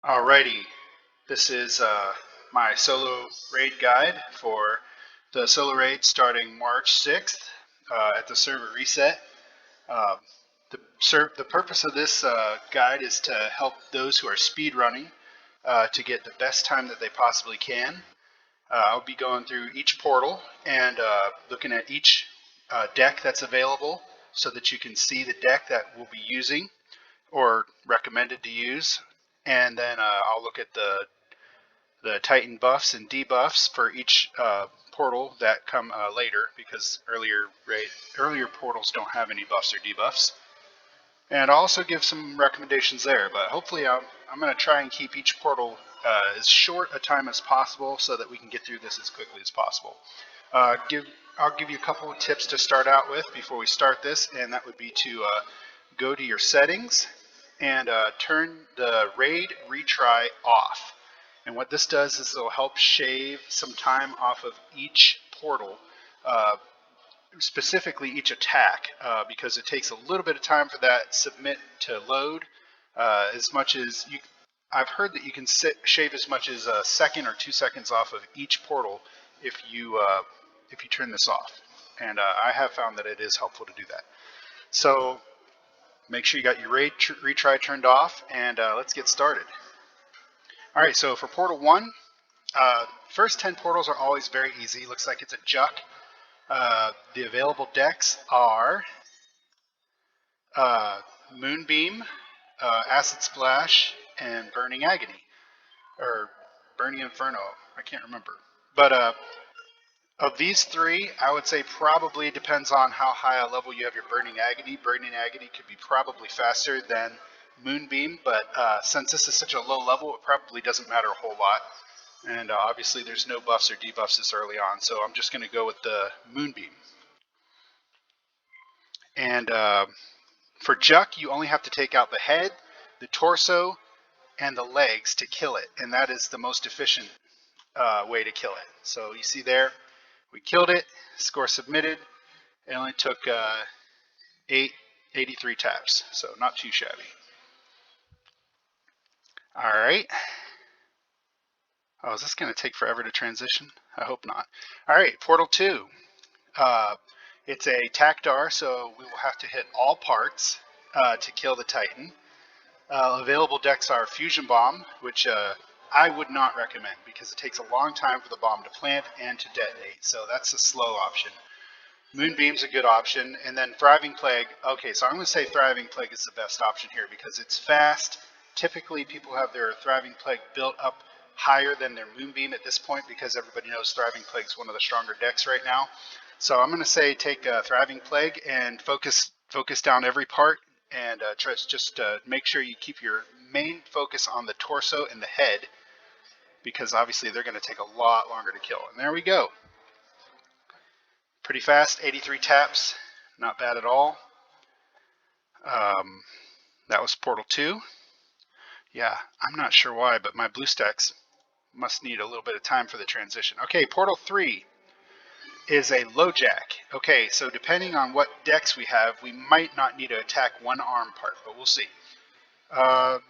Alrighty, this is my solo raid guide for the solo raid starting March 6th at the server reset. Uh, the purpose of this guide is to help those who are speed running to get the best time that they possibly can. I'll be going through each portal and looking at each deck that's available so that you can see the deck that we'll be using or recommended to use. And then I'll look at the Titan buffs and debuffs for each portal that come later, because earlier portals don't have any buffs or debuffs. And I'll also give some recommendations there, but hopefully I'm going to try and keep each portal as short a time as possible so that we can get through this as quickly as possible. I'll give you a couple of tips to start out with before we start this, and that would be to go to your settings and turn the raid retry off. And what this does is it'll help shave some time off of each portal, specifically each attack, because it takes a little bit of time for that submit to load. As much as I've heard that you can shave as much as a second or 2 seconds off of each portal if you turn this off. And I have found that it is helpful to do that. So make sure you got your raid retry turned off, and let's get started. Alright, so for Portal 1, first 10 portals are always very easy. Looks like it's a Juck. The available decks are Moonbeam, Acid Splash, and Burning Agony. Or Burning Inferno, I can't remember. But of these three, I would say probably depends on how high a level you have your Burning Agony. Burning Agony could be probably faster than Moonbeam, but since this is such a low level, it probably doesn't matter a whole lot. And obviously there's no buffs or debuffs this early on, so I'm just going to go with the Moonbeam. And for Juck, you only have to take out the head, the torso, and the legs to kill it, and that is the most efficient way to kill it. So you see there, we killed it, score submitted. It only took 83 taps, so not too shabby. Alright. Oh, is this going to take forever to transition? I hope not. Alright, Portal 2. It's a Tactar, so we will have to hit all parts to kill the Titan. Available decks are Fusion Bomb, which I would not recommend because it takes a long time for the bomb to plant and to detonate, so that's a slow option. Moonbeam's a good option, and then Thriving Plague. Okay, so I'm going to say Thriving Plague is the best option here because it's fast. Typically, people have their Thriving Plague built up higher than their Moonbeam at this point because everybody knows Thriving Plague is one of the stronger decks right now. So I'm going to say take Thriving Plague and focus down every part, and just make sure you keep your main focus on the torso and the head, because obviously they're going to take a lot longer to kill. And there we go. Pretty fast, 83 taps, not bad at all. That was Portal 2. Yeah, I'm not sure why, but my BlueStacks must need a little bit of time for the transition. Okay, Portal 3 is a Lojack. Okay, so depending on what decks we have, we might not need to attack one arm part, but we'll see.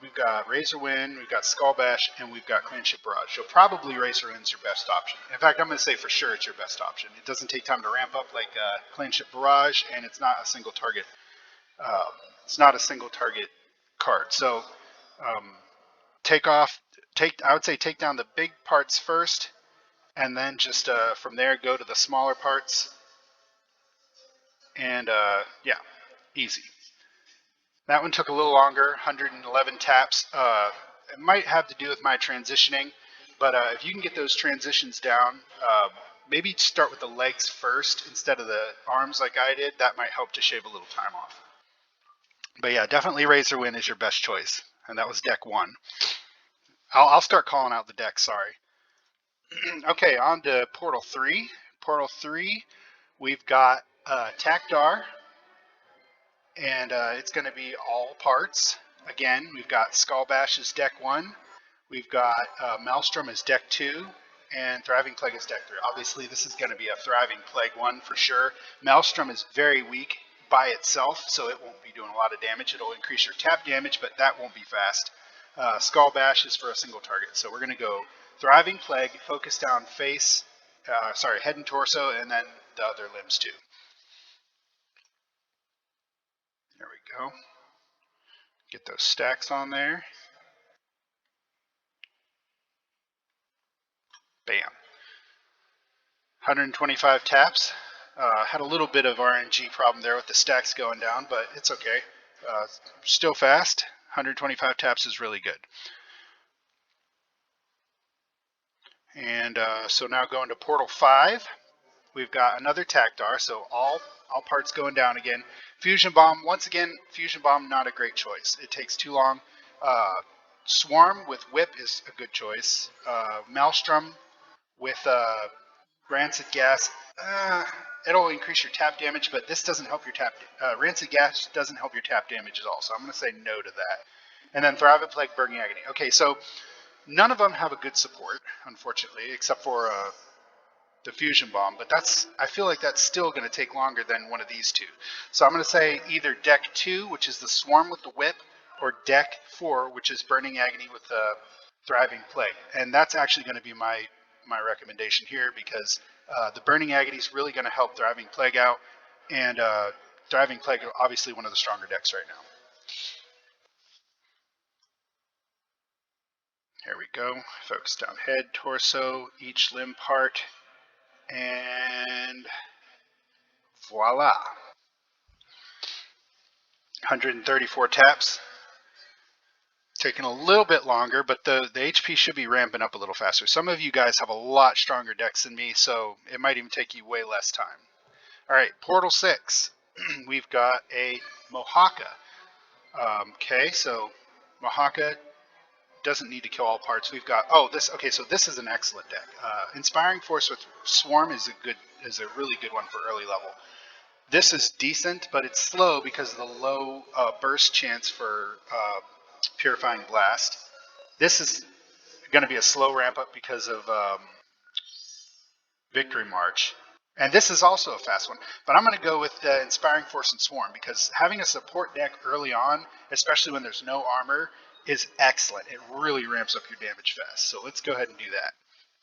We've got Razor Wind, we've got Skull Bash, and we've got Clanship Barrage. So probably Razor Wind's your best option. In fact, I'm going to say for sure it's your best option. It doesn't take time to ramp up like Clanship Barrage, and it's not a single target. Card. So I would say take down the big parts first, and then just from there go to the smaller parts. And yeah, easy. That one took a little longer, 111 taps. It might have to do with my transitioning, but if you can get those transitions down, maybe start with the legs first instead of the arms like I did. That might help to shave a little time off. But yeah, definitely Razor Wind is your best choice, and that was deck 1. I'll start calling out the deck, sorry. Okay, on to Portal 3. Portal 3, we've got Tactar, and it's going to be all parts. Again, we've got Skull Bash as deck 1, we've got Maelstrom as deck 2, and Thriving Plague as deck 3. Obviously, this is going to be a Thriving Plague one for sure. Maelstrom is very weak by itself, so it won't be doing a lot of damage. It'll increase your tap damage, but that won't be fast. Skull Bash is for a single target. So we're going to go Thriving Plague, focus down face, head and torso, and then the other limbs too. There we go. Get those stacks on there. Bam. 125 taps. Had a little bit of RNG problem there with the stacks going down, but it's okay. Still fast. 125 taps is really good. And so now going to Portal 5, we've got another Tactar, so all parts going down again. Fusion Bomb, once again, Fusion Bomb not a great choice. It takes too long. Swarm with Whip is a good choice. Maelstrom with Rancid Gas, it'll increase your tap damage, but this doesn't help your tap. Rancid Gas doesn't help your tap damage at all, so I'm going to say no to that. And then Thriving Plague, Burning Agony. Okay, so none of them have a good support, unfortunately, except for the Fusion Bomb, but I feel like that's still going to take longer than one of these two. So I'm going to say either Deck 2, which is the Swarm with the Whip, or Deck 4, which is Burning Agony with the Thriving Plague. And that's actually going to be my recommendation here, because the Burning Agony is really going to help Thriving Plague out, and Thriving Plague are obviously one of the stronger decks right now. Here we go. Focus down head, torso, each limb part, and voila. 134 taps. Taking a little bit longer, but the HP should be ramping up a little faster. Some of you guys have a lot stronger decks than me, so it might even take you way less time. All right, Portal 6. We've got a Mohaka. Okay, so Mohaka doesn't need to kill all parts. We've got so this is an excellent deck. Inspiring Force with Swarm is a really good one for early level. This is decent, but it's slow because of the low burst chance for Purifying Blast. This is going to be a slow ramp up because of Victory March. And this is also a fast one, but I'm going to go with Inspiring Force and Swarm, because having a support deck early on, especially when there's no armor, is excellent. It really ramps up your damage fast. So let's go ahead and do that.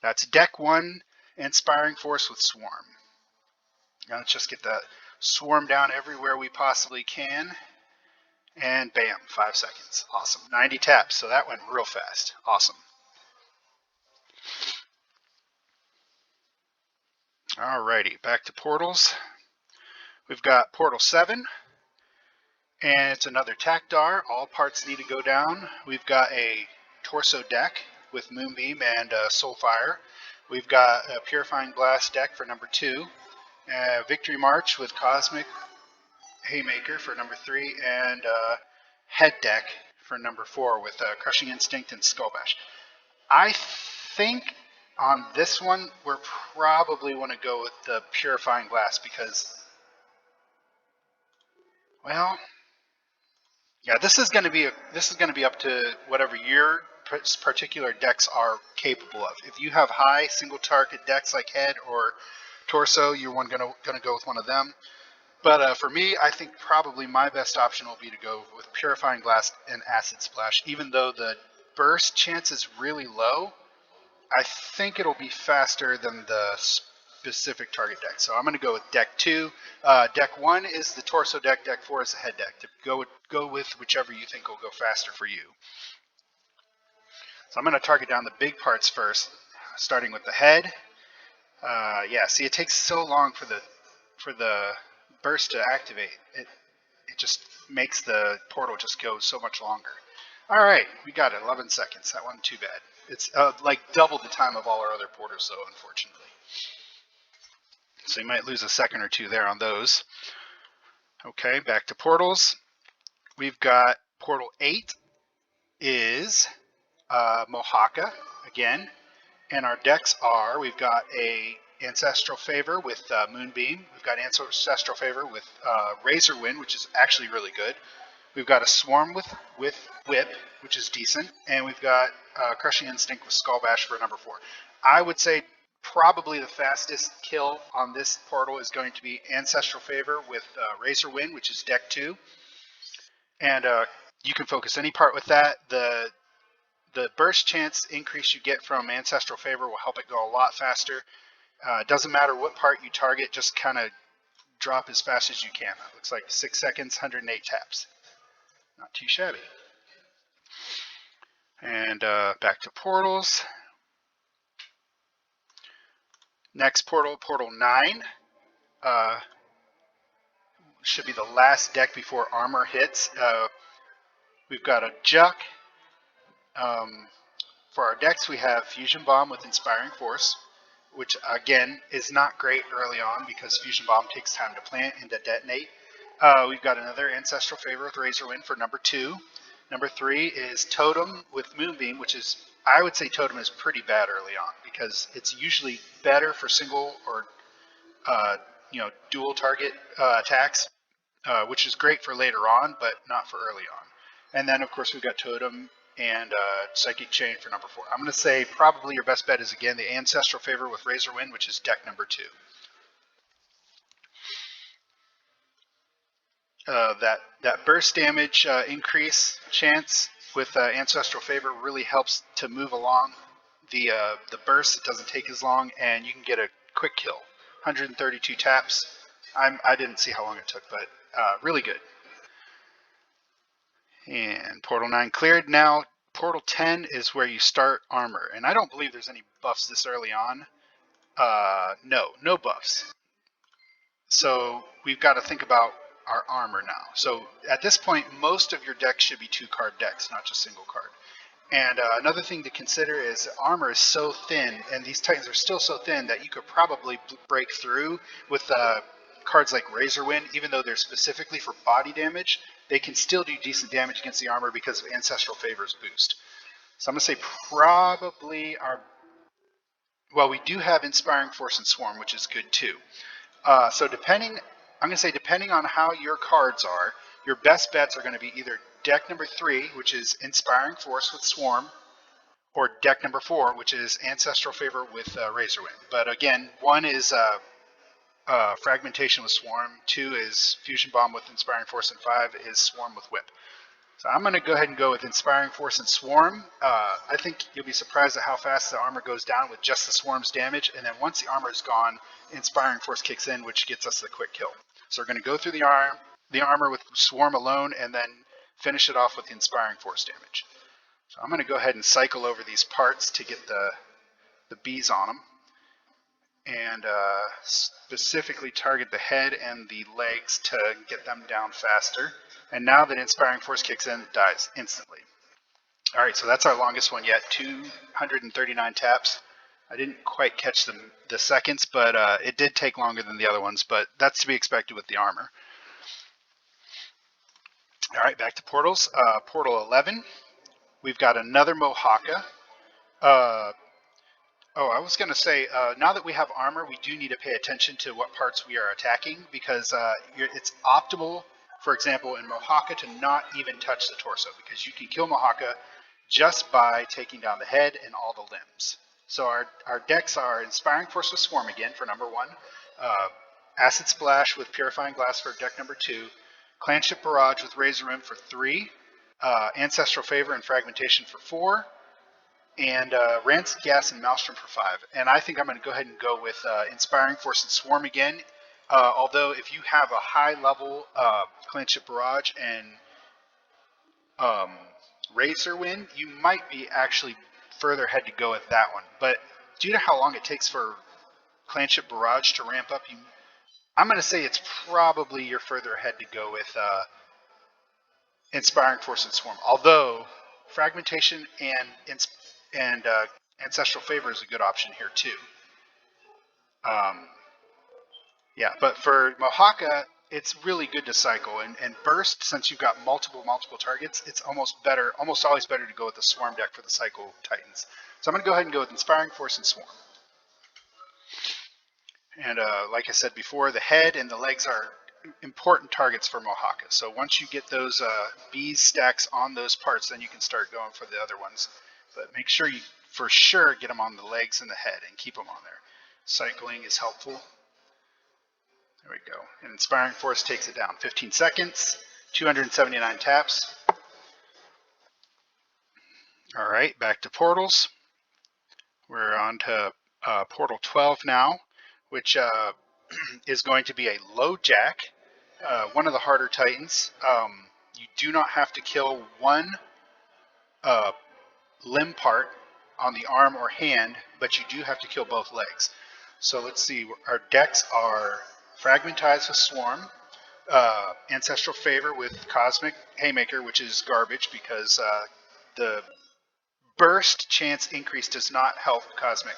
That's Deck 1, Inspiring Force with Swarm. Now let's just get that Swarm down everywhere we possibly can. And bam, 5 seconds. Awesome. 90 taps, so that went real fast. Awesome. Alrighty, back to portals. We've got Portal 7, and it's another Tactar. All parts need to go down. We've got a torso deck with Moonbeam and Soulfire. We've got a Purifying Blast deck for number 2, Victory March with Cosmic Haymaker for number 3, and Head deck for number 4 with Crushing Instinct and Skull Bash. I think on this one, we're probably want to go with the Purifying Blast, because, well, yeah, this is going to be up to whatever your particular decks are capable of. If you have high single target decks like Head or Torso, you're going to go with one of them. But for me, I think probably my best option will be to go with Purifying Blast and Acid Splash. Even though the burst chance is really low, I think it'll be faster than the specific target deck. So I'm going to go with Deck 2. Deck 1 is the Torso deck. Deck 4 is the Head deck. To go with whichever you think will go faster for you. So I'm going to target down the big parts first, starting with the Head. Yeah, see, it takes so long for the burst to activate. It just makes the portal just go so much longer. All right, we got it. 11 seconds. That wasn't too bad. It's like double the time of all our other portals, though, unfortunately. So you might lose a second or two there on those. Okay, back to portals. We've got Portal 8 is Mohaka again. And our decks are, we've got a Ancestral Favor with Moonbeam. We've got Ancestral Favor with Razor Wind, which is actually really good. We've got a Swarm with Whip, which is decent. And we've got Crushing Instinct with Skull Bash for number 4. I would say probably the fastest kill on this portal is going to be Ancestral Favor with Razor Wind, which is Deck 2. And you can focus any part with that. The the burst chance increase you get from Ancestral Favor will help it go a lot faster. It doesn't matter what part you target, just kind of drop as fast as you can. It looks like 6 seconds, 108 taps. Not too shabby. And back to portals. Next portal, portal 9. Should be the last deck before armor hits. We've got a Juck. For our decks, we have Fusion Bomb with Inspiring Force, which again is not great early on because Fusion Bomb takes time to plant and to detonate. We've got another Ancestral Favor with Razor Wind for number 2. Number 3 is Totem with Moonbeam, which is, I would say Totem is pretty bad early on because it's usually better for single or dual target attacks, which is great for later on, but not for early on. And then, of course, we've got Totem and Psychic Chain for number 4. I'm going to say probably your best bet is, again, the Ancestral Favor with Razor Wind, which is deck number 2. That burst damage increase chance with Ancestral Favor really helps to move along the burst. It doesn't take as long, and you can get a quick kill. 132 taps. I didn't see how long it took, but really good. And Portal 9 cleared. Now, Portal 10 is where you start armor. And I don't believe there's any buffs this early on. No buffs. So we've got to think about our armor now. So at this point, most of your decks should be 2-card decks, not just single card. And another thing to consider is armor is so thin, and these Titans are still so thin that you could probably break through with cards like Razor Wind. Even though they're specifically for body damage, they can still do decent damage against the armor because of Ancestral Favor's boost. So I'm going to say probably we do have Inspiring Force and Swarm, which is good too. So I'm going to say depending on how your cards are, your best bets are going to be either deck number 3, which is Inspiring Force with Swarm, or deck number 4, which is Ancestral Favor with Razor Wind. But again, 1 is Fragmentation with Swarm, 2 is Fusion Bomb with Inspiring Force, and 5 is Swarm with Whip. So I'm going to go ahead and go with Inspiring Force and Swarm. I think you'll be surprised at how fast the armor goes down with just the Swarm's damage, and then once the armor is gone, Inspiring Force kicks in, which gets us the quick kill. So we're going to go through the armor with Swarm alone, and then finish it off with the Inspiring Force damage. So I'm going to go ahead and cycle over these parts to get the bees on them, and specifically target the head and the legs to get them down faster. And now that Inspiring Force kicks in, it dies instantly. All right, so that's our longest one yet, 239 taps. I didn't quite catch the seconds, but it did take longer than the other ones, but that's to be expected with the armor. All right, back to portals. Portal 11, we've got another Mohaka. I was going to say, now that we have armor, we do need to pay attention to what parts we are attacking, because it's optimal, for example, in Mohaka to not even touch the torso, because you can kill Mohaka just by taking down the head and all the limbs. So our decks are Inspiring Force with Swarm again for number 1, Acid Splash with Purifying Glass for deck number 2, Clanship Barrage with Razor Rim for 3, Ancestral Favor and Fragmentation for 4, and Rancid Gas and Maelstrom for 5. And I think I'm going to go ahead and go with Inspiring Force and Swarm again. Although if you have a high level Clanship Barrage and Razor Wind, you might be actually further ahead to go with that one. But due to how long it takes for Clanship Barrage to ramp up, I'm going to say it's probably you're further ahead to go with Inspiring Force and Swarm. Although Fragmentation and Ancestral Favor is a good option here too. But for Mohaka, it's really good to cycle, and Burst, since you've got multiple targets, it's almost always better to go with the Swarm deck for the Cycle Titans. So I'm going to go ahead and go with Inspiring Force and Swarm. And like I said before, the head and the legs are important targets for Mohaka. So once you get those bees stacks on those parts, then you can start going for the other ones. But make sure you, for sure, get them on the legs and the head and keep them on there. Cycling is helpful. There we go. And Inspiring Force takes it down. 15 seconds, 279 taps. All right, back to portals. We're on to portal 12 now, which is going to be a Lojack, one of the harder Titans. You do not have to kill one uh, limb part on the arm or hand, but you do have to kill both legs. So let's see, our decks are Fragmentized with Swarm, Ancestral Favor with Cosmic Haymaker, which is garbage because the burst chance increase does not help Cosmic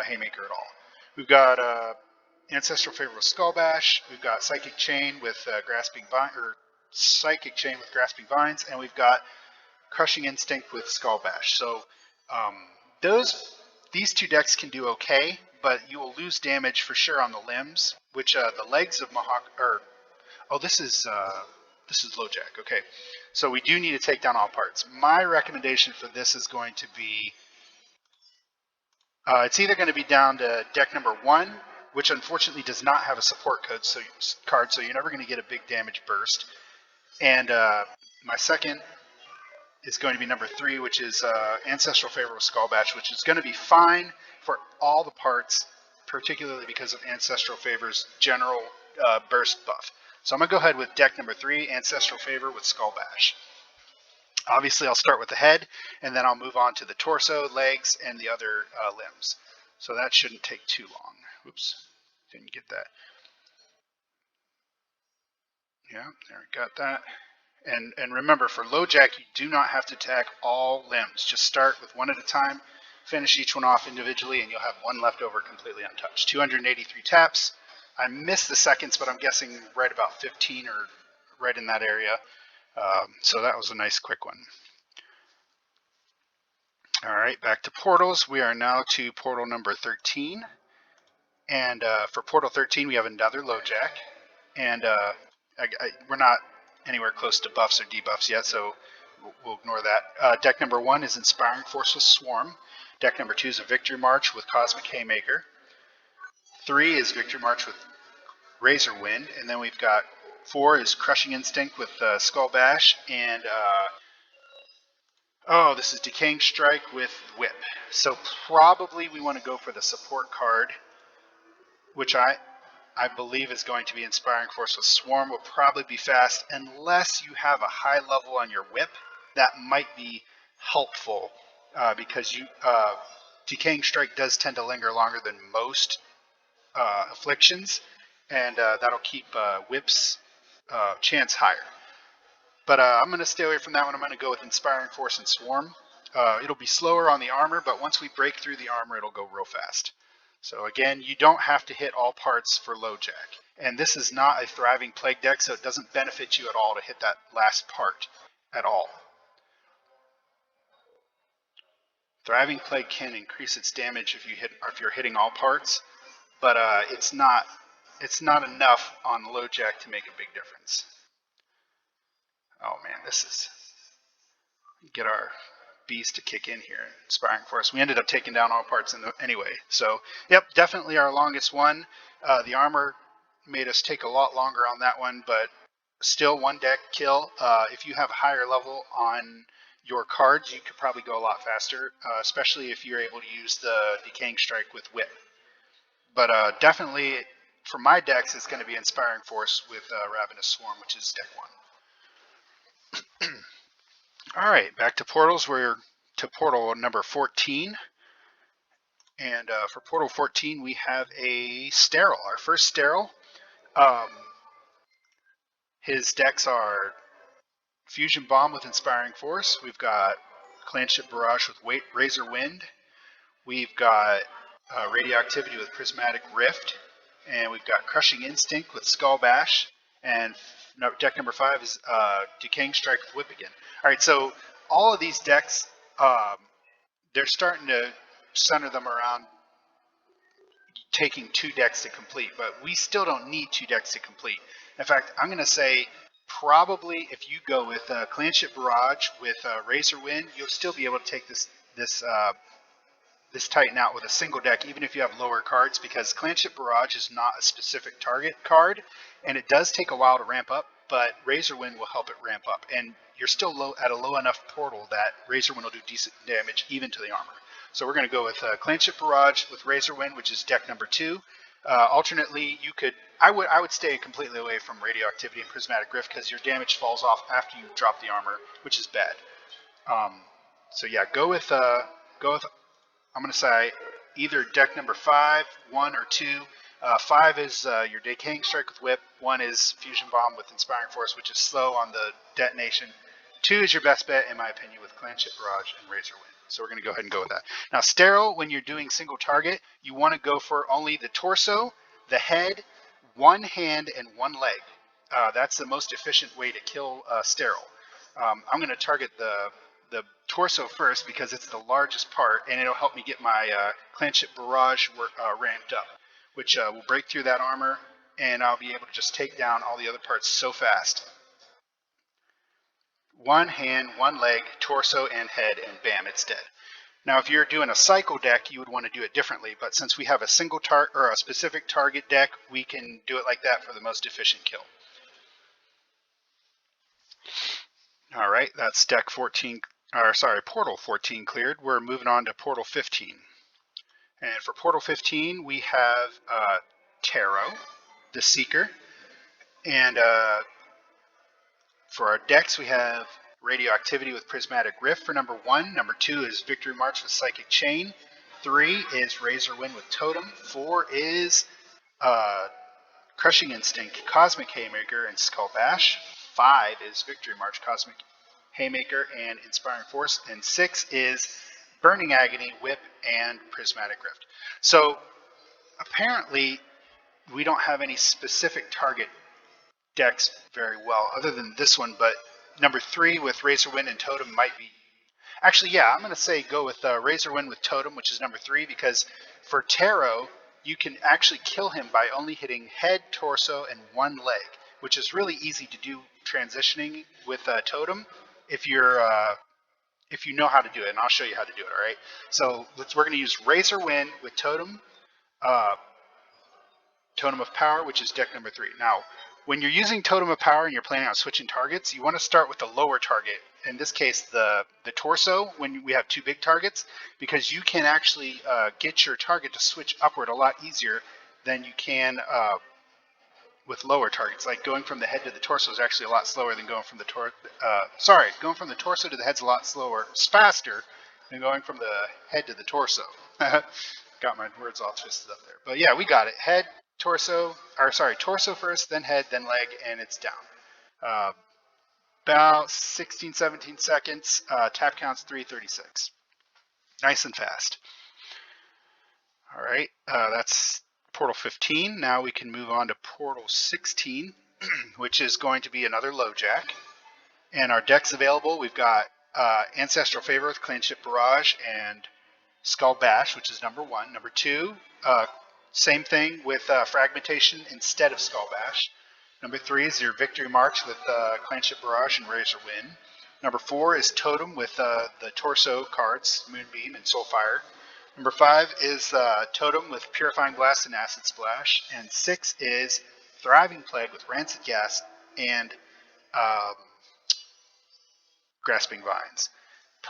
Haymaker at all. We've got Ancestral Favor with Skull Bash. We've got Psychic Chain with Grasping Vine, or Psychic Chain with Grasping Vines, and we've got Crushing Instinct with Skull Bash. So um, these two decks can do okay, but you will lose damage for sure on the limbs, which the legs of Mahawk or oh, this is Lojack. Okay, so we do need to take down all parts. My recommendation for this is going to be it's either going to be down to deck number 1, which unfortunately does not have a support card, so you're never going to get a big damage burst. And my second is going to be number 3, which is Ancestral Favor with Skull Bash, which is going to be fine for all the parts, particularly because of Ancestral Favor's general burst buff. So I'm going to go ahead with deck number 3, Ancestral Favor with Skull Bash. Obviously, I'll start with the head, and then I'll move on to the torso, legs, and the other limbs. So that shouldn't take too long. Oops, didn't get that. Yeah, there we got that. And remember, for Lojack, you do not have to attack all limbs. Just start with one at a time, finish each one off individually, and you'll have one left over completely untouched. 283 taps. I missed the seconds, but I'm guessing right about 15 or right in that area. So that was a nice quick one. All right, back to portals. We are now to portal number 13. And for portal 13, we have another Lojack. And we're not anywhere close to buffs or debuffs yet, so we'll ignore that. Deck number 1 is Inspiring Force with Swarm. Deck number 2 is a Victory March with Cosmic Haymaker. 3 is Victory March with Razor Wind. And then we've got 4 is Crushing Instinct with Skull Bash. And this is Decaying Strike with Whip. So probably we want to go for the support card, which I believe is going to be Inspiring Force with Swarm. Will probably be fast unless you have a high level on your whip. That might be helpful because Decaying Strike does tend to linger longer than most afflictions, and that'll keep whips chance higher. But I'm going to stay away from that one. I'm going to go with Inspiring Force and Swarm. It'll be slower on the armor, but once we break through the armor, it'll go real fast. So again, you don't have to hit all parts for Lojack. And this is not a Thriving Plague deck, so it doesn't benefit you at all to hit that last part at all. Thriving Plague can increase its damage if you're hitting all parts, but it's not enough on Lojack to make a big difference. Oh man, get our beast to kick in here, Inspiring Force. We ended up taking down all parts anyway. So, yep, definitely our longest one. The armor made us take a lot longer on that one, but still one deck kill. If you have a higher level on your cards, you could probably go a lot faster, especially if you're able to use the Decaying Strike with Whip. But definitely, for my decks, it's going to be Inspiring Force with Ravenous Swarm, which is deck 1. All right, back to portals. We're to portal number 14. And for portal 14, we have a Sterile, our first Sterile. His decks are Fusion Bomb with Inspiring Force. We've got Clanship Barrage with Razor Wind. We've got Radioactivity with Prismatic Rift. And we've got Crushing Instinct with Skull Bash. And deck number 5 is Decaying Strike with Whip again. All right, so all of these decks, they're starting to center them around taking 2 decks to complete, but we still don't need 2 decks to complete. In fact, I'm going to say probably if you go with Clanship Barrage with Razor Wind, you'll still be able to take this Titan out with a single deck, even if you have lower cards, because Clanship Barrage is not a specific target card, and it does take a while to ramp up. but Razorwind will help it ramp up. And you're still at a low enough portal that Razorwind will do decent damage even to the armor. So we're going to go with Clanship Barrage with Razorwind, which is deck number 2. Alternately, you could I would stay completely away from Radioactivity and Prismatic Rift because your damage falls off after you drop the armor, which is bad. So yeah, go with I'm going to say either deck number 5, 1, or 2. 5 is your Decaying Strike with Whip. 1 is Fusion Bomb with Inspiring Force, which is slow on the detonation. 2 is your best bet, in my opinion, with Clanship Barrage and Razorwind. So we're going to go ahead and go with that. Now, Sterile, when you're doing single target, you want to go for only the torso, the head, one hand, and one leg. That's the most efficient way to kill Sterile. I'm going to target the torso first because it's the largest part, and it'll help me get my Clanship Barrage ramped up, which will break through that armor, and I'll be able to just take down all the other parts so fast. One hand, one leg, torso, and head, and bam, it's dead. Now, if you're doing a cycle deck, you would want to do it differently, but since we have a single target or a specific target deck, we can do it like that for the most efficient kill. All right, that's deck 14, or sorry, portal 14 cleared. We're moving on to portal 15. And for portal 15, we have Tarot, the Seeker, and for our decks, we have Radioactivity with Prismatic Rift for number 1. Number 2 is Victory March with Psychic Chain. 3 is Razorwind with Totem. 4 is Crushing Instinct, Cosmic Haymaker, and Skull Bash. 5 is Victory March, Cosmic Haymaker, and Inspiring Force. And 6 is Burning Agony, Whip, and Prismatic Rift. So apparently we don't have any specific target decks very well other than this one, but number 3 with Razorwind and Totem might be. Actually, yeah, I'm going to say go with Razorwind with Totem, which is number 3, because for Tarot, you can actually kill him by only hitting head, torso, and one leg, which is really easy to do transitioning with Totem if you know how to do it, and I'll show you how to do it, all right? So we're going to use Razorwind with Totem, Totem of Power, which is deck number 3. Now, when you're using Totem of Power and you're planning on switching targets, you want to start with the lower target. In this case, the torso, when we have 2 big targets, because you can actually get your target to switch upward a lot easier than you can with lower targets. Like going from the head to the torso is actually a lot slower than going from the going from the torso to the head's a lot slower, faster than going from the head to the torso. Got my words all twisted up there. But yeah, we got it. Head, torso first, then head, then leg, and it's down. About 16, 17 seconds. Tap count's 336. Nice and fast. All right, that's Portal 15. Now we can move on to Portal 16, which is going to be another Lojack. And our decks available, we've got Ancestral Favor with Clanship Barrage and Skull Bash, which is number 1. Number 2, same thing with Fragmentation instead of Skull Bash. Number 3 is your Victory March with Clanship Barrage and Razorwind. Number 4 is Totem with the torso cards, Moonbeam and Soulfire. Number 5 is Totem with Purifying Blast and Acid Splash. And 6 is Thriving Plague with Rancid Gas and Grasping Vines.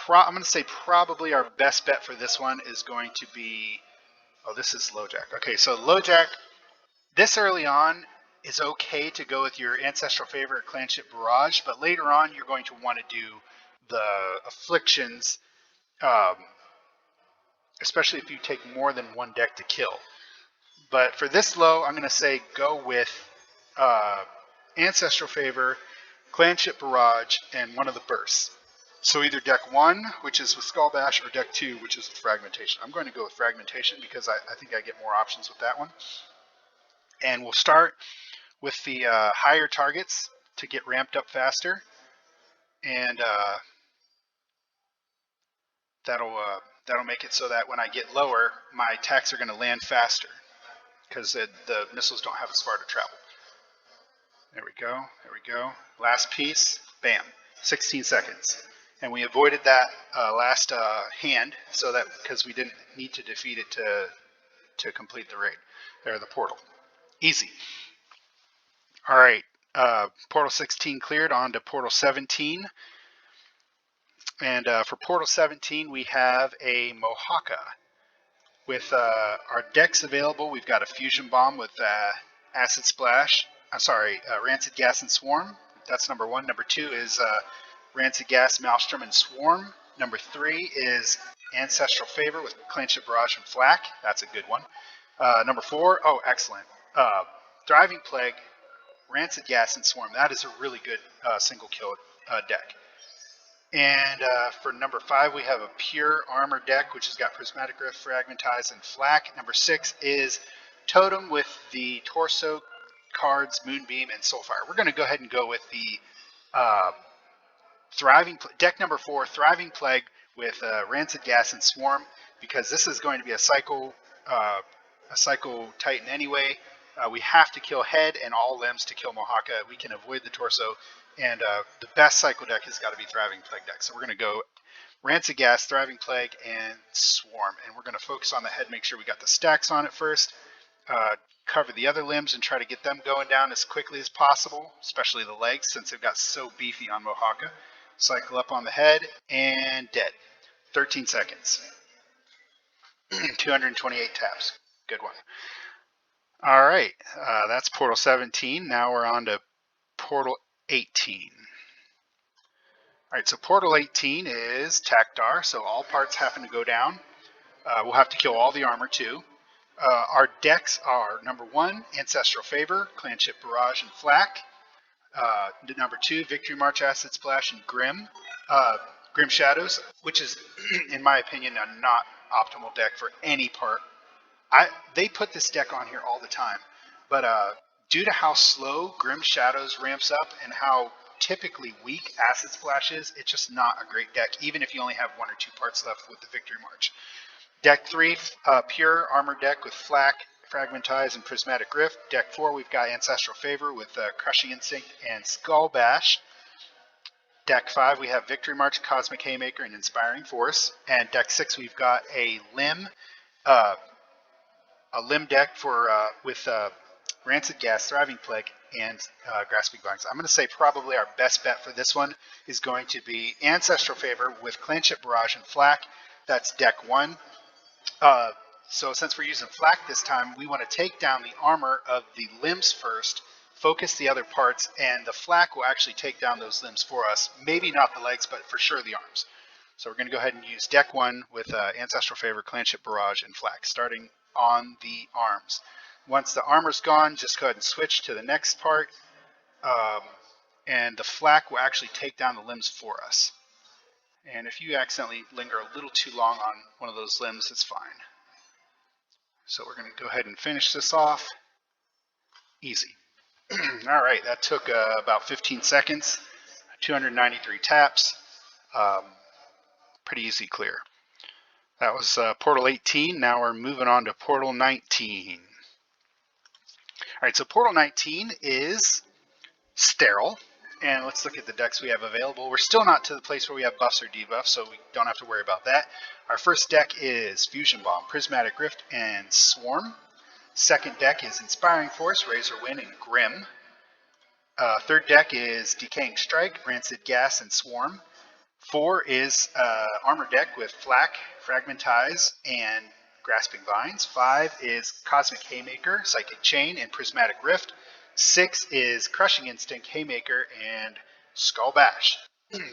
I'm going to say probably our best bet for this one is going to be, this is Lojack. Okay, so Lojack, this early on is okay to go with your Ancestral Favor or Clanship Barrage, but later on you're going to want to do the Afflictions, especially if you take more than one deck to kill. But for this low, I'm going to say go with Ancestral Favor, Clanship Barrage, and one of the bursts. So either deck 1, which is with Skull Bash, or deck 2, which is with Fragmentation. I'm going to go with Fragmentation because I think I get more options with that one. And we'll start with the higher targets to get ramped up faster. And that'll make it so that when I get lower, my attacks are going to land faster because the missiles don't have as far to travel. There we go. There we go. Last piece. Bam. 16 seconds. And we avoided that last hand so that because we didn't need to defeat it to complete the raid or the portal. Easy. All right. Portal 16 cleared, on to Portal 17. And for Portal 17, we have a Mohaka. With our decks available, we've got a Fusion Bomb with Acid Splash. Rancid Gas and Swarm. That's number one. Number two is Rancid Gas, Maelstrom, and Swarm. Number three is Ancestral Favor with Clanship Barrage and Flak. That's a good one. Number four, oh, excellent. Thriving Plague, Rancid Gas, and Swarm. That is a really good single kill deck. And for number five, we have a pure armor deck, which has got Prismatic Rift, Fragmentize, and Flak. Number six is Totem with the Torso cards, Moonbeam, and Soulfire. We're going to go ahead and go with the deck number four, Thriving Plague with Rancid Gas and Swarm, because this is going to be a cycle Titan anyway. We have to kill head and all limbs to kill Mohaka. We can avoid the torso, and the best cycle deck has got to be Thriving Plague deck. So we're going to go Rancid Gas, Thriving Plague, and Swarm, and we're going to focus on the head, make sure we got the stacks on it first, cover the other limbs and try to get them going down as quickly as possible, especially the legs since they've got so beefy on Mohaka. Cycle up on the head, and dead. 13 seconds. 228 taps. Good one. All right, that's Portal 17. Now we're on to Portal 18. All right, so Portal 18 is Tactar, so all parts happen to go down. We'll have to kill all the armor too. Our decks are number one, Ancestral Favor, Clanship Barrage, and Flak. Number two, Victory March, Acid Splash, and Grim Shadows, which is, in my opinion, a not optimal deck for any part. They put this deck on here all the time, but due to how slow Grim Shadows ramps up and how typically weak Acid Splash is, it's just not a great deck, even if you only have one or two parts left with the Victory March. Deck 3, pure armor deck with Flak, Fragmentize, and Prismatic Rift. Deck 4, we've got Ancestral Favor with Crushing Instinct and Skull Bash. Deck 5, we have Victory March, Cosmic Haymaker, and Inspiring Force. And Deck 6, we've got a limb deck for with Rancid Gas, Thriving Plague, and Grasping Vines. I'm going to say probably our best bet for this one is going to be Ancestral Favor with Clanship Barrage and Flak. That's Deck 1. So since we're using Flak this time, we want to take down the armor of the limbs first, focus the other parts, and the Flak will actually take down those limbs for us. Maybe not the legs, but for sure the arms. So we're going to go ahead and use Deck 1 with Ancestral Favor, Clanship Barrage, and Flak, starting on the arms. Once the armor's gone, just go ahead and switch to the next part, and the Flak will actually take down the limbs for us. And if you accidentally linger a little too long on one of those limbs, it's fine. So we're going to go ahead and finish this off. Easy. All right, that took about 15 seconds, 293 taps. Pretty easy clear. That was Portal 18. Now we're moving on to Portal 19. All right, so Portal 19 is sterile. And let's look at the decks we have available. We're still not to the place where we have buffs or debuffs, so we don't have to worry about that. Our first deck is Fusion Bomb, Prismatic Rift, and Swarm. Second deck is Inspiring Force, Razor Wind, and Grim. Third deck is Decaying Strike, Rancid Gas, and Swarm. 4 is Armor deck with Flak, Fragmentize, and Grasping Vines. 5 is Cosmic Haymaker, Psychic Chain, and Prismatic Rift. 6 is Crushing Instinct, Haymaker, and Skull Bash.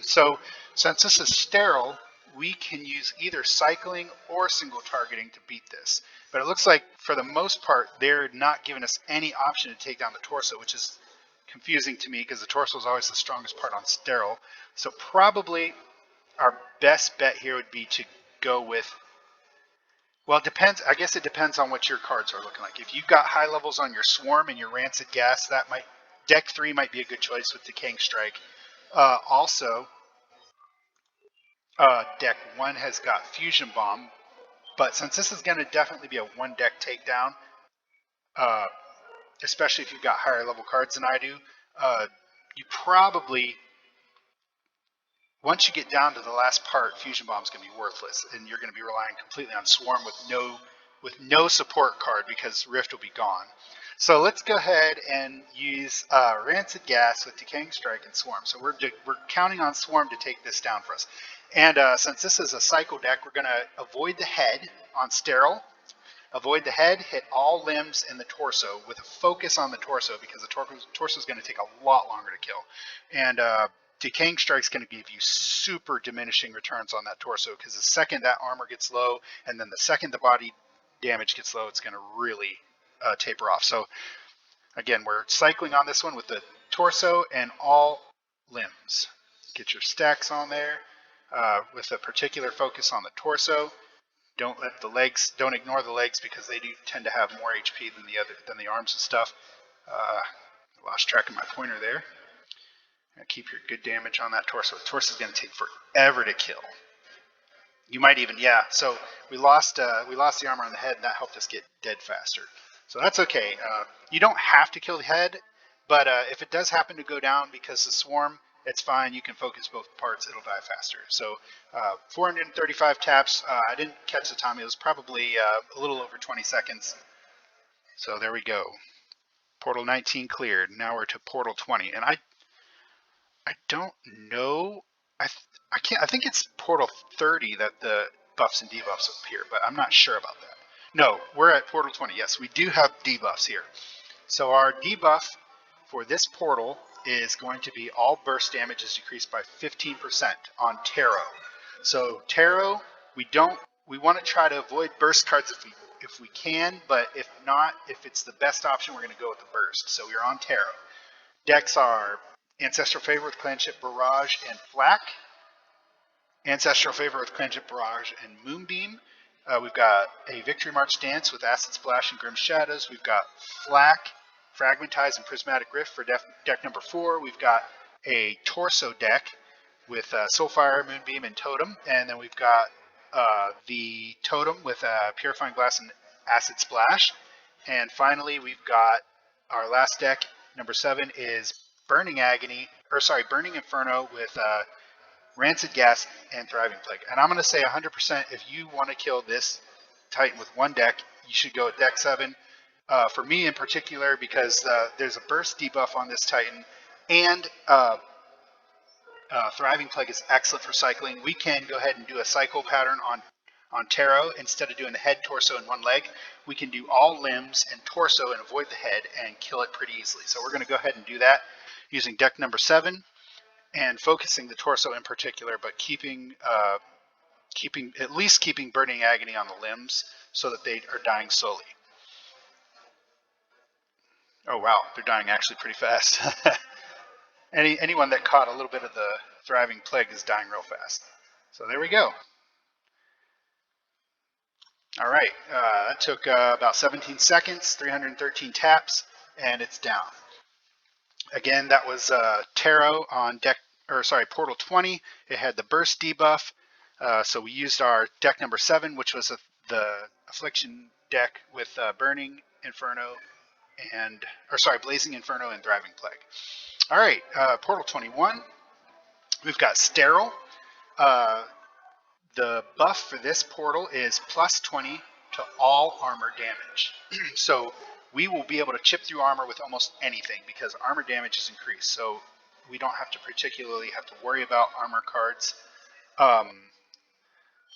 So since this is sterile, we can use either cycling or single targeting to beat this. But it looks like for the most part, they're not giving us any option to take down the torso, which is confusing to me because the torso is always the strongest part on sterile. So probably our best bet here would be to go with, well, it depends. I guess it depends on what your cards are looking like. If you've got high levels on your Swarm and your Rancid Gas, that might, deck 3 might be a good choice with Decaying Strike. Also, deck 1 has got Fusion Bomb, but since this is going to definitely be a one deck takedown, especially if you've got higher level cards than I do, you probably, once you get down to the last part, Fusion Bomb is going to be worthless, and you're going to be relying completely on Swarm with no support card because Rift will be gone. So let's go ahead and use Rancid Gas with Decaying Strike and Swarm. So we're counting on Swarm to take this down for us. And since this is a cycle deck, we're going to avoid the head on Sterile. Avoid the head, hit all limbs and the torso with a focus on the torso because the torso is going to take a lot longer to kill. And Decaying Strike is going to give you super diminishing returns on that torso because the second that armor gets low and then the second the body damage gets low, it's going to really taper off. So again, we're cycling on this one with the torso and all limbs. Get your stacks on there with a particular focus on the torso. Don't let the legs, don't ignore the legs because they do tend to have more HP than the arms and stuff. Lost track of my pointer there. Keep your good damage on that torso. The torso is going to take forever to kill. You might even, yeah. So we lost the armor on the head, and that helped us get dead faster. So that's okay. You don't have to kill the head, but if it does happen to go down because of swarm, it's fine. You can focus both parts. It'll die faster. So 435 taps. I didn't catch the time. It was probably a little over 20 seconds. So there we go. Portal 19 cleared. Now we're to Portal 20, and I don't know. I think it's Portal 30 that the buffs and debuffs appear, but I'm not sure about that. No, we're at Portal 20. Yes, we do have debuffs here. So our debuff for this portal is going to be all burst damage is decreased by 15% on Tarot. So Tarot, we want to try to avoid burst cards if we can, but if not, if it's the best option, we're going to go with the burst. So we're on Tarot. Decks are Ancestral Favor with Clanship Barrage and Flak. Ancestral Favor with Clanship Barrage and Moonbeam. We've got a Victory March Dance with Acid Splash and Grim Shadows. We've got Flak, Fragmentize, and Prismatic Rift for deck number 4. We've got a Torso deck with Soulfire, Moonbeam, and Totem. And then we've got the Totem with Purifying Blast and Acid Splash. And finally, we've got our last deck, number 7, is Burning Inferno with Rancid Gas and Thriving Plague. And I'm going to say 100% if you want to kill this Titan with one deck, you should go with deck 7. For me in particular, because there's a burst debuff on this Titan, and Thriving Plague is excellent for cycling. We can go ahead and do a cycle pattern on Tarot. Instead of doing the head, torso, and one leg, we can do all limbs and torso and avoid the head and kill it pretty easily. So we're going to go ahead and do that using deck number 7 and focusing the torso in particular, but keeping Burning Agony on the limbs so that they are dying slowly. Oh wow, they're dying actually pretty fast. Anyone that caught a little bit of the Thriving Plague is dying real fast. So there we go. All right, that took about 17 seconds, 313 taps, and it's down. Again, that was Tarot on Portal 20. It had the burst debuff, so we used our deck number 7, which was the Affliction deck with Blazing Inferno and Thriving Plague. All right, Portal 21. We've got Sterile. The buff for this portal is plus 20 to all armor damage. So we will be able to chip through armor with almost anything because armor damage is increased. So we don't have to particularly have to worry about armor cards.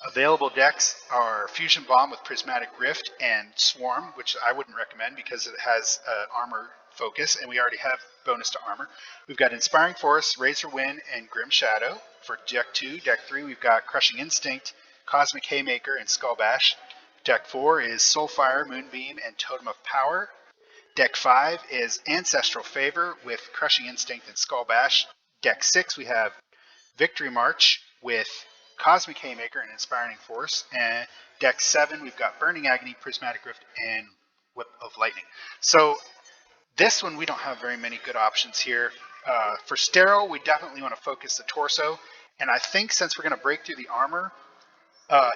Available decks are Fusion Bomb with Prismatic Rift and Swarm, which I wouldn't recommend because it has armor focus, and we already have bonus to armor. We've got Inspiring Force, Razor Wind, and Grim Shadow. For deck 2, deck 3, we've got Crushing Instinct, Cosmic Haymaker, and Skull Bash. Deck 4 is Soulfire, Moonbeam, and Totem of Power. Deck 5 is Ancestral Favor with Crushing Instinct and Skull Bash. Deck 6, we have Victory March with Cosmic Haymaker and Inspiring Force. And deck 7, we've got Burning Agony, Prismatic Rift, and Whip of Lightning. So this one, we don't have very many good options here. For Sterile, we definitely want to focus the torso. And I think since we're going to break through the armor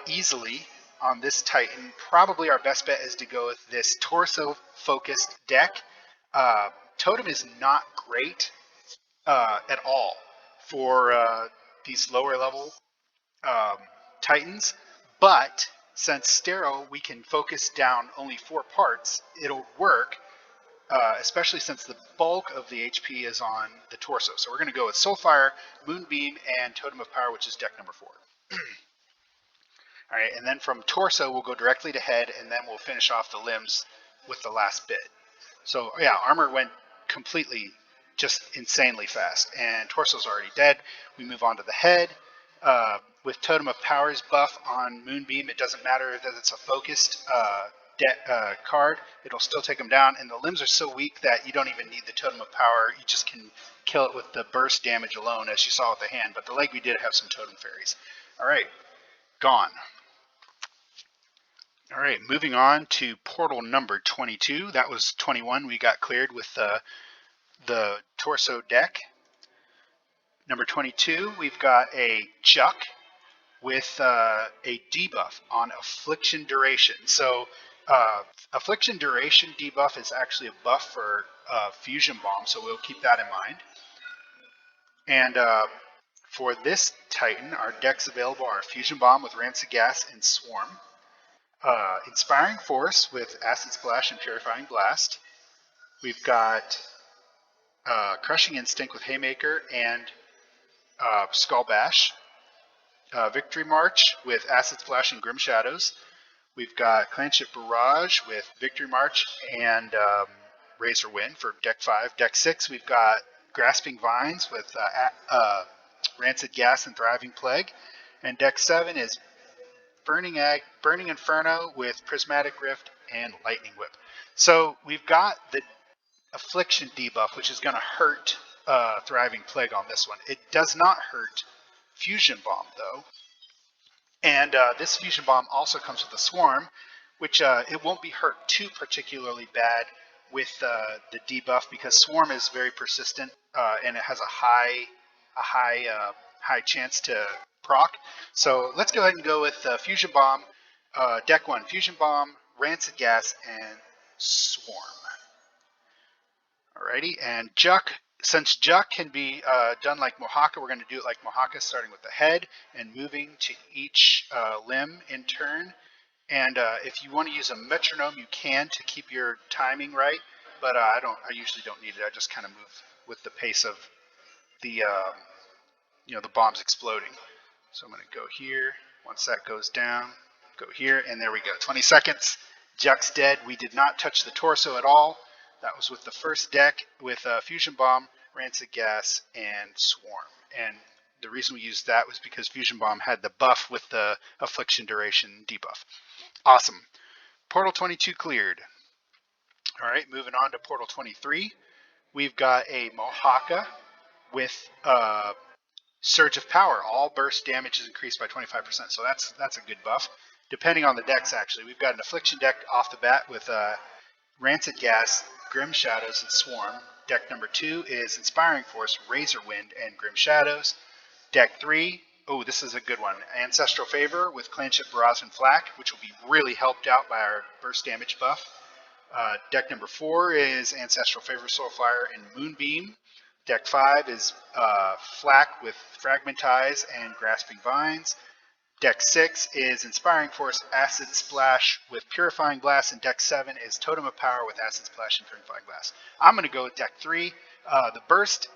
easily on this Titan, probably our best bet is to go with this torso-focused deck. Totem is not great at all for these lower level Titans, but since Sterile, we can focus down only 4 parts, it'll work. especially since the bulk of the HP is on the torso. So we're going to go with Soulfire, Moonbeam, and Totem of Power, which is deck number 4. All right, and then from torso, we'll go directly to head, and then we'll finish off the limbs with the last bit. So yeah, armor went completely just insanely fast, and torso's already dead. We move on to the head. With Totem of Power's buff on Moonbeam, it doesn't matter that it's a focused card, it'll still take them down, and the limbs are so weak that you don't even need the Totem of Power. You just can kill it with the burst damage alone, as you saw with the hand, but the leg we did have some Totem Fairies. All right, gone. All right, moving on to portal number 22. That was 21 we got cleared with the torso deck. Number 22, we've got a Juck with a debuff on Affliction Duration. So Affliction Duration debuff is actually a buff for Fusion Bomb, so we'll keep that in mind. And for this Titan, our decks available are Fusion Bomb with Rancid Gas and Swarm. Inspiring Force with Acid Splash and Purifying Blast. We've got Crushing Instinct with Haymaker and Skull Bash. Victory March with Acid Splash and Grim Shadows. We've got Clanship Barrage with Victory March and Razor Wind for deck 5. Deck 6, we've got Grasping Vines with Rancid Gas and Thriving Plague. And deck 7 is Burning Inferno with Prismatic Rift and Lightning Whip. So we've got the Affliction debuff, which is going to hurt Thriving Plague on this one. It does not hurt Fusion Bomb, though. And this Fusion Bomb also comes with a Swarm, which it won't be hurt too particularly bad with the debuff, because Swarm is very persistent and it has a high chance to proc. So let's go ahead and go with Fusion Bomb, deck 1, Fusion Bomb, Rancid Gas, and Swarm. Alrighty, and Juck, since Juck can be done like Mohaka, we're going to do it like Mohaka, starting with the head and moving to each limb in turn. And if you want to use a metronome, you can to keep your timing right, but I usually don't need it. I just kind of move with the pace of the the bombs exploding. So I'm going to go here. Once that goes down, go here, and there we go. 20 seconds. Juck's dead. We did not touch the torso at all. That was with the first deck with Fusion Bomb, Rancid Gas, and Swarm. And the reason we used that was because Fusion Bomb had the buff with the Affliction Duration debuff. Awesome. Portal 22 cleared. All right, moving on to Portal 23. We've got a Mohaka with Surge of Power. All burst damage is increased by 25%, so that's a good buff. Depending on the decks, actually. We've got an Affliction deck off the bat with Rancid Gas, Grim Shadows, and Swarm. Deck number 2 is Inspiring Force, Razor Wind, and Grim Shadows. Deck 3, oh, this is a good one. Ancestral Favor with Clanship, Barrage, and Flak, which will be really helped out by our burst damage buff. Deck number 4 is Ancestral Favor, Soulfire, and Moonbeam. Deck 5 is Flak with Fragmentize and Grasping Vines. Deck 6 is Inspiring Force, Acid Splash with Purifying Blast, and Deck 7 is Totem of Power with Acid Splash and Purifying Blast. I'm going to go with Deck 3. The burst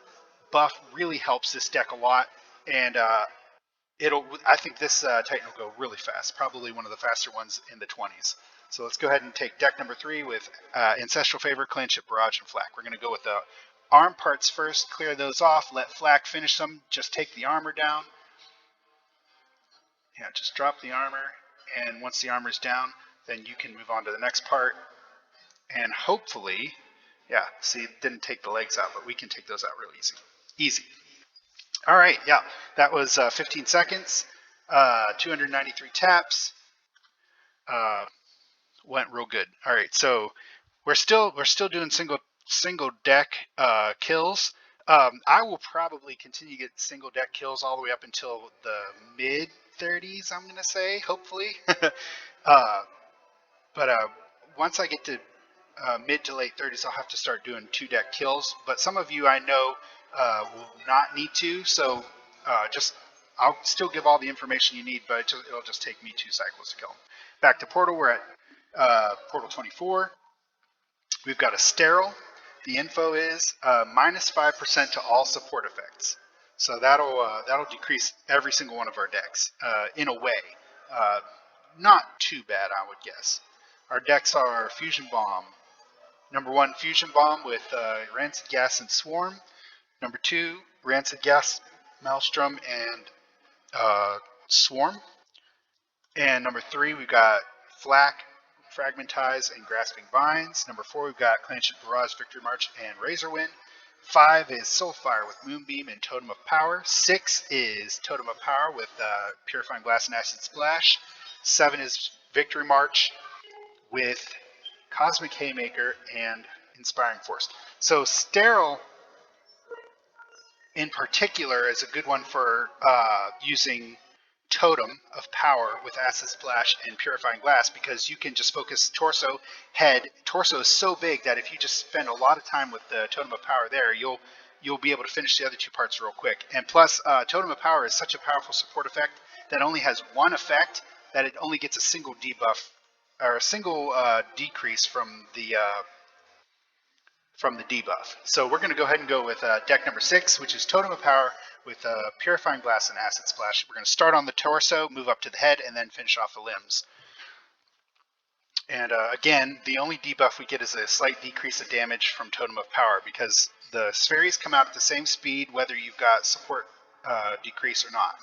buff really helps this deck a lot, and I think this Titan will go really fast, probably one of the faster ones in the 20s. So let's go ahead and take deck number 3 with Ancestral Favor, Clanship, Barrage, and Flak. We're going to go with the arm parts first, clear those off, let Flak finish them, just take the armor down. Yeah, just drop the armor, and once the armor's down, then you can move on to the next part. And hopefully, yeah, see, it didn't take the legs out, but we can take those out real easy. All right, yeah, that was 15 seconds, 293 taps. Went real good. All right, so we're still doing single deck kills. I will probably continue to get single deck kills all the way up until the mid 30s, I'm going to say, hopefully. But once I get to mid to late 30s, I'll have to start doing 2-deck kills. But some of you I know will not need to, so I'll still give all the information you need, but it'll just take me 2 cycles to kill them. Back to Portal, we're at Portal 24. We've got a Sterile the info is -5% to all support effects. So that'll decrease every single one of our decks in a way. Uh, Not too bad, I would guess. Our decks are Fusion Bomb. Number 1, Fusion Bomb with Rancid Gas and Swarm. Number 2, Rancid Gas, Maelstrom, and Swarm. And number 3, we've got Flak, Fragmentize, and Grasping Vines. Number 4, we've got Clanship Barrage, Victory March, and Razorwind. 5 is Soulfire with Moonbeam and Totem of Power. 6 is Totem of Power with Purifying Blast and Acid Splash. 7 is Victory March with Cosmic Haymaker and Inspiring Force. So Sterile in particular is a good one for using Totem of Power with Acid Splash and Purifying Glass, because you can just focus torso, head. Torso is so big that if you just spend a lot of time with the Totem of Power there, you'll be able to finish the other 2 parts real quick. And plus, Totem of Power is such a powerful support effect that only has one effect, that it only gets a single debuff or a single decrease from the debuff. So we're going to go ahead and go with deck number 6, which is Totem of Power with Purifying Blast and Acid Splash. We're going to start on the torso, move up to the head, and then finish off the limbs. And again, the only debuff we get is a slight decrease of damage from Totem of Power, because the Spheres come out at the same speed whether you've got support decrease or not.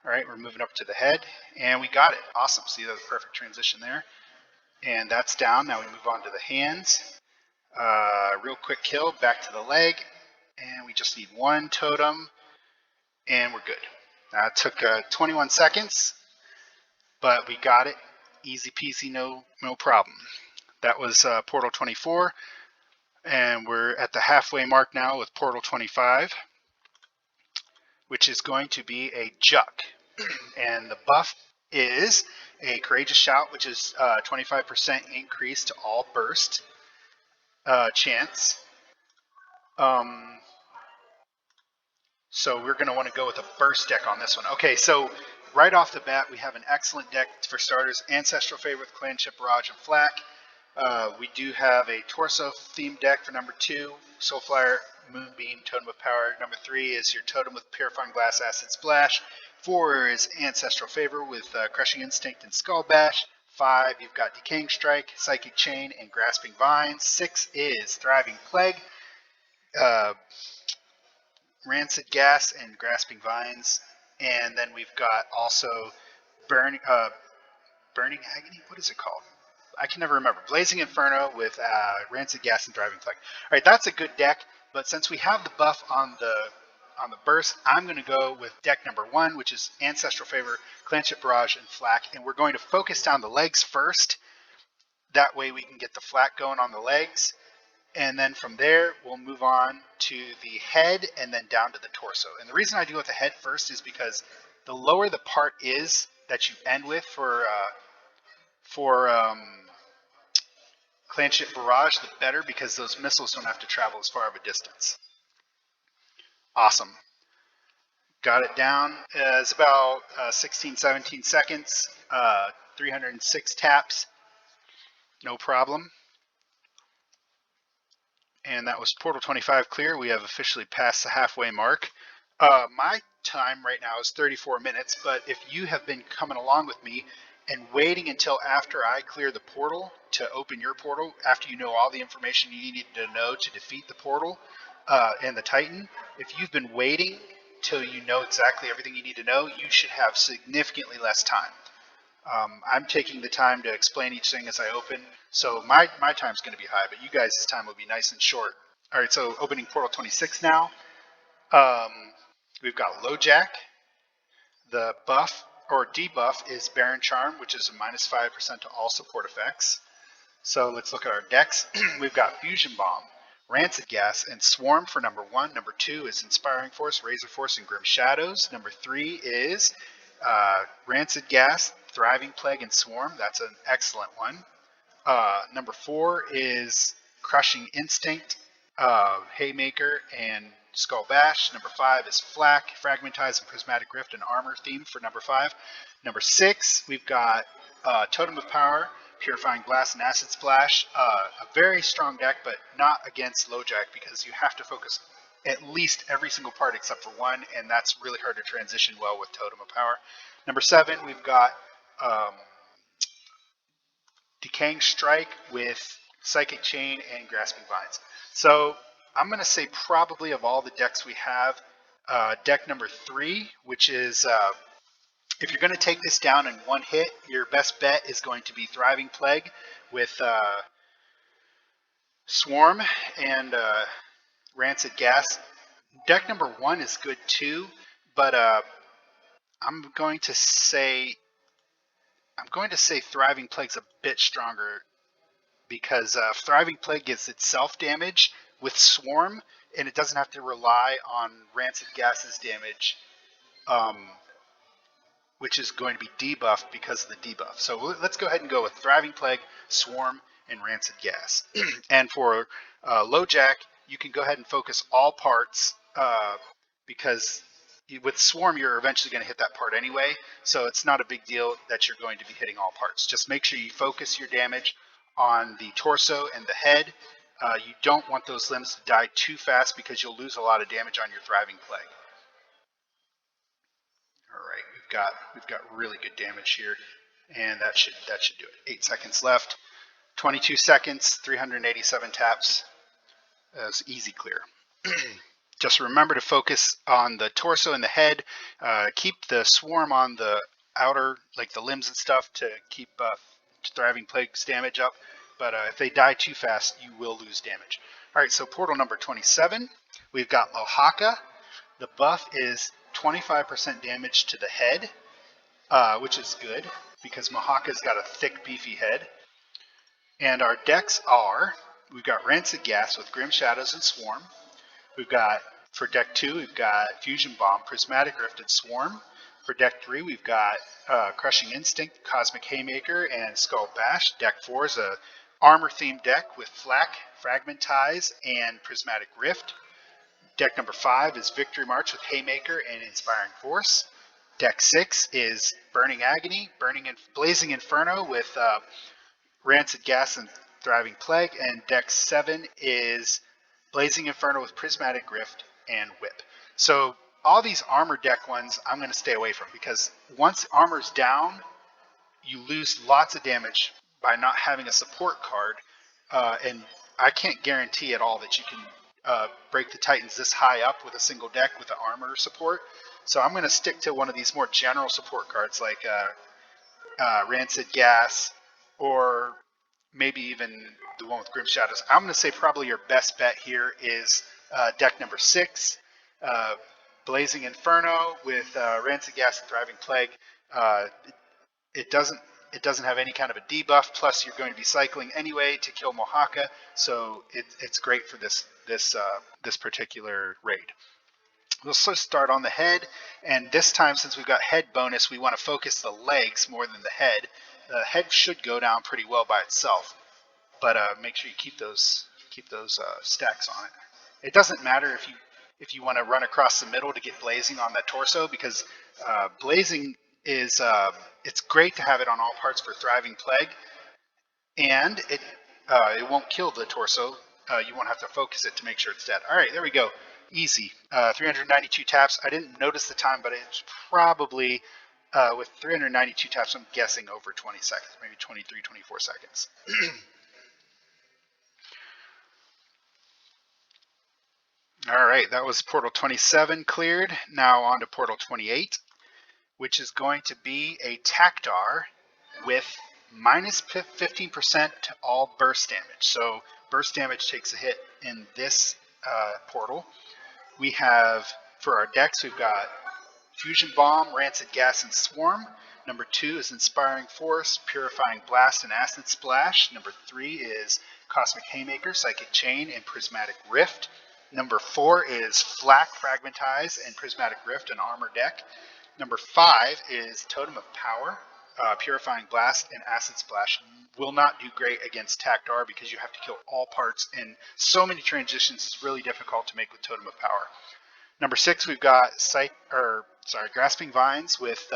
All right, we're moving up to the head, and we got it. Awesome. See, that was a perfect transition there. And that's down. Now we move on to the hands. Real quick kill, back to the leg, and we just need 1 totem, and we're good. It took 21 seconds, but we got it. Easy peasy, no problem. That was Portal 24, and we're at the halfway mark now with Portal 25, which is going to be a Juck. And the buff is a Courageous Shout, which is 25% increase to all burst chance. So we're going to want to go with a burst deck on this one. Okay, so right off the bat, we have an excellent deck for starters. Ancestral Favor with Clanship, Barrage, and Flak. We do have a torso themed deck for number 2, Soulfire, Moonbeam, Totem of Power. Number 3 is your Totem with Purifying Glass, Acid Splash. 4 is Ancestral Favor with Crushing Instinct and Skull Bash. 5, you've got Decaying Strike, Psychic Chain, and Grasping Vines. 6 is Thriving Plague, Rancid Gas, and Grasping Vines. And then we've got also Burning Agony. What is it called? I can never remember. Blazing Inferno with Rancid Gas and Thriving Plague. All right, that's a good deck. But since we have the buff on the burst, I'm going to go with deck number 1, which is Ancestral Favor, Clanship, Barrage, and Flak. And we're going to focus down the legs first. That way we can get the Flak going on the legs. And then from there, we'll move on to the head and then down to the torso. And the reason I do it with the head first is because the lower the part is that you end with for Clanship Barrage, the better, because those missiles don't have to travel as far of a distance. Awesome. Got it down. It's about 16, 17 seconds, 306 taps, no problem. And that was Portal 25 clear. We have officially passed the halfway mark. My time right now is 34 minutes, but if you have been coming along with me and waiting until after I clear the portal to open your portal, after you know all the information you need to know to defeat the portal and the Titan, if you've been waiting till you know exactly everything you need to know, you should have significantly less time. I'm taking the time to explain each thing as I open, so my time's going to be high, but you guys' time will be nice and short. All right, so opening Portal 26 now. We've got Lojack. The buff or debuff is Baron Charm, which is a -5% to all support effects. So let's look at our decks. We've got Fusion Bomb, Rancid Gas, and Swarm for number 1. Number 2 is Inspiring Force, Razor Force, and Grim Shadows. Number 3 is Rancid Gas, Thriving Plague, and Swarm. That's an excellent one. Number 4 is Crushing Instinct, Haymaker, and Skull Bash. Number 5 is Flak, Fragmentize, and Prismatic Rift, and Armor theme for number 5. Number 6, we've got Totem of Power Purifying Blast and Acid Splash. A very strong deck, but not against Lojack because you have to focus at least every single part except for one, and that's really hard to transition well with Totem of Power. Number 7, we've got Decaying Strike with Psychic Chain and Grasping Vines. So I'm going to say probably of all the decks we have, deck number 3, which is if you're going to take this down in one hit, your best bet is going to be Thriving Plague with Swarm and Rancid Gas. Deck number 1 is good too, but I'm going to say Thriving Plague's a bit stronger because Thriving Plague gives itself damage with Swarm, and it doesn't have to rely on Rancid Gas's damage, which is going to be debuffed because of the debuff. So let's go ahead and go with Thriving Plague, Swarm, and Rancid Gas. And for Lojack, you can go ahead and focus all parts because with Swarm, you're eventually going to hit that part anyway, so it's not a big deal that you're going to be hitting all parts. Just make sure you focus your damage on the torso and the head. You don't want those limbs to die too fast because you'll lose a lot of damage on your Thriving Plague. All right, we've got really good damage here, and that should do it. 8 seconds left. 22 seconds, 387 taps. That's easy clear. Just remember to focus on the torso and the head. Keep the Swarm on the outer, like the limbs and stuff, to keep Thriving Plague's damage up. But if they die too fast, you will lose damage. All right, so portal number 27. We've got Mohaka. The buff is 25% damage to the head, which is good because Mohaka's got a thick, beefy head. And our decks are, we've got Rancid Gas with Grim Shadows and Swarm. We've got, for deck 2, we've got Fusion Bomb, Prismatic Rift, and Swarm. For deck 3, we've got Crushing Instinct, Cosmic Haymaker, and Skull Bash. Deck 4 is a armor-themed deck with Flak, Fragmentize, and Prismatic Rift. Deck number 5 is Victory March with Haymaker and Inspiring Force. Deck 6 is Burning Agony, Blazing Inferno with Rancid Gas and Thriving Plague. And deck 7 is Blazing Inferno with Prismatic Rift and Whip. So all these armor deck ones I'm going to stay away from because once armor's down, you lose lots of damage by not having a support card. And I can't guarantee at all that you can break the Titans this high up with a single deck with the armor support. So I'm going to stick to one of these more general support cards like Rancid Gas, or maybe even the one with Grim Shadows. I'm going to say probably your best bet here is deck number 6, Blazing Inferno with Rancid Gas and Thriving Plague. It doesn't have any kind of a debuff, plus you're going to be cycling anyway to kill Mohaka, so it's great for this particular raid. Let's just start on the head, and this time, since we've got head bonus, we want to focus the legs more than the head. The head should go down pretty well by itself, but make sure you keep those stacks on it. It doesn't matter if you want to run across the middle to get blazing on the torso, because blazing is it's great to have it on all parts for Thriving Plague, and it won't kill the torso. You won't have to focus it to make sure it's dead. All right, there we go. Easy. 392 taps. I didn't notice the time, but it's probably, with 392 taps, I'm guessing over 20 seconds, maybe 23, 24 seconds. All right, that was portal 27 cleared. Now on to portal 28, which is going to be a Tactar with minus 15% to all burst damage. So burst damage takes a hit in this portal. We have, for our decks, we've got Fusion Bomb, Rancid Gas, and Swarm. Number 2 is Inspiring Force, Purifying Blast, and Acid Splash. Number 3 is Cosmic Haymaker, Psychic Chain, and Prismatic Rift. Number 4 is Flak, Fragmentize, and Prismatic Rift, an armor deck. Number 5 is Totem of Power, Purifying Blast, and Acid Splash. Will not do great against Tactar because you have to kill all parts, and so many transitions is really difficult to make with Totem of Power. Number 6, we've got Grasping Vines with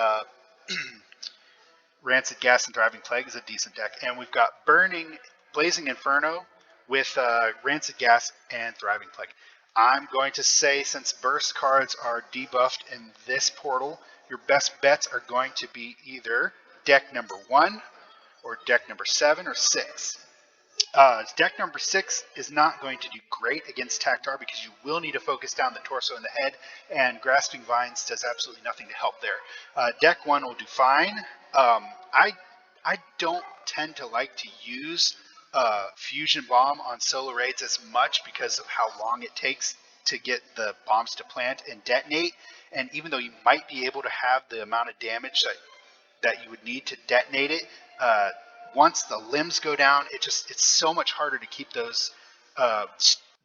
Rancid Gas and Thriving Plague is a decent deck. And we've got Blazing Inferno with Rancid Gas and Thriving Plague. I'm going to say, since burst cards are debuffed in this portal, your best bets are going to be either deck number 1 or deck number 7 or 6. Deck number 6 is not going to do great against Tactar because you will need to focus down the torso and the head, and Grasping Vines does absolutely nothing to help there. Deck 1 will do fine. I don't tend to like to use Fusion Bomb on solo raids as much because of how long it takes to get the bombs to plant and detonate, and even though you might be able to have the amount of damage that you would need to detonate it, once the limbs go down, it's so much harder to keep those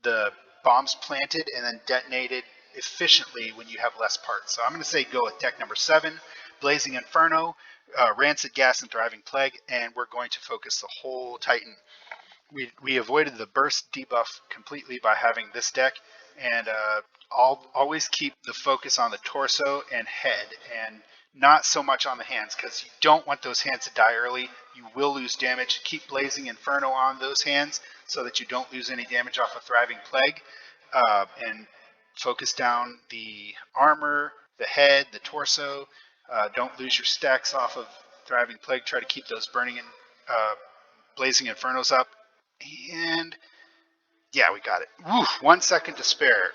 the bombs planted and then detonated efficiently when you have less parts. So I'm going to say go with deck number 7, Blazing Inferno, Rancid Gas and Thriving Plague, and we're going to focus the whole Titan. We avoided the burst debuff completely by having this deck, and always keep the focus on the torso and head, and not so much on the hands, because you don't want those hands to die early. You will lose damage. Keep Blazing Inferno on those hands so that you don't lose any damage off of Thriving Plague, and focus down the armor, the head, the torso. Don't lose your stacks off of Thriving Plague. Try to keep those Blazing Infernos up. And yeah, we got it. Woo, 1 second to spare.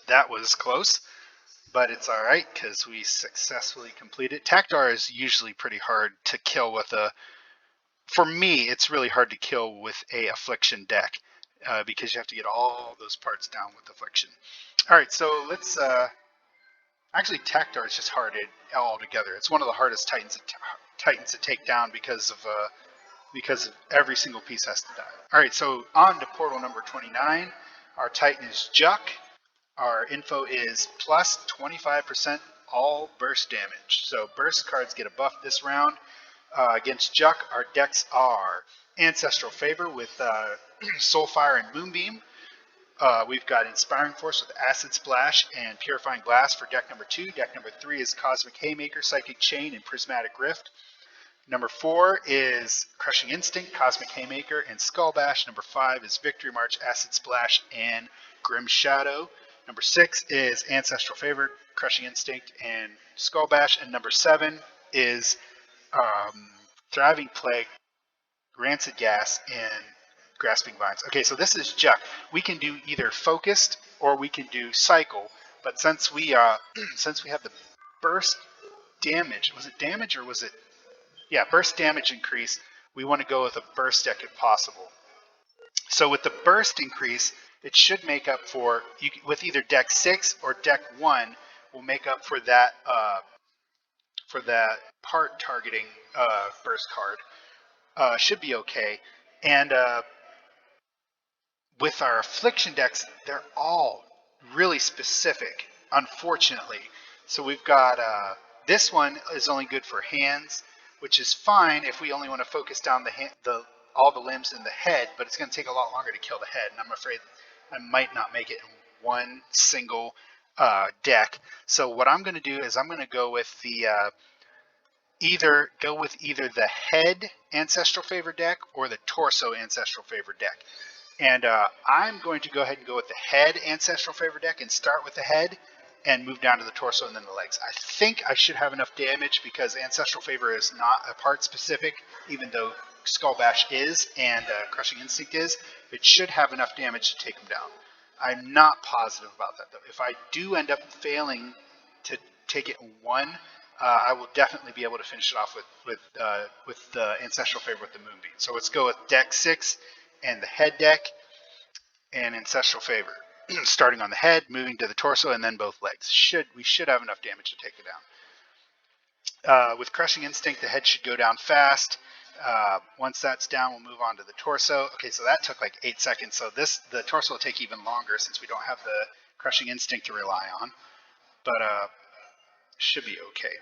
That was close, but it's all right because we successfully completed. Tactar is usually pretty hard to kill with for me, it's really hard to kill with a Affliction deck because you have to get all those parts down with Affliction. All right, so let's, actually Tactar is just hard altogether. It's one of the hardest Titans to take down because of every single piece has to die. All right, so on to portal number 29. Our Titan is Juck. Our info is plus 25% all burst damage. So burst cards get a buff this round. Against Juck, our decks are Ancestral Favor with Soulfire and Moonbeam. We've got Inspiring Force with Acid Splash and Purifying Blast for deck number 2. Deck number 3 is Cosmic Haymaker, Psychic Chain, and Prismatic Rift. Number 4 is Crushing Instinct, Cosmic Haymaker, and Skull Bash. Number 5 is Victory March, Acid Splash, and Grim Shadow. Number 6 is Ancestral Favor, Crushing Instinct, and Skull Bash. And number 7 is Thriving Plague, Rancid Gas, and Grasping Vines. Okay, so this is Juck. We can do either Focused or we can do Cycle, but since we have the burst damage, was it damage or was it? Yeah, burst damage increase, we want to go with a burst deck if possible. So with the burst increase, it should make up for, with either deck 6 or deck 1, will make up for that part targeting burst card. Should be okay. And with our Affliction decks, they're all really specific, unfortunately. So we've got, this one is only good for hands, which is fine if we only want to focus down all the limbs in the head, but it's going to take a lot longer to kill the head, and I'm afraid I might not make it in one single deck. So what I'm going to do is I'm going to go with the either the head Ancestral Favor deck or the torso Ancestral Favor deck. And I'm going to go ahead and go with the head Ancestral Favor deck and start with the head and move down to the torso and then the legs. I think I should have enough damage because Ancestral Favor is not a part specific, even though Skull Bash is and Crushing Instinct is. It should have enough damage to take them down. I'm not positive about that though. If I do end up failing to take it in one, I will definitely be able to finish it off with the Ancestral Favor with the Moonbeam. So let's go with deck 6 and the head deck and Ancestral Favor. Starting on the head, moving to the torso, and then both legs. We should have enough damage to take it down. With Crushing Instinct, the head should go down fast. Once that's down, we'll move on to the torso. Okay, so that took like 8 seconds. So the torso will take even longer since we don't have the Crushing Instinct to rely on. But should be okay.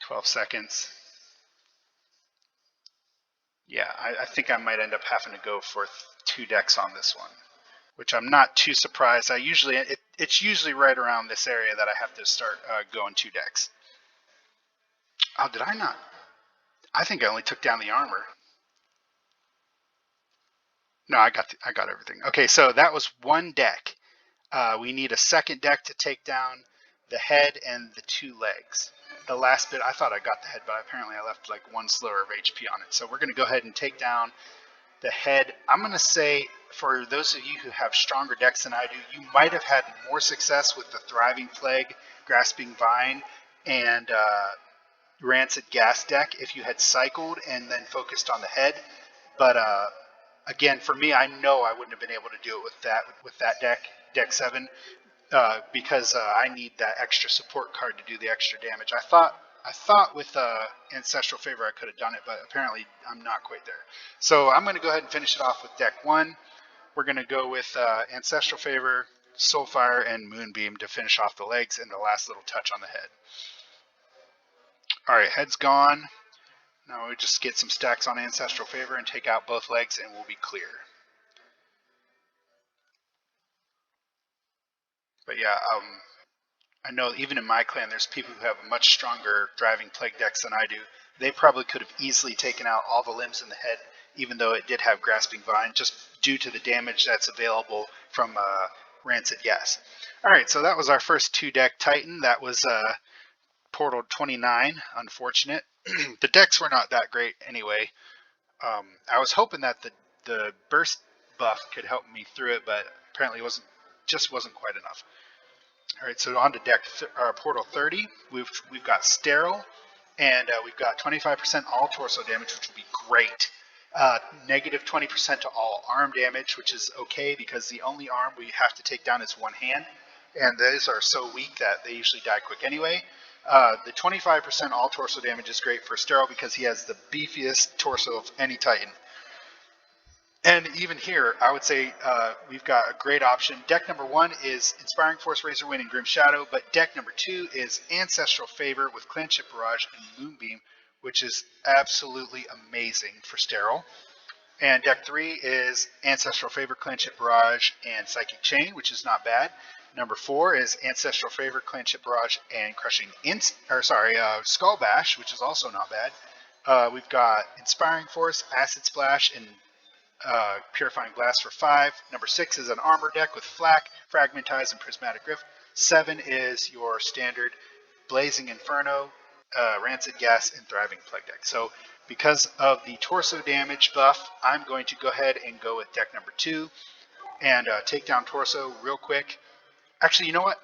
12 seconds. Yeah, I think I might end up having to go for 2 decks on this one, which I'm not too surprised. It's usually right around this area that I have to start going 2 decks. Oh, did I not? I think I only took down the armor. No, I got everything. Okay, so that was one deck. We need a second deck to take down the head and the two legs. The last bit, I thought I got the head, but apparently I left like one slower of HP on it. So we're going to go ahead and take down the head. I'm going to say, for those of you who have stronger decks than I do, you might have had more success with the Thriving Plague, Grasping Vine, and Rancid Gas deck if you had cycled and then focused on the head. But again, for me, I know I wouldn't have been able to do it with that deck 7, because I need that extra support card to do the extra damage. I thought with Ancestral Favor I could have done it, but apparently I'm not quite there. So I'm going to go ahead and finish it off with deck 1. We're going to go with Ancestral Favor, Soulfire, and Moonbeam to finish off the legs and the last little touch on the head. All right, head's gone. Now we just get some stacks on Ancestral Favor and take out both legs and we'll be clear. But yeah, I know even in my clan there's people who have much stronger Driving Plague decks than I do. They probably could have easily taken out all the limbs in the head, even though it did have Grasping Vine, just due to the damage that's available from Rancid Gas. Alright, so that was our first 2-deck Titan. That was Portal 29, unfortunate. The decks were not that great anyway. I was hoping that the burst buff could help me through it, but apparently it wasn't quite enough. All right, so on to deck Portal 30. We've got Sterile, and we've got 25% all torso damage, which will be great. Negative 20% to all arm damage, which is okay because the only arm we have to take down is one hand, and those are so weak that they usually die quick anyway. The 25% all torso damage is great for Sterile because he has the beefiest torso of any Titan. And even here, I would say we've got a great option. Deck number 1 is Inspiring Force, Razorwind, and Grim Shadow, but deck number 2 is Ancestral Favor with Clanship Barrage and Moonbeam, which is absolutely amazing for Sterile. And deck 3 is Ancestral Favor, Clanship Barrage, and Psychic Chain, which is not bad. Number 4 is Ancestral Favor, Clanship Barrage, and Skull Bash, which is also not bad. We've got Inspiring Force, Acid Splash, and Purifying Blast for 5. Number 6 is an armor deck with Flak, Fragmentize, and Prismatic Rift. 7 is your standard Blazing Inferno, Rancid Gas, and Thriving Plague deck. So because of the torso damage buff, I'm going to go ahead and go with deck number 2 and take down torso real quick. Actually, you know what?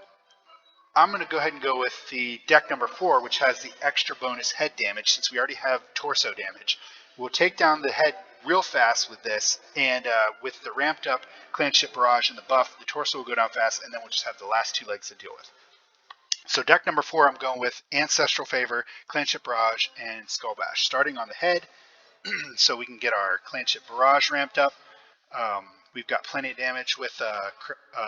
I'm going to go ahead and go with the deck number 4, which has the extra bonus head damage since we already have torso damage. We'll take down the head real fast with this, and with the ramped up Clanship Barrage and the buff, the torso will go down fast, and then we'll just have the last 2 legs to deal with. So deck number 4, I'm going with Ancestral Favor, Clanship Barrage, and Skull Bash. Starting on the head, so we can get our Clanship Barrage ramped up. We've got plenty of damage with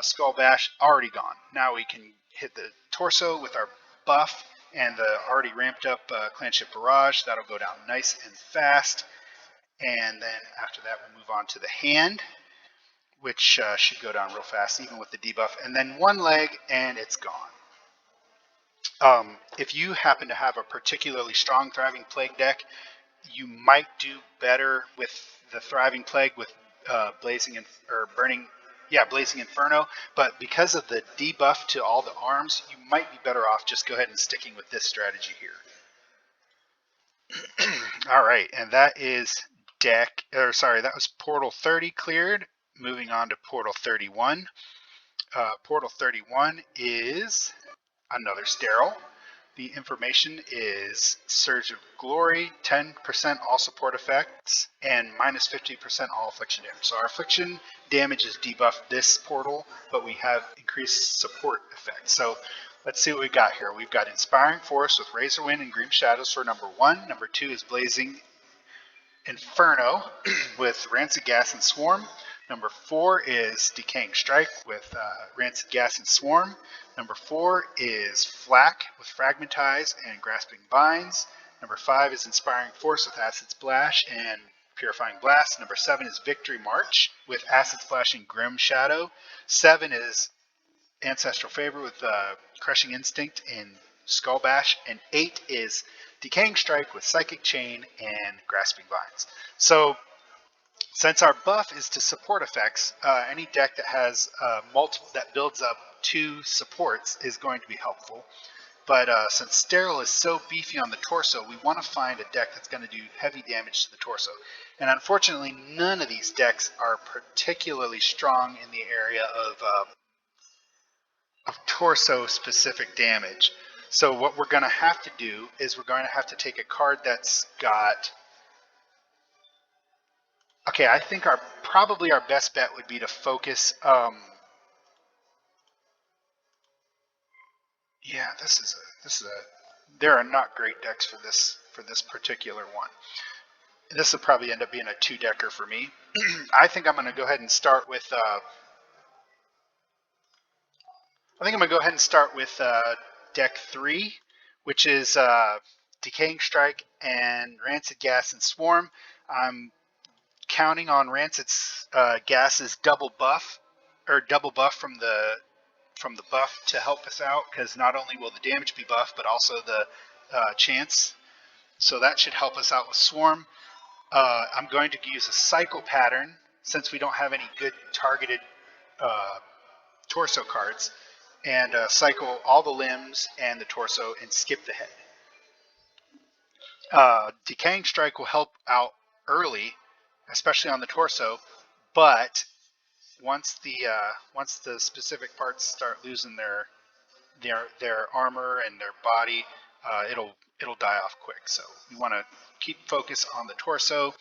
Skull Bash already gone. Now we can hit the torso with our buff and the already ramped up Clanship Barrage. That'll go down nice and fast. And then after that, we'll move on to the hand, which should go down real fast, even with the debuff. And then one leg, and it's gone. If you happen to have a particularly strong Thriving Plague deck, you might do better with the Thriving Plague with Blazing Inferno. But because of the debuff to all the arms, you might be better off just go ahead and sticking with this strategy here. All right, and that is that was Portal 30 cleared. Moving on to Portal 31. Portal 31 is another Sterile. The information is Surge of Glory, 10% all support effects, and minus 50% all affliction damage. So our affliction damage is debuffed this portal, but we have increased support effects. So let's see what we got here. We've got Inspiring Force with Razorwind and Grim Shadows for number 1. Number 2 is Blazing Inferno with Rancid Gas and Swarm. Number 4 is Decaying Strike with Rancid Gas and Swarm. Number 4 is Flak with Fragmentize and Grasping Vines. Number 5 is Inspiring Force with Acid Splash and Purifying Blast. Number 7 is Victory March with Acid Splash and Grim Shadow. 7 is Ancestral Favor with Crushing Instinct and Skull Bash, and 8 is Decaying Strike with Psychic Chain and Grasping Vines. So since our buff is to support effects, any deck that has multiple that builds up 2 supports is going to be helpful. But since Sterile is so beefy on the torso, we want to find a deck that's going to do heavy damage to the torso. And unfortunately, none of these decks are particularly strong in the area of torso-specific damage. So what we're going to have to do is we're going to have to take a card that's got... Okay, I think probably our best bet would be to focus... yeah, this is a... There are not great decks for this particular one. This will probably end up being a 2-decker for me. I think I'm going to go ahead and start with... deck 3, which is Decaying Strike and Rancid Gas and Swarm. I'm counting on Rancid's Gas's double buff from the buff to help us out, because not only will the damage be buffed, but also the chance. So that should help us out with Swarm. I'm going to use a cycle pattern since we don't have any good targeted torso cards, and cycle all the limbs and the torso and skip the head. Decaying Strike will help out early, especially on the torso, but once the specific parts start losing their armor and their body, it'll die off quick. So we want to keep focus on the torso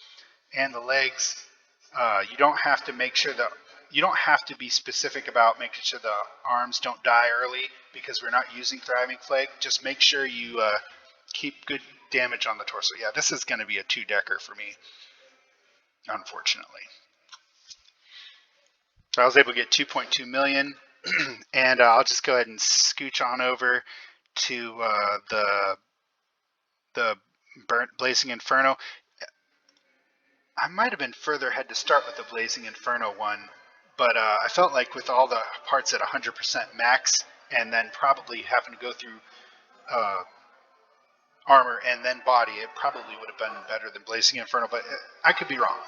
and the legs. You don't have to be specific about making sure the arms don't die early because we're not using Thriving Plague. Just make sure you keep good damage on the torso. Yeah, this is going to be a 2-decker for me, unfortunately. So I was able to get 2.2 million, and I'll just go ahead and scooch on over to the Blazing Inferno. I might have been further ahead to start with the Blazing Inferno one, but I felt like with all the parts at 100% max, and then probably having to go through armor and then body, it probably would have been better than Blazing Inferno, but I could be wrong.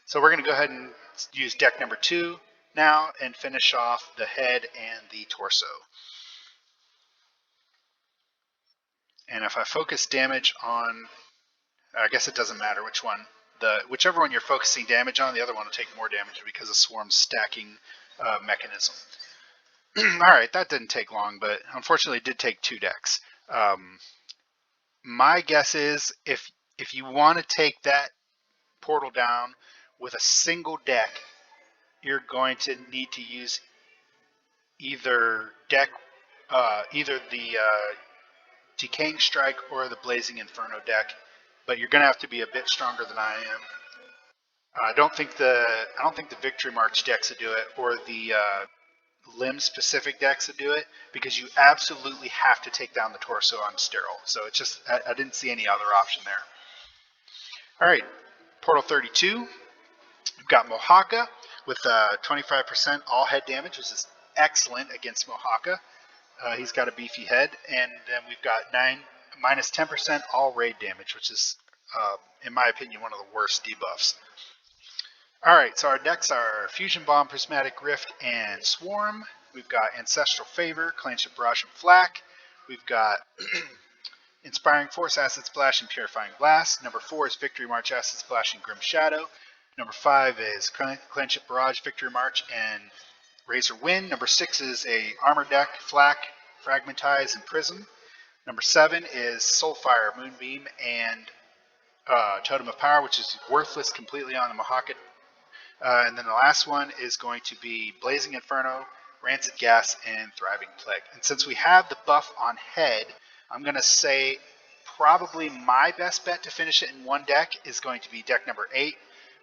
So we're going to go ahead and use deck number 2 now and finish off the head and the torso. And if I focus damage on, I guess it doesn't matter which one. Whichever one you're focusing damage on, the other one will take more damage because of Swarm's stacking mechanism. Alright, that didn't take long, but unfortunately it did take 2 decks. My guess is if you want to take that portal down with a single deck, you're going to need to use either the Decaying Strike or the Blazing Inferno deck, but you're going to have to be a bit stronger than I am. I don't think the Victory March decks would do it, or the limb specific decks would do it, because you absolutely have to take down the torso on Sterile. So it's just I didn't see any other option there. All right, Portal 32. We've got Mohaka with 25% all head damage, which is excellent against Mohaka. He's got a beefy head, and then we've got minus 10% all raid damage, which is, in my opinion, one of the worst debuffs. Alright, so our decks are Fusion Bomb, Prismatic Rift, and Swarm. We've got Ancestral Favor, Clanship Barrage, and Flak. We've got Inspiring Force, Acid Splash, and Purifying Blast. Number 4 is Victory March, Acid Splash, and Grim Shadow. Number 5 is Clanship Barrage, Victory March, and Razor Wind. Number 6 is a Armor deck, Flak, Fragmentize, and Prism. Number 7 is Soulfire, Moonbeam, and Totem of Power, which is worthless completely on the Mohaka. And then the last one is going to be Blazing Inferno, Rancid Gas, and Thriving Plague. And since we have the buff on head, I'm going to say probably my best bet to finish it in one deck is going to be deck number 8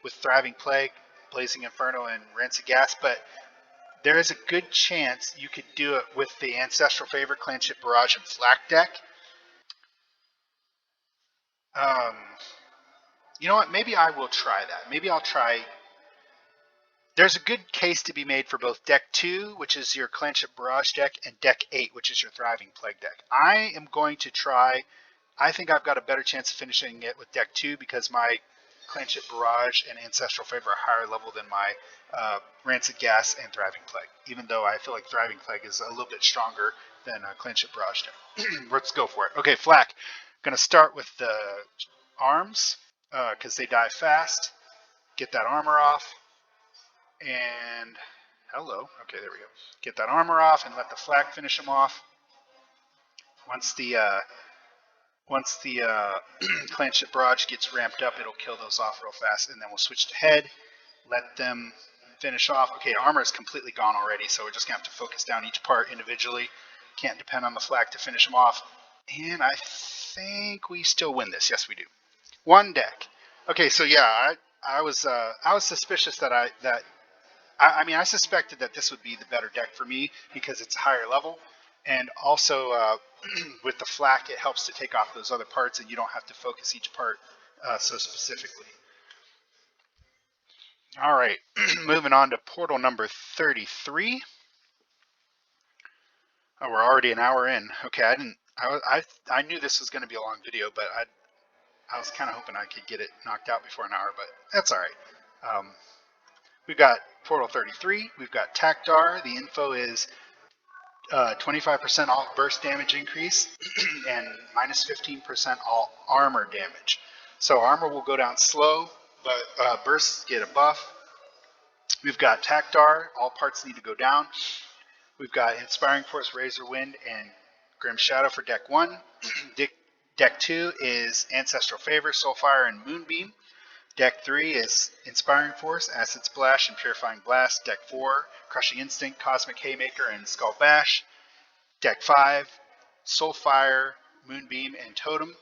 with Thriving Plague, Blazing Inferno, and Rancid Gas. But there is a good chance you could do it with the Ancestral Favor, Clanship Barrage, and Flak deck. You know what? Maybe I will try that. Maybe I'll try there's a good case to be made for both deck 2, which is your Clanship Barrage deck, and deck 8, which is your Thriving Plague deck. I am going to try, I think I've got a better chance of finishing it with deck 2 because my Clanship Barrage and Ancestral Favor are higher level than my Rancid Gas and Thriving Plague, even though I feel like Thriving Plague is a little bit stronger than Clanship Barrage deck. Let's go for it. Okay, Flak. Going to start with the arms because they die fast. Get that armor off. And hello. Okay, there we go. Get that armor off and let the Flak finish him off. Once the Clanship Barrage gets ramped up, it'll kill those off real fast, and then we'll switch to head. Let them finish off. Okay, armor is completely gone already, so we're just gonna have to focus down each part individually. Can't depend on the Flak to finish them off. And I think we still win this. Yes, we do. One deck. Okay, so yeah, I was suspicious that I mean, I suspected that this would be the better deck for me because it's higher level, and also with the Flak, it helps to take off those other parts, and you don't have to focus each part so specifically. All right, moving on to portal number 33. Oh, we're already an hour in. Okay, I knew this was going to be a long video, but I was kind of hoping I could get it knocked out before an hour, but that's all right. We've got portal 33. We've got Tactar. The info is 25% all burst damage increase and minus 15% all armor damage. So armor will go down slow, but bursts get a buff. We've got Tactar. All parts need to go down. We've got Inspiring Force, Razor Wind, and Grim Shadow for deck 1. Deck 2 is Ancestral Favor, Soulfire, and Moonbeam. Deck 3 is Inspiring Force, Acid Splash, and Purifying Blast. Deck 4, Crushing Instinct, Cosmic Haymaker, and Skull Bash. Deck 5, Soulfire, Moonbeam, and Totem.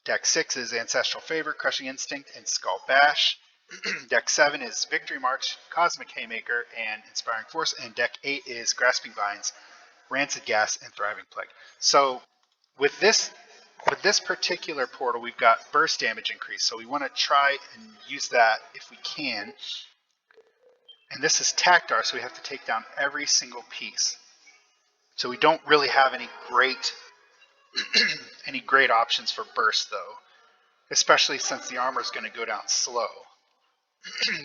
Deck 6 is Ancestral Favor, Crushing Instinct, and Skull Bash. Deck 7 is Victory March, Cosmic Haymaker, and Inspiring Force. And Deck 8 is Grasping Vines, Rancid Gas, and Thriving Plague. So with this particular portal, we've got burst damage increase. So we want to try and use that if we can. And this is Tactar, so we have to take down every single piece. So we don't really have any great options for burst, though, especially since the armor is going to go down slow.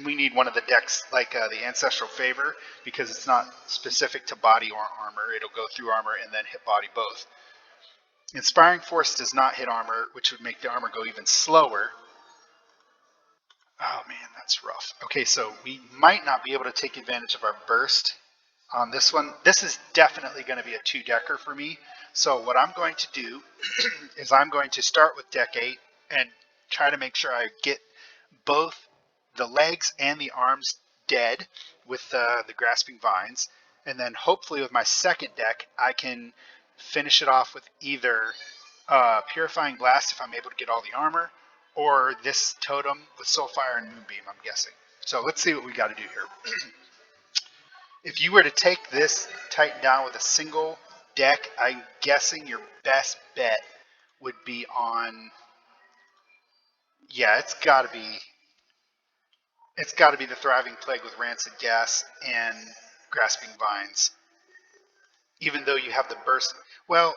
We need one of the decks like the Ancestral Favor because it's not specific to body or armor. It'll go through armor and then hit body both. Inspiring Force does not hit armor, which would make the armor go even slower. Oh man, that's rough. Okay, so we might not be able to take advantage of our burst on this one. This is definitely going to be a 2-decker for me. So what I'm going to do is I'm going to start with deck 8 and try to make sure I get both the legs and the arms dead with the Grasping Vines. And then hopefully with my second deck, I can finish it off with either Purifying Blast if I'm able to get all the armor, or this Totem with Soulfire and Moonbeam, I'm guessing. So let's see what we got to do here. If you were to take this Titan down with a single deck, I'm guessing your best bet would be on, yeah, it's got to be the Thriving Plague with Rancid Gas and Grasping Vines. Even though you have the burst, well,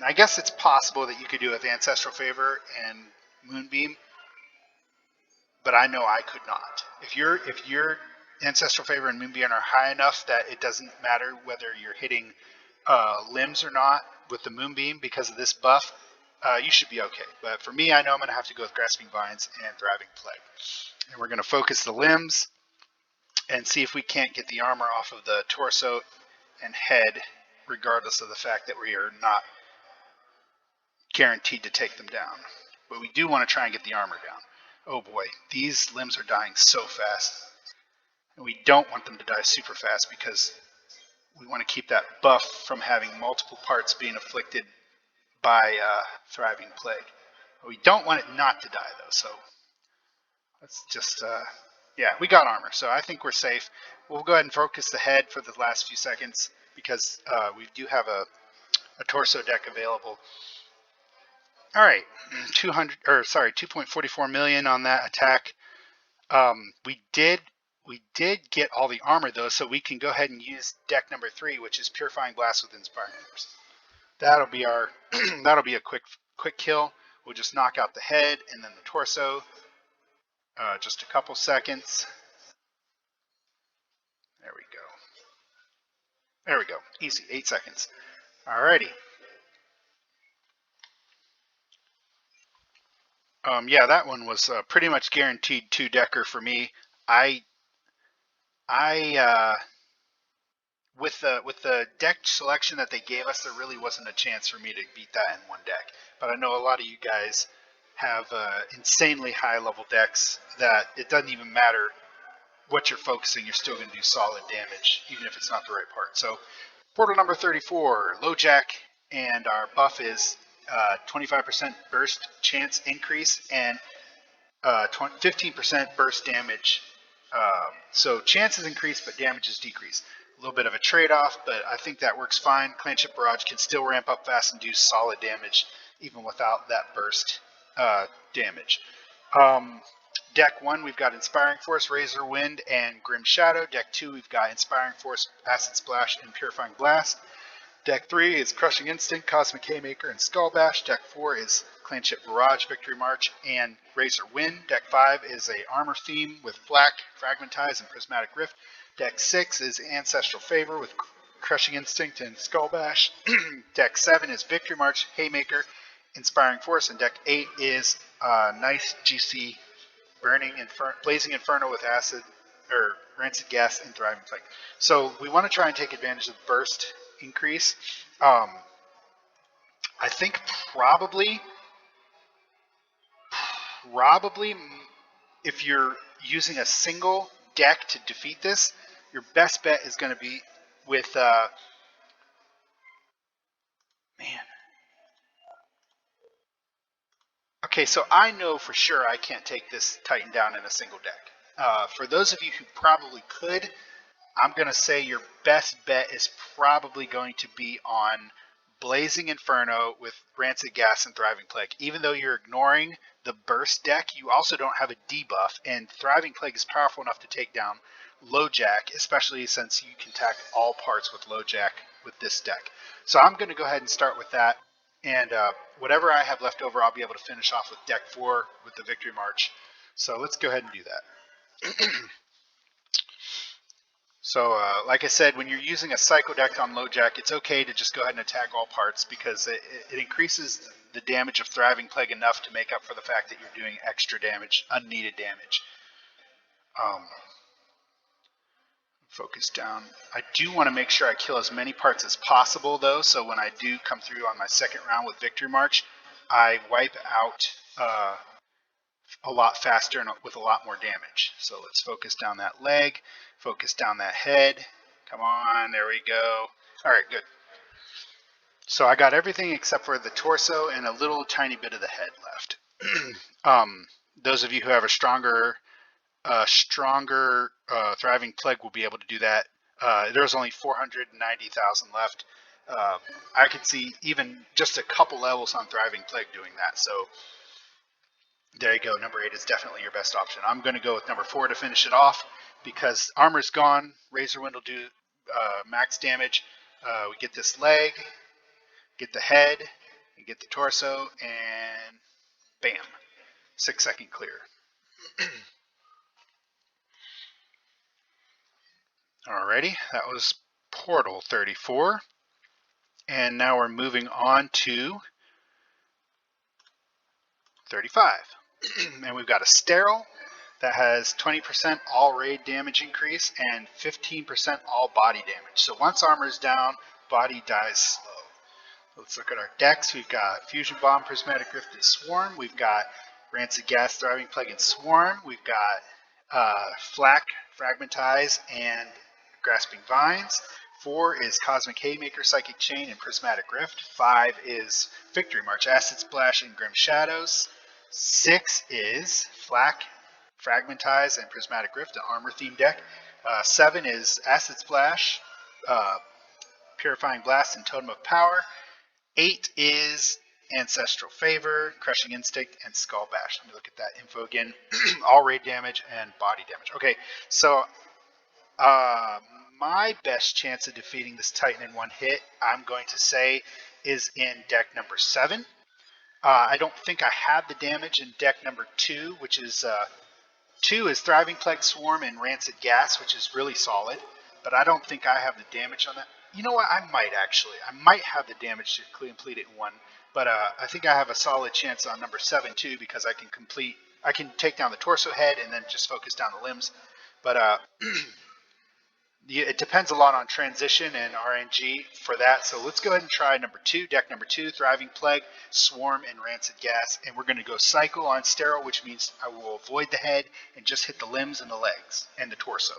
I guess it's possible that you could do it with Ancestral Favor and Moonbeam, but I know I could not. If your Ancestral Favor and Moonbeam are high enough that it doesn't matter whether you're hitting limbs or not with the Moonbeam because of this buff, you should be okay. But for me, I know I'm going to have to go with Grasping Vines and Thriving Plague. And we're going to focus the limbs and see if we can't get the armor off of the torso and head, regardless of the fact that we are not guaranteed to take them down. But we do want to try and get the armor down. Oh boy, these limbs are dying so fast. And we don't want them to die super fast because we want to keep that buff from having multiple parts being afflicted by Thriving Plague. But we don't want it not to die though, so let's just, yeah, we got armor, so I think we're safe. We'll go ahead and focus the head for the last few seconds because we do have a torso deck available. All right, 2.44 million on that attack. We did We did get all the armor though, so we can go ahead and use deck number 3, which is Purifying Blast with Inspiring Force. That'll be our that'll be a quick kill. We'll just knock out the head and then the torso. Just a couple seconds. There we go. There we go. Easy. 8 seconds. Alrighty. Yeah, that one was pretty much guaranteed 2-decker for me. I with the deck selection that they gave us, there really wasn't a chance for me to beat that in one deck. But I know a lot of you guys have insanely high level decks that it doesn't even matter what you're focusing, you're still going to do solid damage, even if it's not the right part. So, portal number 34, Lojack, and our buff is 25% burst chance increase and 15% burst damage. So chances increase, but damages decrease. A little bit of a trade-off, but I think that works fine. Clanship Barrage can still ramp up fast and do solid damage, even without that burst damage. Deck 1, we've got Inspiring Force, Razor Wind, and Grim Shadow. Deck 2, we've got Inspiring Force, Acid Splash, and Purifying Blast. Deck 3 is Crushing Instinct, Cosmic Haymaker, and Skull Bash. Deck 4 is Clanship Barrage, Victory March, and Razor Wind. Deck 5 is a Armor theme with Flak, Fragmentize, and Prismatic Rift. Deck 6 is Ancestral Favor with Crushing Instinct and Skull Bash. Deck 7 is Victory March, Haymaker, Inspiring Force, and Deck 8 is nice GC Blazing Inferno with Acid or Rancid Gas and Thriving Plague. So we want to try and take advantage of the burst increase. I think probably if you're using a single deck to defeat this, your best bet is going to be with Okay, so I know for sure I can't take this Titan down in a single deck. For those of you who probably could, I'm going to say your best bet is probably going to be on Blazing Inferno with Rancid Gas and Thriving Plague. Even though you're ignoring the burst deck, you also don't have a debuff, and Thriving Plague is powerful enough to take down Lojack, especially since you can attack all parts with Lojack with this deck. So I'm going to go ahead and start with that, and whatever I have left over, I'll be able to finish off with deck 4 with the Victory March. So let's go ahead and do that. So, like I said, when you're using a Psycho deck on Lojack, it's okay to just go ahead and attack all parts because it increases the damage of Thriving Plague enough to make up for the fact that you're doing extra damage, unneeded damage. Focus down. I do want to make sure I kill as many parts as possible, though, so when I do come through on my second round with Victory March, I wipe out a lot faster and with a lot more damage. So let's focus down that leg, focus down that head. Come on, there we go. All right, good. So I got everything except for the torso and a little tiny bit of the head left. Those of you who have a stronger Thriving Plague will be able to do that. There's only 490,000 left. I could see even just a couple levels on Thriving Plague doing that. So there you go. Number 8 is definitely your best option. I'm going to go with number 4 to finish it off because armor's gone. Razor Wind will do max damage. We get this leg, get the head, and get the torso, and bam, 6-second clear. Alrighty, that was Portal 34. And now we're moving on to 35. And we've got a Sterile that has 20% all raid damage increase and 15% all body damage. So once armor is down, body dies slow. Let's look at our decks. We've got Fusion Bomb, Prismatic Rift, and Swarm. We've got Rancid Gas, Thriving Plague, and Swarm. We've got Flak, Fragmentize, and Grasping Vines. 4 is Cosmic Haymaker, Psychic Chain, and Prismatic Rift. 5 is Victory March, Acid Splash, and Grim Shadows. 6 is Flak, Fragmentize, and Prismatic Rift, an armor themed deck. 7 is Acid Splash, Purifying Blast, and Totem of Power. 8 is Ancestral Favor, Crushing Instinct, and Skull Bash. Let me look at that info again. All raid damage and body damage. Okay, so my best chance of defeating this Titan in one hit, I'm going to say, is in deck number 7. I don't think I have the damage in deck number 2, which is 2 is Thriving Plague Swarm and Rancid Gas, which is really solid, but I don't think I have the damage on that. You know what? I might actually. I might have the damage to complete it in 1, but I think I have a solid chance on number 7 too, because I can take down the torso head and then just focus down the limbs. But it depends a lot on transition and RNG for that. So let's go ahead and try number 2, deck number 2, Thriving Plague, Swarm, and Rancid Gas. And we're going to go Cycle on Sterile, which means I will avoid the head and just hit the limbs and the legs and the torso.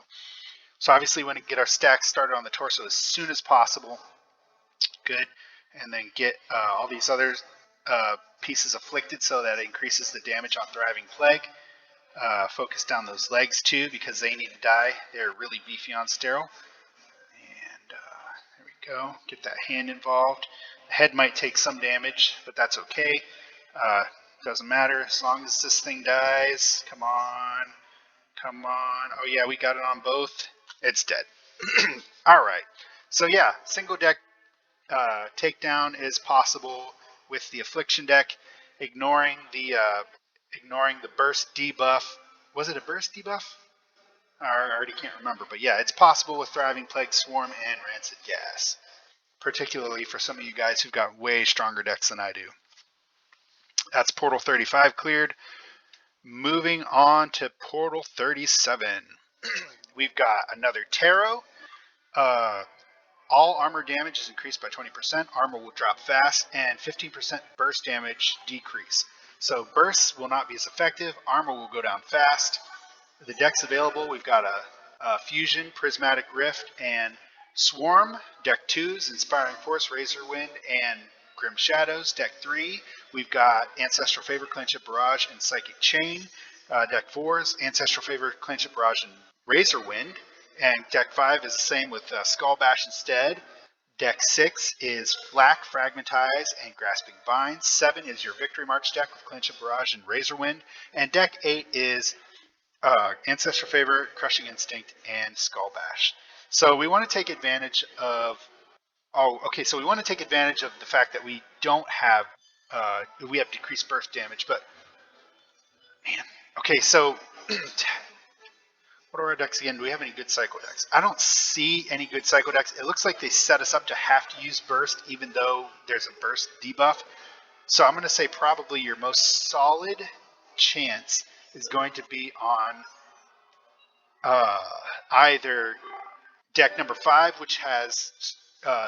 So obviously we want to get our stacks started on the torso as soon as possible. Good. And then get all these other pieces afflicted so that it increases the damage on Thriving Plague. Focus down those legs too, because they need to die. They're really beefy on Sterile. And there we go. Get that hand involved. The head might take some damage, but that's okay. Doesn't matter as long as this thing dies. Come on. Come on. Oh yeah, we got it on both. It's dead. Alright. So yeah, single deck takedown is possible with the Affliction deck, ignoring the burst debuff. Was it a burst debuff? I already can't remember, but yeah, it's possible with Thriving Plague, Swarm, and Rancid Gas, particularly for some of you guys who've got way stronger decks than I do. That's Portal 35 cleared. Moving on to Portal 37. We've got another Tarot. All armor damage is increased by 20%. Armor will drop fast, and 15% burst damage decrease. So bursts will not be as effective. Armor will go down fast. The decks available, we've got a Fusion, Prismatic Rift, and Swarm. Deck 2's Inspiring Force, Razor Wind, and Grim Shadows. Deck 3, we've got Ancestral Favor, Clanship Barrage, and Psychic Chain. Deck 4's Ancestral Favor, Clanship Barrage, and Razor Wind. And deck 5 is the same with Skull Bash instead. Deck 6 is Flak, Fragmentize, and Grasping Vines. 7 is your Victory March deck with Clanship Barrage and Razor Wind. And deck 8 is Ancestral Favor, Crushing Instinct, and Skull Bash. So we want to take advantage of so we want to take advantage of the fact that we don't have we have decreased burst damage, but man. Okay, so what are our decks again? Do we have any good cycle decks? I don't see any good cycle decks. It looks like they set us up to have to use burst even though there's a burst debuff. So I'm going to say probably your most solid chance is going to be on either deck number 5, which has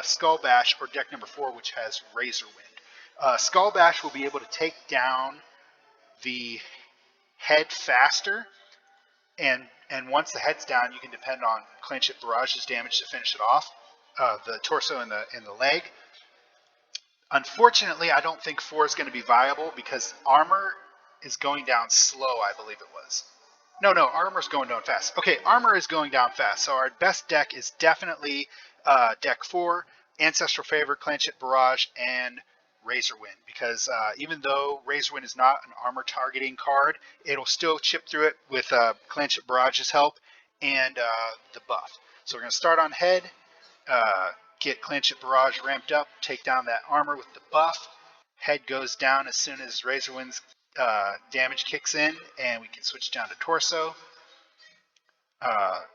Skull Bash, or deck number 4, which has Razor Wind. Skull Bash will be able to take down the head faster, and once the head's down, you can depend on Clanship Barrage's damage to finish it off, the torso and the leg. Unfortunately, I don't think 4 is going to be viable because armor is going down slow, I believe it was. No, armor's going down fast. Okay, armor is going down fast. So our best deck is definitely deck 4, Ancestral Favor, Clanship Barrage, and Razor Wind. Because even though Razor Wind is not an armor targeting card, it'll still chip through it with Clanship Barrage's help and the buff. So we're going to start on head, get Clanship Barrage ramped up, take down that armor with the buff. Head goes down as soon as Razor Wind's damage kicks in, and we can switch down to torso.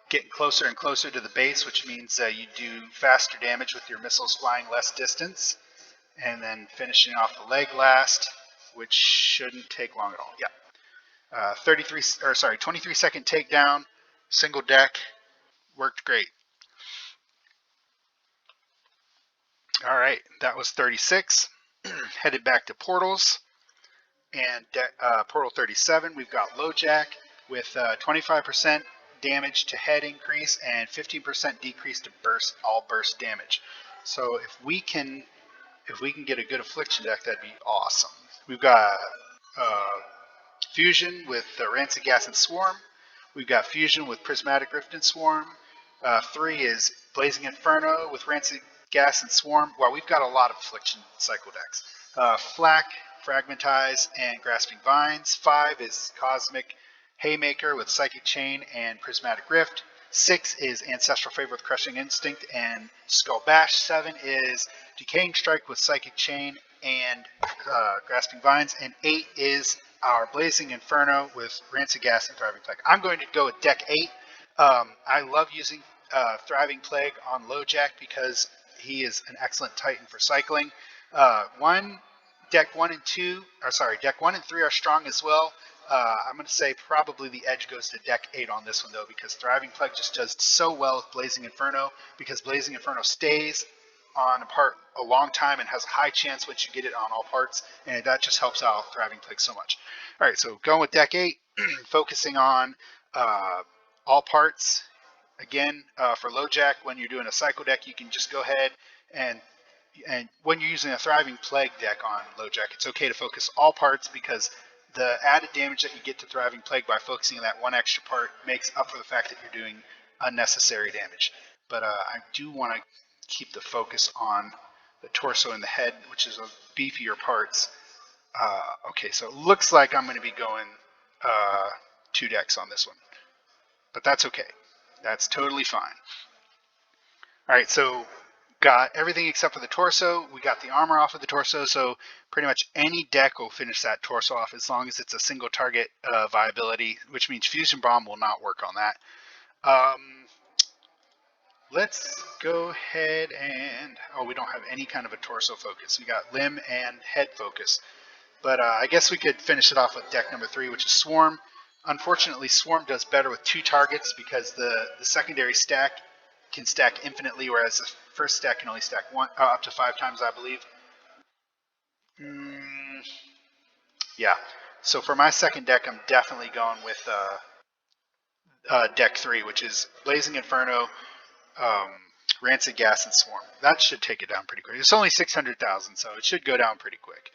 Getting closer and closer to the base, which means you do faster damage with your missiles flying less distance, and then finishing off the leg last, which shouldn't take long at all. Yeah, 23-second takedown, single deck, worked great. All right, that was 36. Headed back to portals. And Portal 37, we've got Lojack with 25% damage to head increase and 15% decrease to all burst damage. So if we can get a good Affliction deck, that'd be awesome. We've got Fusion with Rancid Gas and Swarm. We've got Fusion with Prismatic Rift and Swarm. 3 is Blazing Inferno with Rancid Gas and Swarm. Well, we've got a lot of Affliction cycle decks. Flak, Fragmentize, and Grasping Vines. 5 is Cosmic Haymaker with Psychic Chain and Prismatic Rift. 6 is Ancestral Favor with Crushing Instinct and Skull Bash. 7 is Decaying Strike with Psychic Chain and Grasping Vines. And 8 is our Blazing Inferno with Rancid Gas and Thriving Plague. I'm going to go with deck 8. I love using Thriving Plague on Lojack because he is an excellent Titan for cycling. Deck 1 and 2, or sorry, deck 1 and 3 are strong as well. I'm going to say probably the edge goes to deck 8 on this one, though, because Thriving Plague just does so well with Blazing Inferno, because Blazing Inferno stays on a part a long time and has a high chance once you get it on all parts, and that just helps out Thriving Plague so much. All right, so going with deck 8, focusing on all parts. Again, for Lojack, when you're doing a cycle deck, you can just go ahead and when you're using a Thriving Plague deck on Lojack, it's okay to focus all parts because the added damage that you get to Thriving Plague by focusing on that one extra part makes up for the fact that you're doing unnecessary damage. But I do want to keep the focus on the torso and the head, which is a beefier parts. Okay, so it looks like I'm going to be going 2 decks on this one, but that's okay. That's totally fine. All right, so got everything except for the torso. We got the armor off of the torso, so pretty much any deck will finish that torso off as long as it's a single target viability, which means Fusion Bomb will not work on that. Let's go ahead and, we don't have any kind of a torso focus. We got limb and head focus. But I guess we could finish it off with deck number 3, which is Swarm. Unfortunately, Swarm does better with 2 targets because the secondary stack can stack infinitely, whereas the first stack can only stack up to 5 times, I believe. Yeah. So for my second deck, I'm definitely going with deck 3, which is Blazing Inferno, Rancid Gas, and Swarm. That should take it down pretty quick. It's only 600,000, so it should go down pretty quick.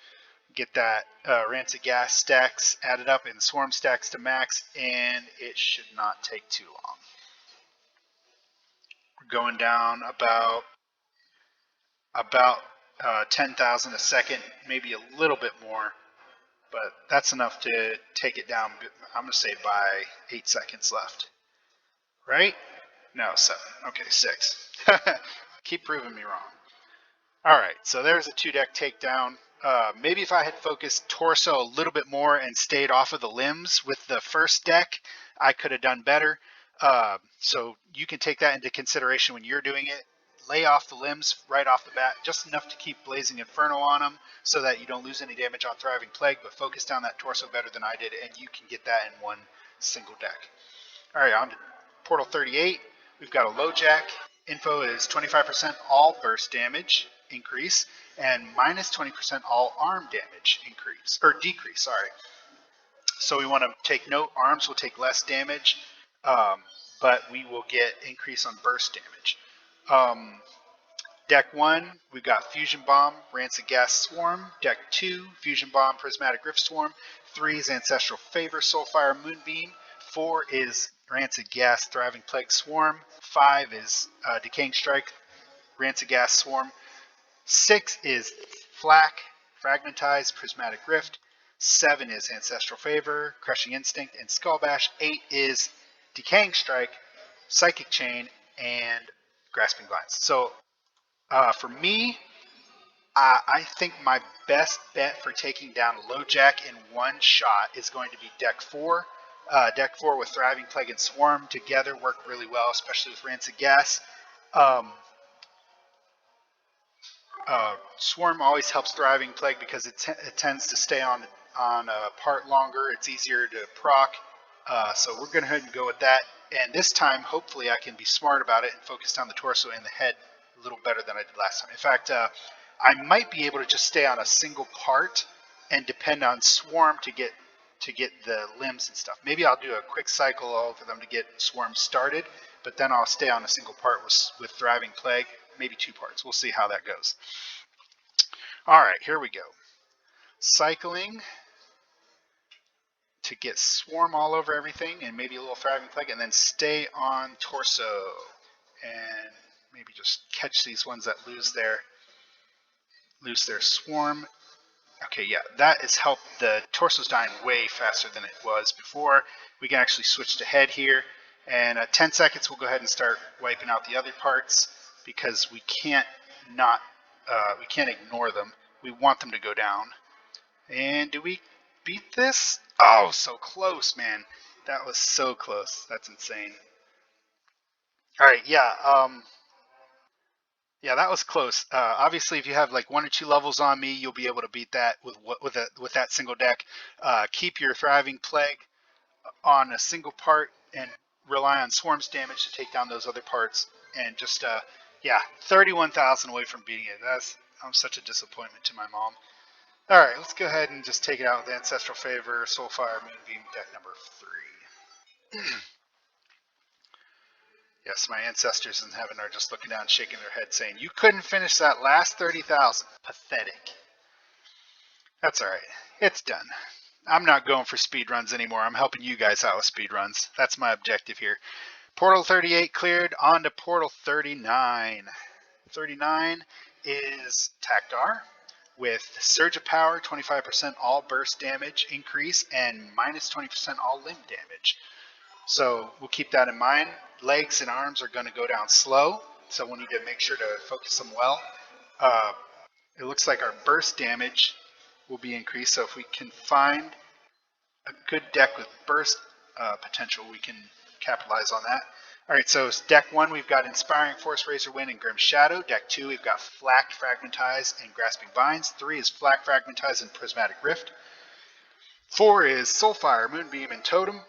Get that Rancid Gas stacks added up and Swarm stacks to max, and it should not take too long. We're going down about 10,000 a second, maybe a little bit more, but that's enough to take it down. I'm going to say by 8 seconds left. Right? No, 7. Okay, 6. Keep proving me wrong. All right, so there's a 2-deck takedown. Maybe if I had focused torso a little bit more and stayed off of the limbs with the first deck, I could have done better. So you can take that into consideration when you're doing it. Lay off the limbs right off the bat, just enough to keep Blazing Inferno on them so that you don't lose any damage on Thriving Plague, but focus down that torso better than I did, and you can get that in one single deck. All right, on to Portal 38. We've got a Lojack. Info is 25% all burst damage increase and minus 20% all arm damage increase, or decrease, sorry. So we want to take note, arms will take less damage, but we will get increase on burst damage. Deck 1, we've got Fusion Bomb, Rancid Gas Swarm. Deck 2, Fusion Bomb, Prismatic Rift Swarm. 3 is Ancestral Favor, Soulfire Moonbeam. 4 is Rancid Gas, Thriving Plague Swarm. 5 is Decaying Strike, Rancid Gas Swarm. 6 is Flak, Fragmentize, Prismatic Rift. 7 is Ancestral Favor, Crushing Instinct, and Skull Bash. 8 is Decaying Strike, Psychic Chain, and Grasping Vines. So for me, I think my best bet for taking down Lojack in one shot is going to be Deck 4. Deck 4 with Thriving Plague and Swarm together work really well, especially with Rancid Gas. Swarm always helps Thriving Plague because it tends to stay on a part longer. It's easier to proc. So we're going to go ahead and go with that. And this time, hopefully, I can be smart about it and focus on the torso and the head a little better than I did last time. In fact, I might be able to just stay on a single part and depend on Swarm to get the limbs and stuff. Maybe I'll do a quick cycle for them to get Swarm started, but then I'll stay on a single part with Thriving Plague, maybe 2 parts. We'll see how that goes. All right, here we go. Cycling to get Swarm all over everything and maybe a little Thriving Plague, and then stay on torso and maybe just catch these ones that lose their Swarm. Okay, yeah, that has helped. The torso's dying way faster than it was before. We can actually switch to head here. And at 10 seconds, we'll go ahead and start wiping out the other parts because we can't we can't ignore them. We want them to go down. And do we beat this? Oh, so close, man. That was so close. That's insane. All right, yeah. Yeah, that was close. Obviously, if you have like 1 or 2 levels on me, you'll be able to beat that with that single deck. Keep your Thriving Plague on a single part and rely on Swarm's damage to take down those other parts. And just yeah, 31,000 away from beating it. I'm such a disappointment to my mom. All right, let's go ahead and just take it out with Ancestral Favor, Soulfire, Moonbeam, deck number 3. Yes, my ancestors in heaven are just looking down, shaking their head, saying, "You couldn't finish that last 30,000. Pathetic." That's all right. It's done. I'm not going for speed runs anymore. I'm helping you guys out with speed runs. That's my objective here. Portal 38 cleared. On to Portal 39. 39 is Tactar with Surge of Power, 25% all burst damage increase, and minus 20% all limb damage. So we'll keep that in mind. Legs and arms are going to go down slow, so we'll need to make sure to focus them well. It looks like our burst damage will be increased, so if we can find a good deck with burst potential, we can capitalize on that. All right, so deck 1, we've got Inspiring Force, Razor Wind, and Grim Shadow. Deck 2, we've got Flak, Fragmentize, and Grasping Vines. 3 is Flak, Fragmentize, and Prismatic Rift. 4 is Soulfire, Moonbeam, and Totem.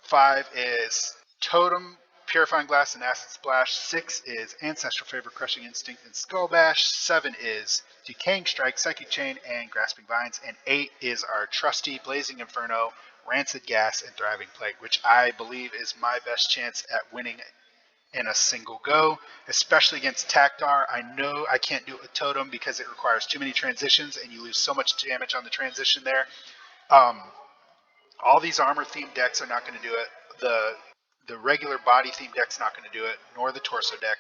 5 is Totem, Purifying Blast, and Acid Splash. 6 is Ancestral Favor, Crushing Instinct, and Skull Bash. 7 is Decaying Strike, Psychic Chain, and Grasping Vines. And 8 is our trusty Blazing Inferno, Rancid Gas, and Thriving Plague, which I believe is my best chance at winning in a single go, especially against Tactar. I know I can't do it with Totem because it requires too many transitions, and you lose so much damage on the transition there. All these armor-themed decks are not going to do it. The regular body-themed deck's not going to do it, nor the torso deck.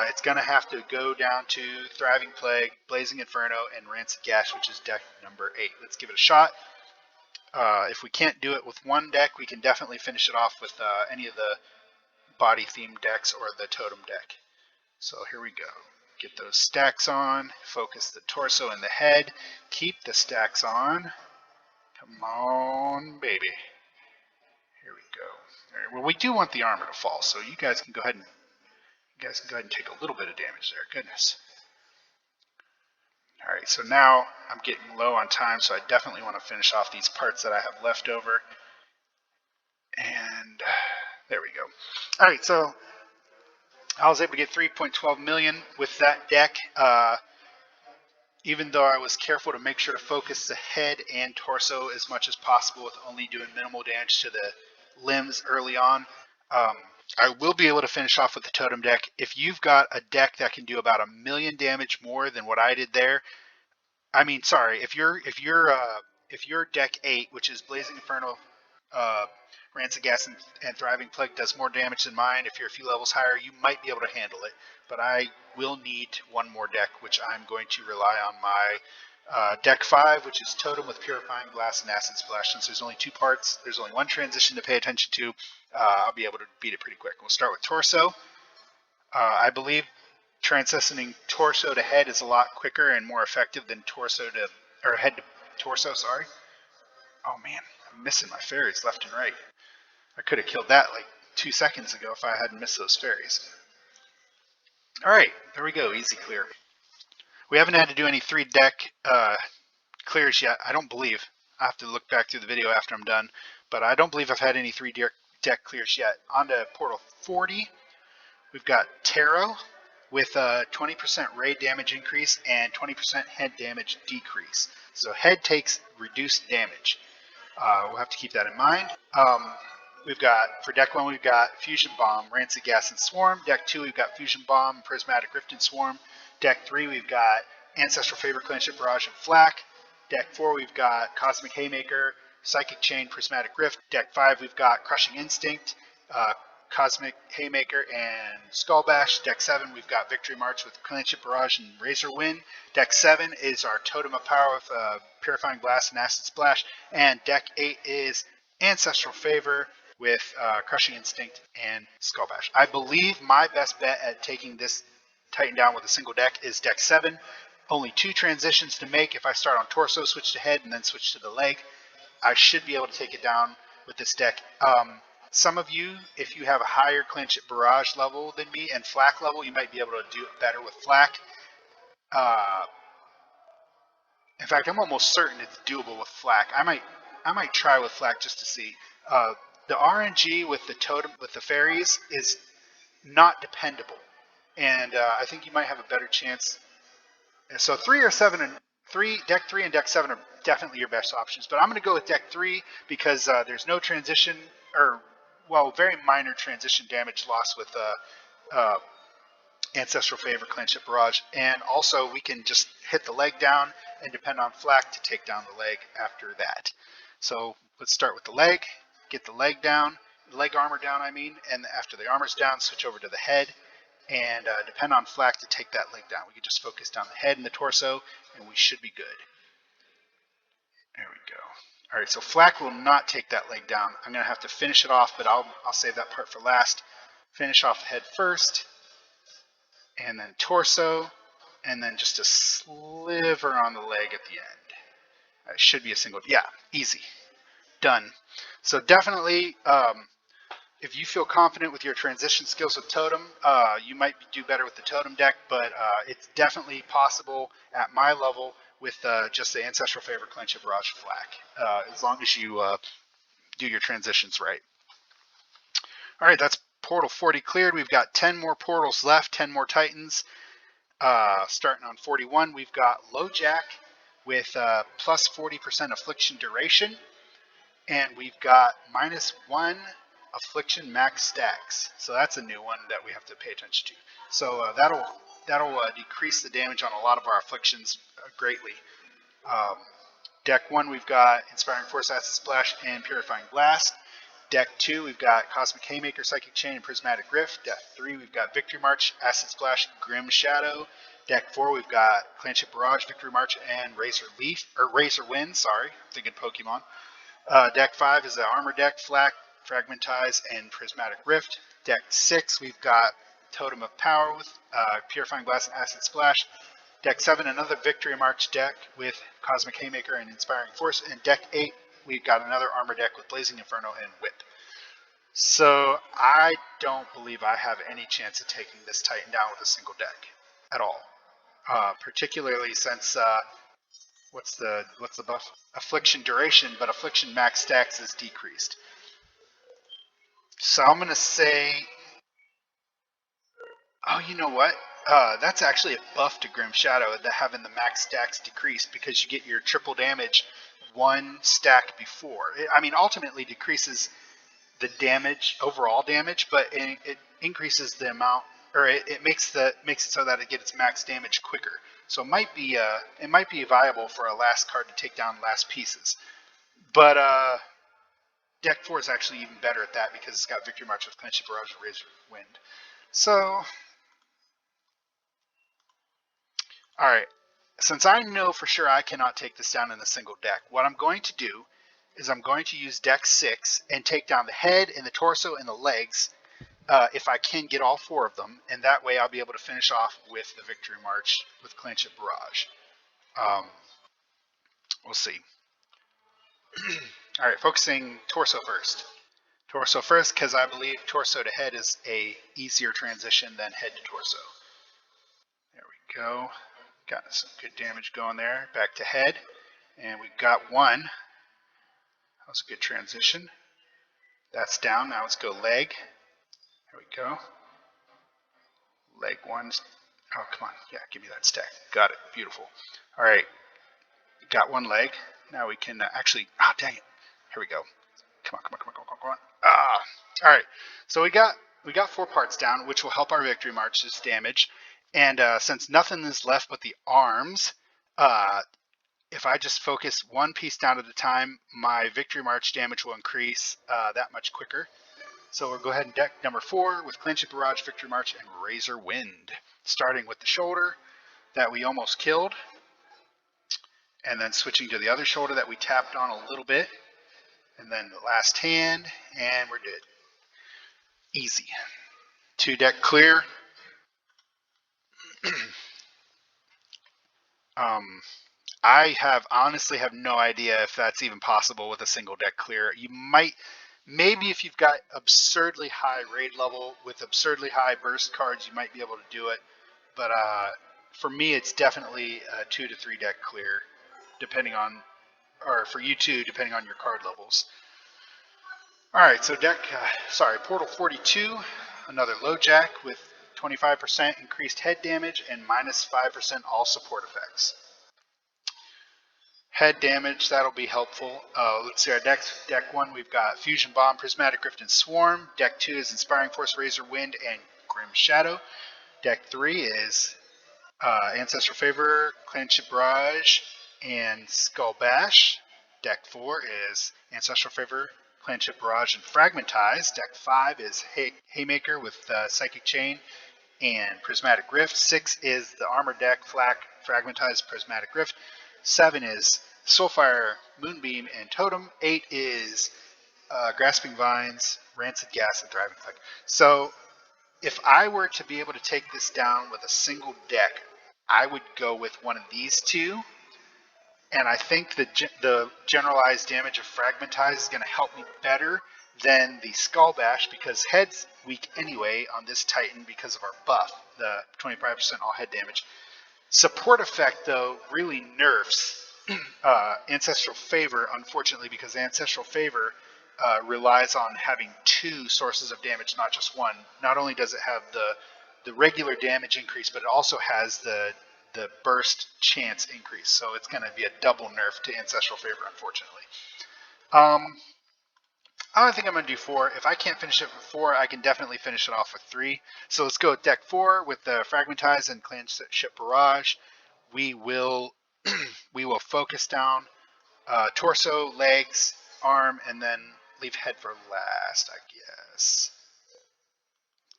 It's going to have to go down to Thriving Plague, Blazing Inferno, and Rancid Gash, which is deck number 8. Let's give it a shot. If we can't do it with one deck, we can definitely finish it off with any of the body-themed decks or the totem deck. So here we go. Get those stacks on, focus the torso and the head, keep the stacks on. Come on, baby. Here we go. All right, well, we do want the armor to fall, so you guys can go ahead and take a little bit of damage there. Goodness. All right, so now I'm getting low on time, so I definitely want to finish off these parts that I have left over. And there we go. All right, so I was able to get 3.12 million with that deck. Even though I was careful to make sure to focus the head and torso as much as possible with only doing minimal damage to the limbs early on. I will be able to finish off with the totem deck. If you've got a deck that can do about 1 million damage more than what I did there, I mean, sorry, if your deck 8, which is Blazing Inferno, Rancid Gas, and Thriving Plague, does more damage than mine, if you're a few levels higher, you might be able to handle it. But I will need one more deck, which I'm going to rely on my deck 5, which is Totem with Purifying Blast and Acid Splash. Since there's only 2 parts, there's only 1 transition to pay attention to, I'll be able to beat it pretty quick. We'll start with Torso. I believe transitioning torso to head is a lot quicker and more effective than head to torso, sorry. Oh man, I'm missing my fairies left and right. I could have killed that like 2 seconds ago if I hadn't missed those fairies. Alright, there we go, easy clear. We haven't had to do any 3 deck clears yet, I don't believe. I have to look back through the video after I'm done, but I don't believe I've had any 3 deck clears yet. On to Portal 40. We've got Tarot with a 20% raid damage increase and 20% head damage decrease. So head takes reduced damage. We'll have to keep that in mind. For deck 1, we've got Fusion Bomb, Rancid Gas, and Swarm. Deck 2, we've got Fusion Bomb, Prismatic Rift, and Swarm. Deck 3, we've got Ancestral Favor, Clanship Barrage, and Flak. Deck 4, we've got Cosmic Haymaker, Psychic Chain, Prismatic Rift. Deck 5, we've got Crushing Instinct, Cosmic Haymaker and Skull Bash. Deck 7, we've got Victory March with Clanship Barrage and Razor Wind. Deck 7 is our Totem of Power with Purifying Blast and Acid Splash. And Deck 8 is Ancestral Favor with Crushing Instinct and Skull Bash. I believe my best bet at taking this Titan down with a single deck is Deck 7. Only 2 transitions to make. If I start on Torso, switch to Head, and then switch to the leg, I should be able to take it down with this deck. Some of you, if you have a higher Clanship Barrage level than me and Flak level, you might be able to do it better with Flak. In fact, I'm almost certain it's doable with Flak. I might try with Flak just to see. The RNG with the totem with the fairies is not dependable, and I think you might have a better chance. So 3 or 7 and 3, deck 3 and deck 7 are definitely your best options. But I'm going to go with deck 3 because there's no transition, or well, very minor transition damage loss with Ancestral Favor, Clanship Barrage, and also we can just hit the leg down and depend on Flak to take down the leg after that. So let's start with the leg, get the leg down, leg armor down, I mean, and after the armor's down, switch over to the head. And depend on Flak to take that leg down. We can just focus down the head and the torso, and we should be good. There we go. All right, so Flak will not take that leg down. I'm going to have to finish it off, but I'll save that part for last. Finish off the head first, and then torso, and then just a sliver on the leg at the end. It should be a single. Yeah, easy. Done. So definitely... if you feel confident with your transition skills with Totem, you might do better with the Totem deck, but it's definitely possible at my level with just the Ancestral Favor, Clanship Barrage, Flak, as long as you do your transitions right. All right, that's Portal 40 cleared. We've got 10 more portals left, 10 more Titans. Starting on 41, we've got Lojack with plus 40% Affliction Duration, and we've got -1 Affliction max stacks. So that's a new one that we have to pay attention to. So that'll decrease the damage on a lot of our afflictions greatly. Deck 1, we've got Inspiring Force, Acid Splash, and Purifying Blast. Deck 2, we've got Cosmic Haymaker, Psychic Chain, and Prismatic Rift. Deck 3, we've got Victory March, Acid Splash, Grim Shadow. Deck 4, we've got Clanship Barrage, Victory March, and Razor Wind. Sorry, thinking Pokemon. Deck 5 is the Armor deck, Flak, Fragmentize, and Prismatic Rift. Deck 6, we've got Totem of Power with Purifying Blast and Acid Splash. Deck 7, another Victory March deck with Cosmic Haymaker and Inspiring Force. And Deck 8, we've got another Armor deck with Blazing Inferno and Whip. So I don't believe I have any chance of taking this Titan down with a single deck at all. Particularly since what's the buff? Affliction Duration, but Affliction max stacks is decreased. So I'm going to say, oh, you know what? That's actually a buff to Grim Shadow, that having the max stacks decreased, because you get your triple damage 1 stack before. I mean, ultimately decreases the damage, overall damage, but it increases the amount, or it makes it so that it gets max damage quicker. So it might be viable for a last card to take down last pieces. But Deck 4 is actually even better at that because it's got Victory March with Clanship Barrage and Razor Wind. So, alright, since I know for sure I cannot take this down in a single deck, what I'm going to do is I'm going to use Deck 6 and take down the head and the torso and the legs if I can get all 4 of them, and that way I'll be able to finish off with the Victory March with Clanship Barrage. We'll see. Alright, focusing torso first. Torso first, because I believe torso to head is a easier transition than head to torso. There we go. Got some good damage going there. Back to head. And we've got 1. That was a good transition. That's down. Now let's go leg. There we go. Leg 1. Oh, come on. Yeah, give me that stack. Got it. Beautiful. Alright. Got 1 leg. Now we can actually... Ah, dang it. Here we go. Come on. Alright. So we got 4 parts down, which will help our Victory March's damage. And since nothing is left but the arms, if I just focus 1 piece down at a time, my Victory March damage will increase that much quicker. So we'll go ahead and deck number 4 with Clanship Barrage, Victory March, and Razor Wind. Starting with the shoulder that we almost killed, and then switching to the other shoulder that we tapped on a little bit, and then the last hand, and we're good. Easy. 2 deck clear. I honestly have no idea if that's even possible with a single deck clear. You might, maybe if you've got absurdly high raid level with absurdly high burst cards, you might be able to do it. But for me, it's definitely a 2 to 3 deck clear, depending on, or for you too, depending on your card levels. All right, so Portal 42, another Lojack with 25% increased head damage and minus 5% all support effects. Head damage, that'll be helpful. Let's see our decks. Deck 1, we've got Fusion Bomb, Prismatic Rift, and Swarm. Deck 2 is Inspiring Force, Razor Wind, and Grim Shadow. Deck 3 is Ancestral Favor, Clanship Barrage, and Skull Bash. Deck 4 is Ancestral Favor, Clanship Barrage, and Fragmentize. Deck 5 is Haymaker with Psychic Chain and Prismatic Rift. 6 is the Armor deck, Flak, Fragmentize, Prismatic Rift. 7 is Soulfire, Moonbeam, and Totem. 8 is Grasping Vines, Rancid Gas, and Thriving Plague. So if I were to be able to take this down with a single deck, I would go with one of these two. And I think the generalized damage of Fragmentize is going to help me better than the Skull Bash, because head's weak anyway on this Titan because of our buff, the 25% all head damage. Support effect, though, really nerfs Ancestral Favor, unfortunately, because Ancestral Favor relies on having 2 sources of damage, not just one. Not only does it have the regular damage increase, but it also has the burst chance increase. So it's going to be a double nerf to Ancestral Favor, unfortunately. I don't think I'm going to do 4. If I can't finish it with 4, I can definitely finish it off with 3. So let's go with deck 4 with the Fragmentize and Clanship Barrage. We will focus down torso, legs, arm, and then leave head for last, I guess.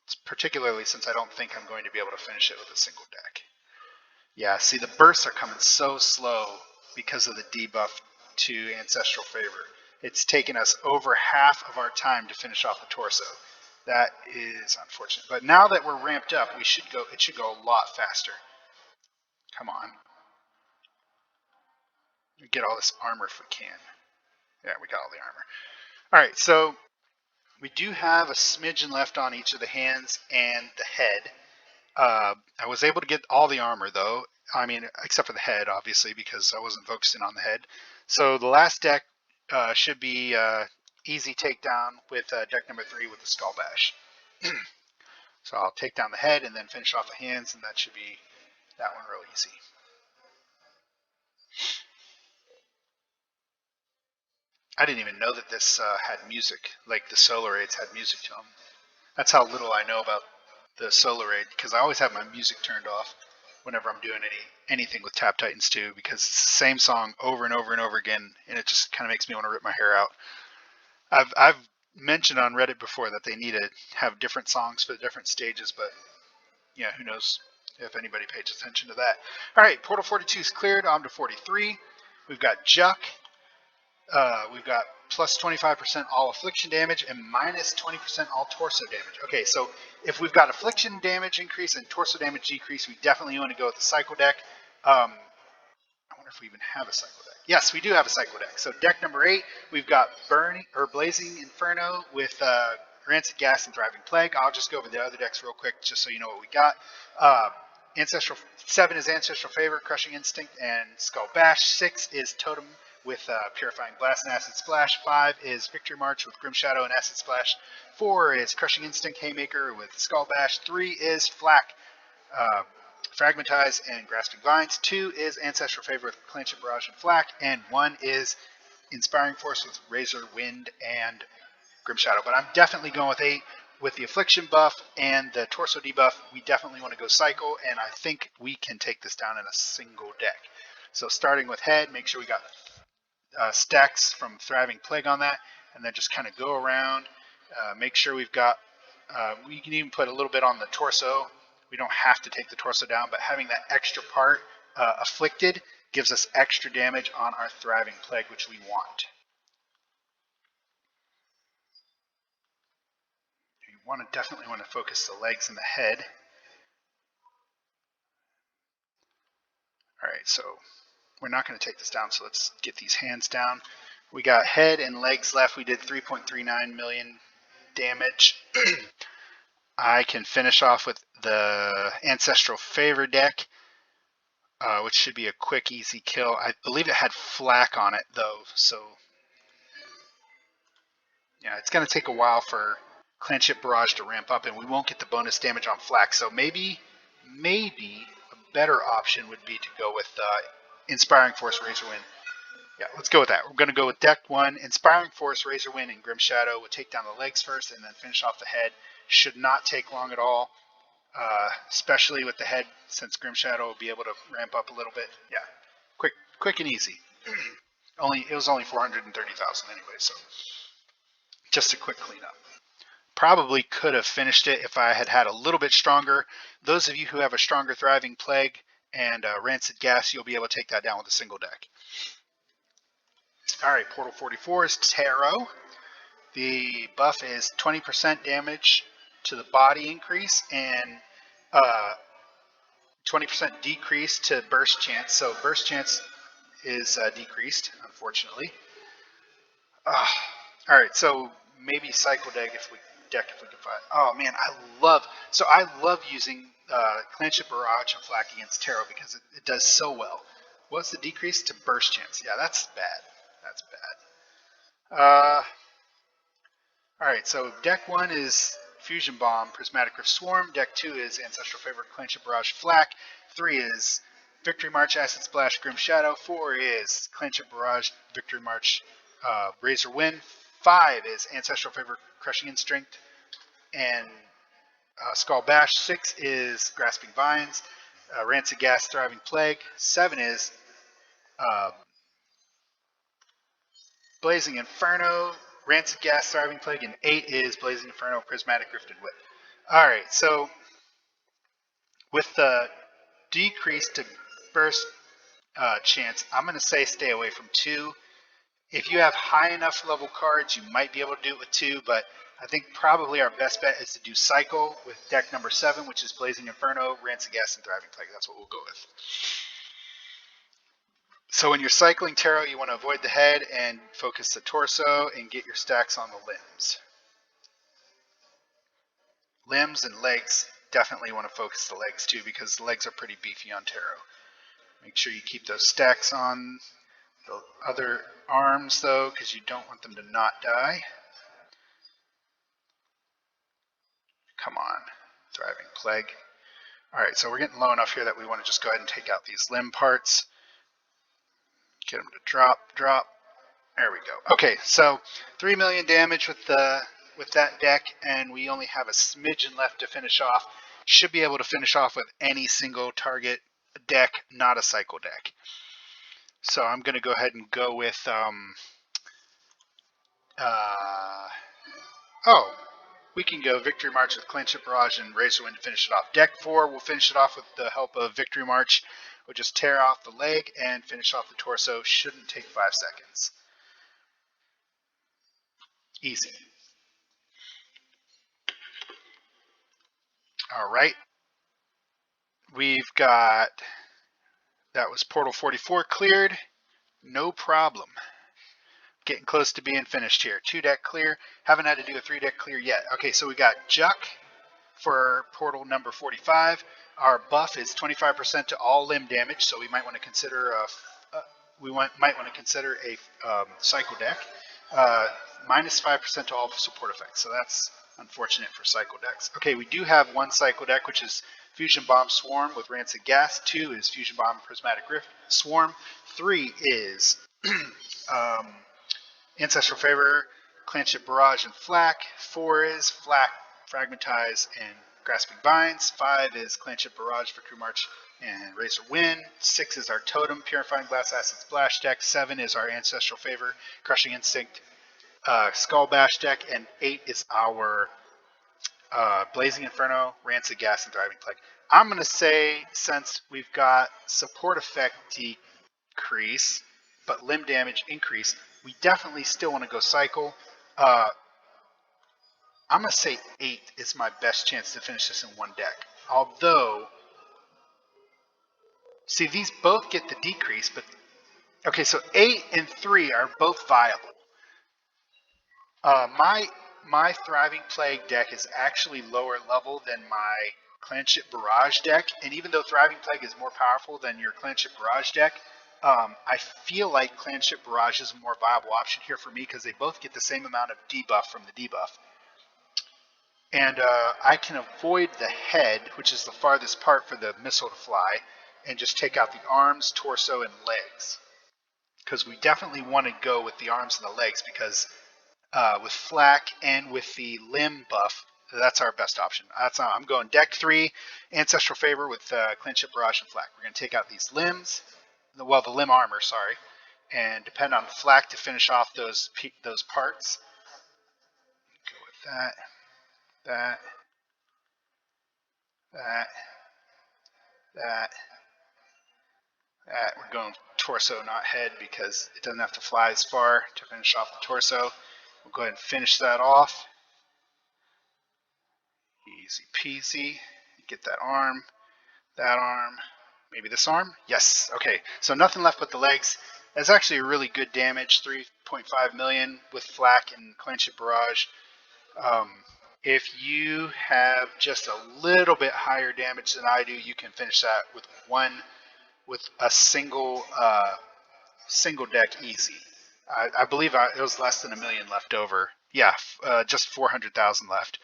It's particularly since I don't think I'm going to be able to finish it with a single deck. Yeah, see, the bursts are coming so slow because of the debuff to Ancestral Favor. It's taken us over half of our time to finish off the torso. That is unfortunate. But now that we're ramped up, it should go a lot faster. Come on. We get all this armor if we can. Yeah, we got all the armor. All right, so we do have a smidgen left on each of the hands and the head. I was able to get all the armor, though. I mean, except for the head, obviously, because I wasn't focusing on the head. So the last deck should be easy takedown with deck number 3 with the Skull Bash. So I'll take down the head and then finish off the hands, and that should be that one real easy. I didn't even know that this had music, like the solo raids had music to them. That's how little I know about the solo raid, because I always have my music turned off whenever I'm doing anything with Tap Titans 2, because it's the same song over and over and over again, and it just kind of makes me want to rip my hair out. I've mentioned on Reddit before that they need to have different songs for the different stages, but yeah, who knows if anybody pays attention to that. All right, Portal 42 is cleared. On to 43. We've got Juck. We've got plus 25% all affliction damage and minus 20% all torso damage. Okay, so if we've got affliction damage increase and torso damage decrease, we definitely want to go with the cycle deck. I wonder if we even have a cycle deck. Yes, we do have a cycle deck. So deck number 8, we've got Blazing Inferno with Rancid Gas and Thriving Plague. I'll just go over the other decks real quick just so you know what we got. 7 is Ancestral Favor, Crushing Instinct, and Skull Bash. 6 is Totem with Purifying Blast and Acid Splash. 5 is Victory March with Grim Shadow and Acid Splash. 4 is Crushing Instinct, Haymaker with Skull Bash. 3 is Flak, Fragmentize, and Grasping Vines. 2 is Ancestral Favor with Clanship Barrage and Flak. And 1 is Inspiring Force with Razor, Wind, and Grim Shadow. But I'm definitely going with 8. With the Affliction buff and the Torso debuff, we definitely want to go Cycle, and I think we can take this down in a single deck. So starting with head, make sure we got stacks from Thriving Plague on that, and then just kind of go around. Make sure we've got, we can even put a little bit on the torso. We don't have to take the torso down, but having that extra part afflicted gives us extra damage on our Thriving Plague, which we want. You definitely want to focus the legs and the head. All right, so we're not going to take this down, so let's get these hands down. We got head and legs left. We did 3.39 million damage. I can finish off with the Ancestral Favor deck, which should be a quick, easy kill. I believe it had flak on it, though, so yeah, it's going to take a while for Clanship Barrage to ramp up, and we won't get the bonus damage on flak. So maybe a better option would be to go with Inspiring Force, Razorwind. Yeah, let's go with that. We're going to go with deck 1, Inspiring Force, Razorwind, and Grim Shadow. We'll take down the legs first and then finish off the head. Should not take long at all, especially with the head, since Grim Shadow will be able to ramp up a little bit. Yeah, quick and easy. It was only 430,000 anyway, so just a quick cleanup. Probably could have finished it if I had had a little bit stronger. Those of you who have a stronger Thriving Plague and Rancid Gas, you'll be able to take that down with a single deck. All right, Portal 44 is Tarot. The buff is 20% damage to the body increase and 20% decrease to burst chance. So burst chance is decreased, unfortunately. All right, so maybe Cycle Deck if we can find. Oh man, I love using Clanship Barrage and Flak against Tarot because it does so well. What's the decrease to burst chance? Yeah, that's bad. That's bad. All right, so deck 1 is Fusion Bomb, Prismatic Rift Swarm. Deck 2 is Ancestral Favor, Clanship Barrage, Flak. 3 is Victory March, Acid Splash, Grim Shadow. 4 is Clanship Barrage, Victory March, Razorwind. 5 is Ancestral Favor, Crushing Instinct, and Skull Bash. 6 is Grasping Vines, Rancid Gas, Thriving Plague. 7 is Blazing Inferno, Rancid Gas, Thriving Plague, and 8 is Blazing Inferno, Prismatic Rifted Whip. Alright, so with the decrease to burst chance, I'm going to say stay away from 2. If you have high enough level cards, you might be able to do it with 2, but I think probably our best bet is to do Cycle with deck number 7, which is Blazing Inferno, Rancid Gas, and Thriving Plague. That's what we'll go with. So when you're cycling Tarot, you want to avoid the head and focus the torso and get your stacks on the limbs. Limbs and legs, definitely want to focus the legs too because the legs are pretty beefy on Tarot. Make sure you keep those stacks on the other arms though because you don't want them to not die. Come on, Thriving Plague. Alright, so we're getting low enough here that we want to just go ahead and take out these limb parts. Get them to drop. There we go. Okay, so 3 million damage with that deck, and we only have a smidgen left to finish off. Should be able to finish off with any single target deck, not a cycle deck. So I'm going to go ahead and go with we can go Victory March with Clanship Barrage and Razorwind to finish it off. Deck 4, we'll finish it off with the help of Victory March. We'll just tear off the leg and finish off the torso. Shouldn't take 5 seconds. Easy. All right. We've got, that was Portal 44 cleared. No problem. Getting close to being finished here. 2 deck clear. Haven't had to do a 3 deck clear yet. Okay, so we got Juck for Portal number 45. Our buff is 25% to all limb damage, so we might want to consider a cycle deck. Minus 5% to all support effects, so that's unfortunate for cycle decks. Okay, we do have 1 cycle deck, which is Fusion Bomb Swarm with Rancid Gas. 2 is Fusion Bomb Prismatic Rift Swarm. 3 is Ancestral Favor, Clanship Barrage, and Flak. 4 is Flak, Fragmentize, and Grasping Vines. 5 is Clanship Barrage, Victory March, and Razorwind. 6 is our Totem, Purifying Blast, Acid Splash deck. 7 is our Ancestral Favor, Crushing Instinct, Skull Bash deck, and 8 is our Blazing Inferno, Rancid Gas, and Thriving Plague. I'm going to say, since we've got support effect decrease, but limb damage increase, we definitely still want to go cycle. I'm going to say 8 is my best chance to finish this in one deck. Although, see, these both get the decrease, but okay, so 8 and 3 are both viable. My Thriving Plague deck is actually lower level than my Clanship Barrage deck, and even though Thriving Plague is more powerful than your Clanship Barrage deck, I feel like Clanship Barrage is a more viable option here for me because they both get the same amount of debuff from the debuff. And I can avoid the head, which is the farthest part for the missile to fly, and just take out the arms, torso, and legs. Because we definitely want to go with the arms and the legs, because with flak and with the limb buff, that's our best option. I'm going deck 3, Ancestral Favor with Clanship Barrage and flak. We're going to take out these limbs, the limb armor, sorry, and depend on flak to finish off those parts. Go with that. That, we're going torso, not head, because it doesn't have to fly as far to finish off the torso. We'll go ahead and finish that off. Easy peasy. Get that arm, maybe this arm. Yes, okay. So nothing left but the legs. That's actually a really good damage, 3.5 million with flak and Clanship Barrage. If you have just a little bit higher damage than I do, you can finish that with a single deck easy. I believe it was less than 1 million left over. Yeah, just 400,000 left.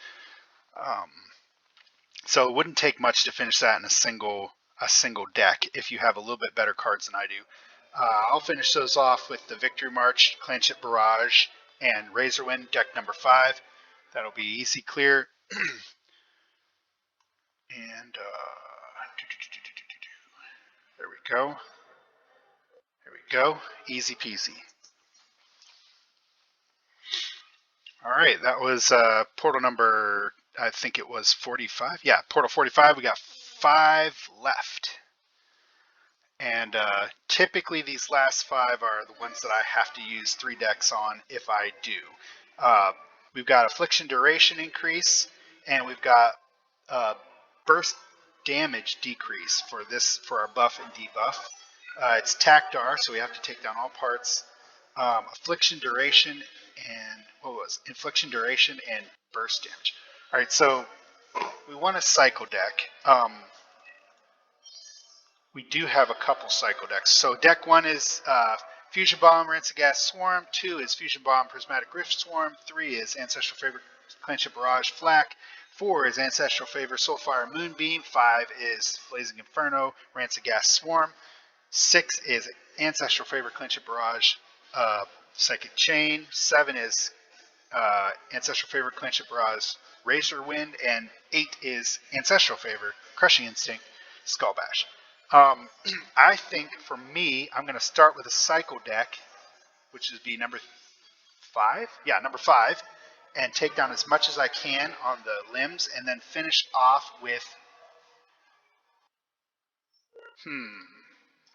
So it wouldn't take much to finish that in a single deck if you have a little bit better cards than I do. I'll finish those off with the Victory March, Clanship Barrage, and Razorwind, deck number 5. That'll be easy clear. And there we go. There we go. Easy peasy. All right, that was portal number, I think it was 45. Yeah, portal 45. We got 5 left. And typically these last 5 are the ones that I have to use 3 decks on if I do. We've got Affliction Duration increase, and we've got burst damage decrease for our buff and debuff. It's Tactar, so we have to take down all parts. Affliction Duration and Infliction Duration and burst damage. All right, so we want a cycle deck. We do have a couple cycle decks. So deck 1 is Fusion Bomb, Rancid Gas Swarm. 2 is Fusion Bomb, Prismatic Rift Swarm. 3 is Ancestral Favor, Clanship Barrage, Flak. 4 is Ancestral Favor, Soulfire, Moonbeam. 5 is Blazing Inferno, Rancid Gas Swarm. 6 is Ancestral Favor, Clanship Barrage, Psychic Chain. 7 is Ancestral Favor, Clanship Barrage, Razorwind. And 8 is Ancestral Favor, Crushing Instinct, Skull Bash. I think for me, I'm going to start with a cycle deck, which would be number 5. Yeah, number 5, and take down as much as I can on the limbs, and then finish off with.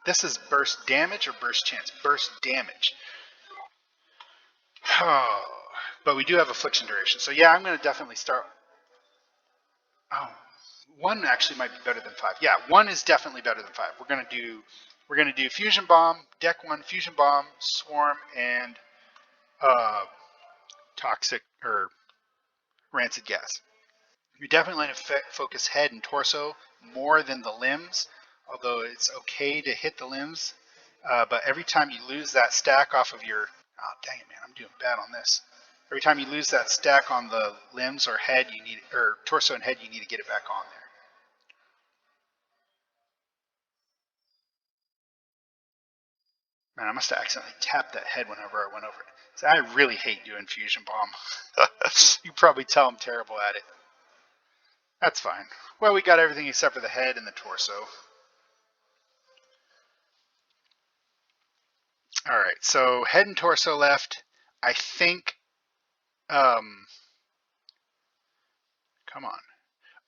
This is burst damage or burst chance? Burst damage. But we do have Affliction Duration, so yeah, I'm going to definitely start. 1 actually might be better than 5. Yeah, 1 is definitely better than 5. We're gonna do Fusion Bomb, deck 1, Fusion Bomb, Swarm, and Toxic or Rancid Gas. You definitely want to focus head and torso more than the limbs, although it's okay to hit the limbs. But every time you lose that stack off of your, dang it, man, I'm doing bad on this. Every time you lose that stack on the limbs or head, or torso and head, you need to get it back on there. Man, I must have accidentally tapped that head whenever I went over it. So I really hate doing Fusion Bomb. You probably tell I'm terrible at it. That's fine. Well, we got everything except for the head and the torso. Alright, so head and torso left. I think Um, come on.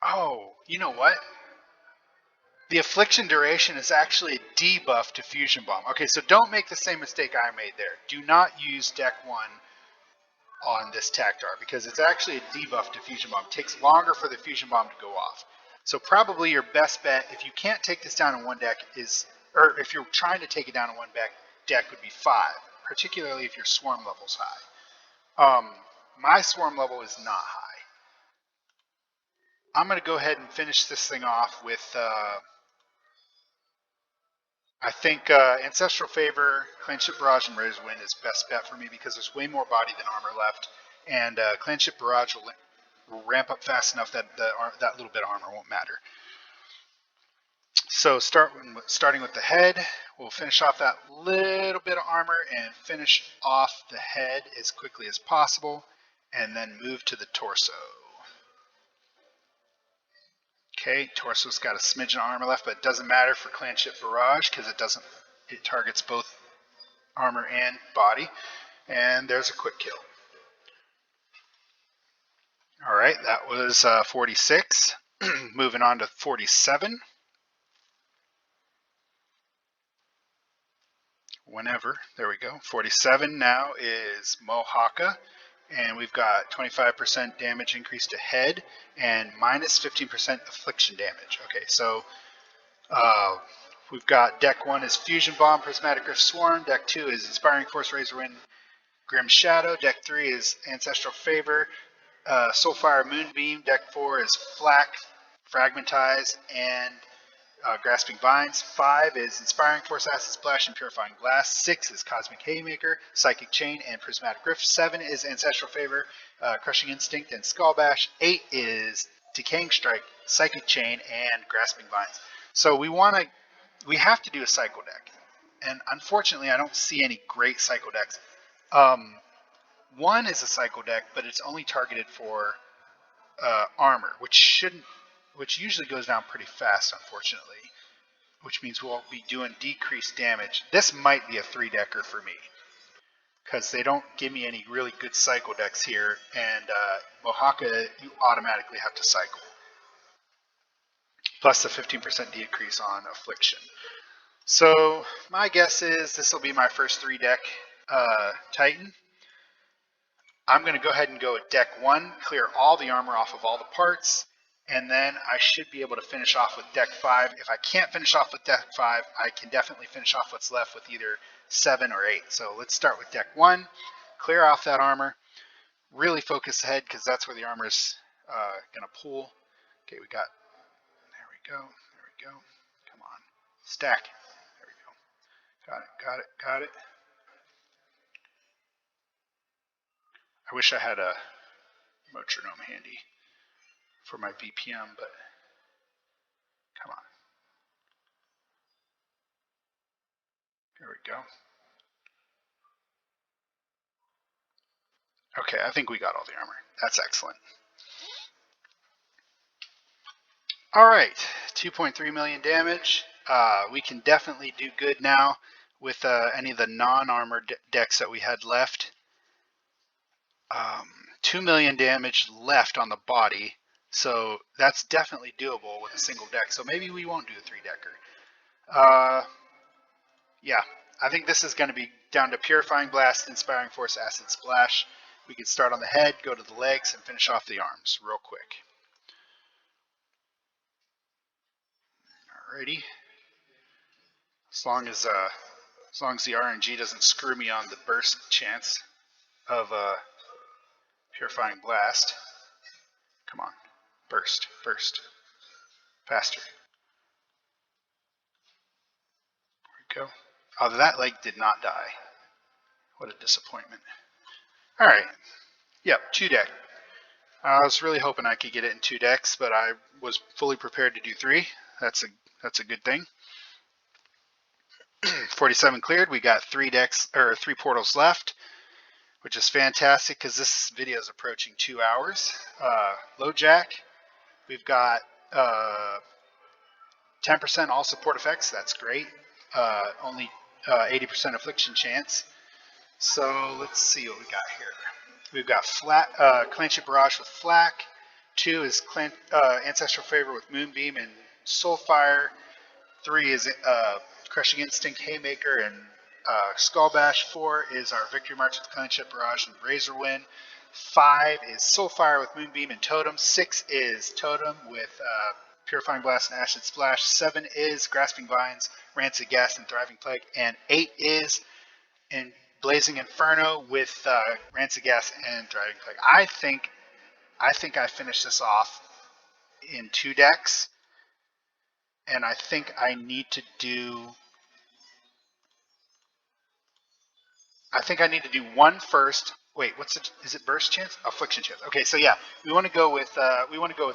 Oh, you know what? The Affliction duration is actually a debuff to Fusion Bomb. Okay, so don't make the same mistake I made there. Do not use deck 1 on this Tactar because it's actually a debuff to Fusion Bomb. It takes longer for the Fusion Bomb to go off. So probably your best bet, if you can't take this down in one deck, is, or if you're trying to take it down in one deck would be 5, particularly if your Swarm level's high. My Swarm level is not high. I'm going to go ahead and finish this thing off with, I think Ancestral Favor, Clanship Barrage, and Razor Wind is best bet for me because there's way more body than armor left, and Clanship Barrage will ramp up fast enough that that little bit of armor won't matter. So starting with the head, we'll finish off that little bit of armor and finish off the head as quickly as possible, and then move to the torso. Okay, torso's got a smidgen of armor left, but it doesn't matter for Clanship Barrage because it targets both armor and body. And there's a quick kill. All right, that was 46. Moving on to 47. Whenever, there we go. 47 now is Mohaka, and we've got 25% damage increase to head and minus 15% affliction damage. Okay, so we've got deck 1 is Fusion Bomb, Prismatic Rift Swarm. Deck 2 is Inspiring Force, Razor Wind, Grim Shadow. Deck 3 is Ancestral Favor, Soulfire Moonbeam. Deck 4 is Flak, Fragmentize, and Grasping Vines. 5 is Inspiring Force, Acid Splash, and Purifying Blast. 6 is Cosmic Haymaker, Psychic Chain, and Prismatic Rift. 7 is Ancestral Favor, Crushing Instinct, and Skull Bash. 8 is Decaying Strike, Psychic Chain, and Grasping Vines. So we have to do a Cycle deck. And unfortunately, I don't see any great Cycle decks. 1 is a Cycle deck, but it's only targeted for armor, which usually goes down pretty fast, unfortunately, which means we'll be doing decreased damage. This might be a 3-decker for me because they don't give me any really good Cycle decks here, and Mohaka, you automatically have to cycle, plus the 15% decrease on Affliction. So my guess is this will be my first 3-deck Titan. I'm going to go ahead and go with deck 1, clear all the armor off of all the parts, and then I should be able to finish off with deck 5. If I can't finish off with deck 5, I can definitely finish off what's left with either 7 or 8. So let's start with deck 1, clear off that armor, really focus ahead because that's where the armor is going to pool. Okay, there we go, come on, stack, there we go, got it. I wish I had a metronome handy for my BPM, but come on. There we go. Okay, I think we got all the armor. That's excellent. All right, 2.3 million damage. We can definitely do good now with any of the non-armor decks that we had left. 2 million damage left on the body, so that's definitely doable with a single deck. So maybe we won't do a 3-decker. Yeah, I think this is going to be down to Purifying Blast, Inspiring Force, Acid Splash. We can start on the head, go to the legs, and finish off the arms real quick. Alrighty. As long as the RNG doesn't screw me on the burst chance of Purifying Blast. Come on, burst, faster. There we go. Oh, that leg did not die. What a disappointment. All right. Yep, 2-deck. I was really hoping I could get it in 2 decks, but I was fully prepared to do 3. That's a good thing. 47 cleared. We got 3 portals left, which is fantastic because this video is approaching 2 hours. Lojack, we've got 10% all support effects. That's great. Only 80% affliction chance. So let's see what we got here. We've got Clanship Barrage with Flak. 2 is Ancestral Favor with Moonbeam and Soulfire. 3 is Crushing Instinct, Haymaker, and Skull Bash. 4 is our Victory March with Clanship Barrage and Razorwind. 5 is Soulfire with Moonbeam and Totem. 6 is Totem with Purifying Blast and Acid Splash. 7 is Grasping Vines, Rancid Gas, and Thriving Plague. And 8 is Blazing Inferno with Rancid Gas and Thriving Plague. I think I finished this off in 2 decks, and I think I need to do. I think I need to do one first. Wait, what's it? Is it burst chance? Affliction chance. Okay, so yeah, we want to go with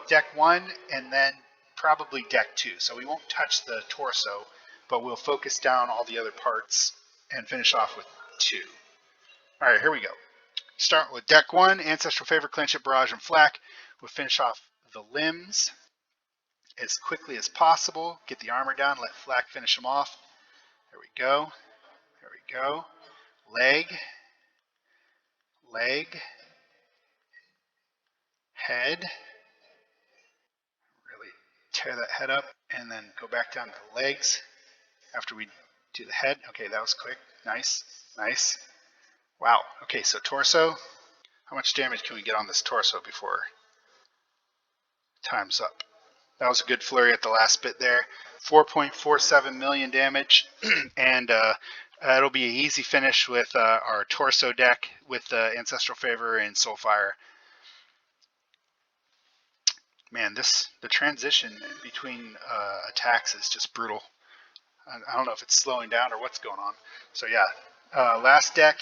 deck 1 and then probably deck 2. So we won't touch the torso, but we'll focus down all the other parts and finish off with 2. All right, here we go. Start with deck 1, Ancestral Favor, Clanship Barrage, and Flak. We'll finish off the limbs as quickly as possible. Get the armor down, let Flak finish them off. There we go. There we go. Leg, head. Really tear that head up and then go back down to the legs after we do the head. Okay, that was quick. Nice, nice. Wow. Okay, so torso. How much damage can we get on this torso before time's up? That was a good flurry at the last bit there. 4.47 million damage, and it'll be an easy finish with our torso deck with Ancestral Favor and Soulfire. Man, the transition between attacks is just brutal. I don't know if it's slowing down or what's going on. So yeah, last deck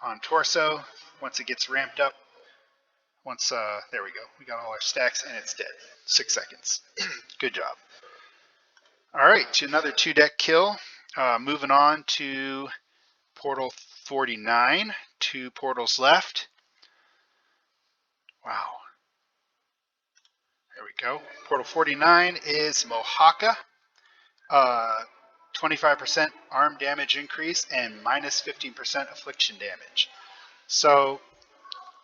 on torso. Once it gets ramped up, there we go. We got all our stacks and it's dead. 6 seconds. Good job. All right, to another 2-deck kill. Moving on to Portal 49. 2 portals left. Wow. There we go. Portal 49 is Mohaka. 25% arm damage increase and minus 15% affliction damage. So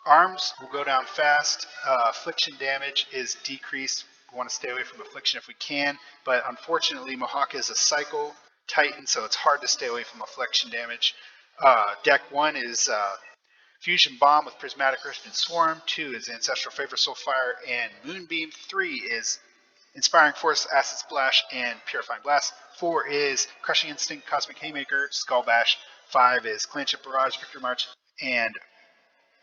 arms will go down fast. Affliction damage is decreased. We want to stay away from affliction if we can, but unfortunately Mohaka is a cycle titan, so it's hard to stay away from affliction damage. Deck 1 is Fusion Bomb with Prismatic Rift and Swarm. 2 is Ancestral Favor, Soulfire, and Moonbeam. 3 is Inspiring Force, Acid Splash, and Purifying Blast. 4 is Crushing Instinct, Cosmic Haymaker, Skull Bash. 5 is Clanship Barrage, Victory March, and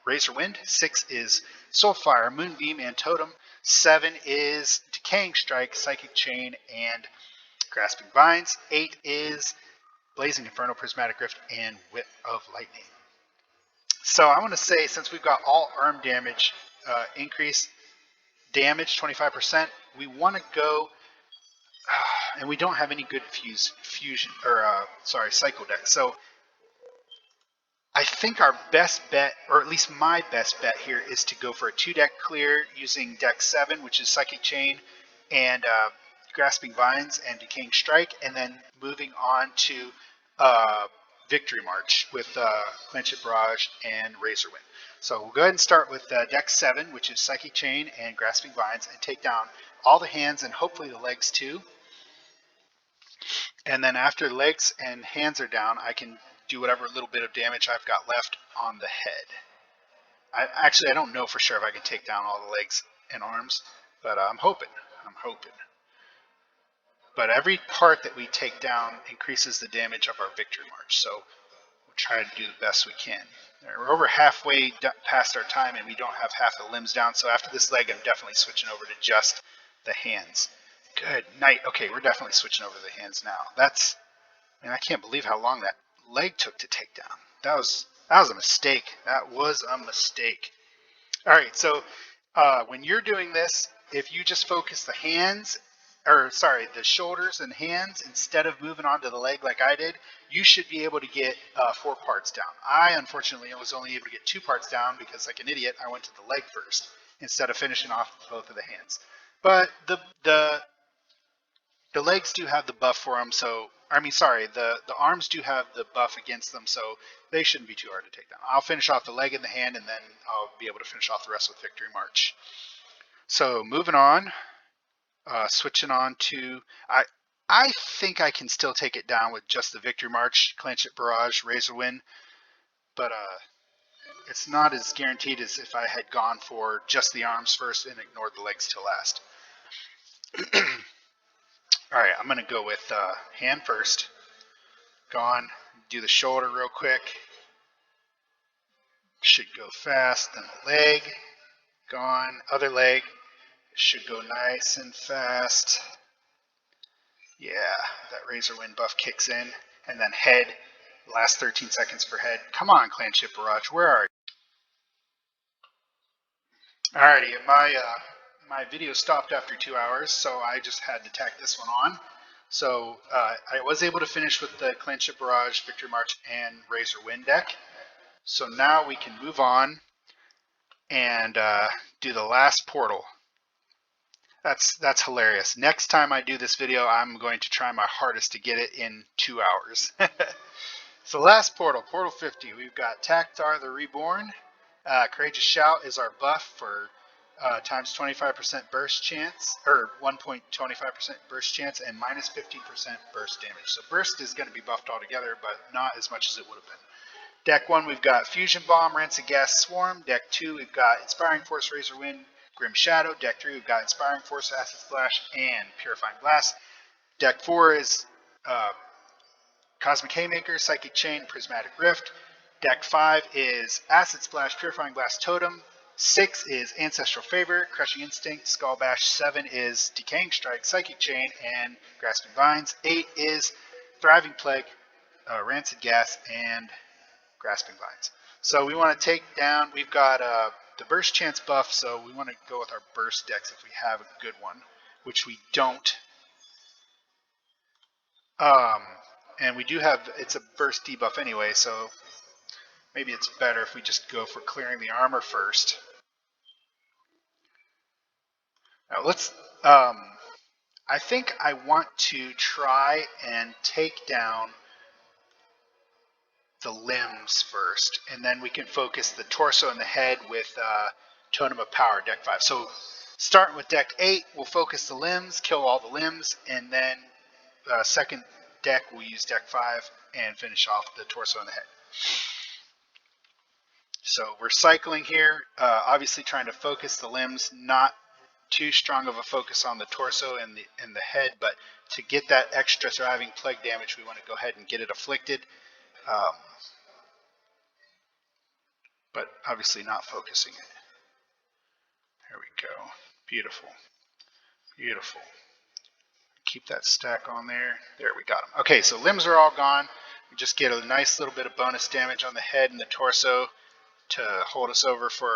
Razorwind. 6 is Soulfire, Moonbeam, and Totem. 7 is Decaying Strike, Psychic Chain, and Grasping Vines. 8 is Blazing Inferno, Prismatic Rift, and Whip of Lightning. So I want to say, since we've got all arm damage increase damage 25%, we want to go, and we don't have any good cycle deck. So I think our best bet, or at least my best bet here, is to go for a 2-deck clear using deck 7, which is Psychic Chain and Grasping Vines and Decaying Strike, and then moving on to Victory March with Clanship Barrage and Razorwind. So we'll go ahead and start with deck 7, which is Psychic Chain and Grasping Vines, and take down all the hands and hopefully the legs too. And then after legs and hands are down, I can do whatever little bit of damage I've got left on the head. I don't know for sure if I can take down all the legs and arms, but I'm hoping. But every part that we take down increases the damage of our Victory March, so we'll try to do the best we can. We're over halfway past our time, and we don't have half the limbs down, so after this leg, I'm definitely switching over to just the hands. Good night. Okay, we're definitely switching over to the hands now. I can't believe how long that leg took to take down. That was a mistake. That was a mistake. All right, so when you're doing this, if you just focus the shoulders and hands instead of moving on to the leg like I did, you should be able to get 4 parts down. I unfortunately was only able to get 2 parts down because, like an idiot, I went to the leg first instead of finishing off both of the hands. But the legs do have the buff for them, so I mean, sorry, the arms do have the buff against them, so they shouldn't be too hard to take down. I'll finish off the leg and the hand, and then I'll be able to finish off the rest with Victory March. So moving on, switching on to I think I can still take it down with just the Victory March, Clanship Barrage, Razor Wind, but it's not as guaranteed as if I had gone for just the arms first and ignored the legs till last. All right, I'm gonna go with hand first. Gone. Do the shoulder real quick. Should go fast. Then the leg. Gone. Other leg. Should go nice and fast. Yeah, that Razor Wind buff kicks in. And then head. Last 13 seconds for head. Come on, Clanship Barrage. Where are you? Alrighty, my video stopped after 2 hours, so I just had to tack this one on. So I was able to finish with the Clanship Barrage, Victory March, and Razor Wind deck. So now we can move on and do the last portal. That's hilarious. Next time I do this video, I'm going to try my hardest to get it in 2 hours. So last portal, Portal 50, we've got Taktar the Reborn. Courageous Shout is our buff for times 25% burst chance, or 1.25% burst chance, and minus 15% burst damage. So burst is going to be buffed altogether, but not as much as it would have been. Deck 1, we've got Fusion Bomb, Rancid Gas Swarm. Deck 2, we've got Inspiring Force, Razor Wind, Grim Shadow. Deck 3, we've got Inspiring Force, Acid Splash, and Purifying Blast. Deck 4 is Cosmic Haymaker, Psychic Chain, Prismatic Rift. Deck 5 is Acid Splash, Purifying Blast, Totem. 6 is Ancestral Favor, Crushing Instinct, Skull Bash. 7 is Decaying Strike, Psychic Chain, and Grasping Vines. 8 is Thriving Plague, Rancid Gas, and Grasping Vines. So we want to take down, we've got the burst chance buff, so we want to go with our burst decks if we have a good one, which we don't. And we do have, it's a burst debuff anyway, so maybe it's better if we just go for clearing the armor first. Now let's, I think I want to try and take down the limbs first, and then we can focus the torso and the head with Totem of Power, deck 5. So starting with deck 8, we'll focus the limbs, kill all the limbs, and then second deck we'll use deck 5 and finish off the torso and the head. So we're cycling here, obviously trying to focus the limbs, not too strong of a focus on the torso and the head, but to get that extra Thriving Plague damage, we want to go ahead and get it afflicted. But obviously not focusing it. There we go. Beautiful. Beautiful. Keep that stack on there. There, we got them. Okay, so limbs are all gone. We just get a nice little bit of bonus damage on the head and the torso to hold us over for,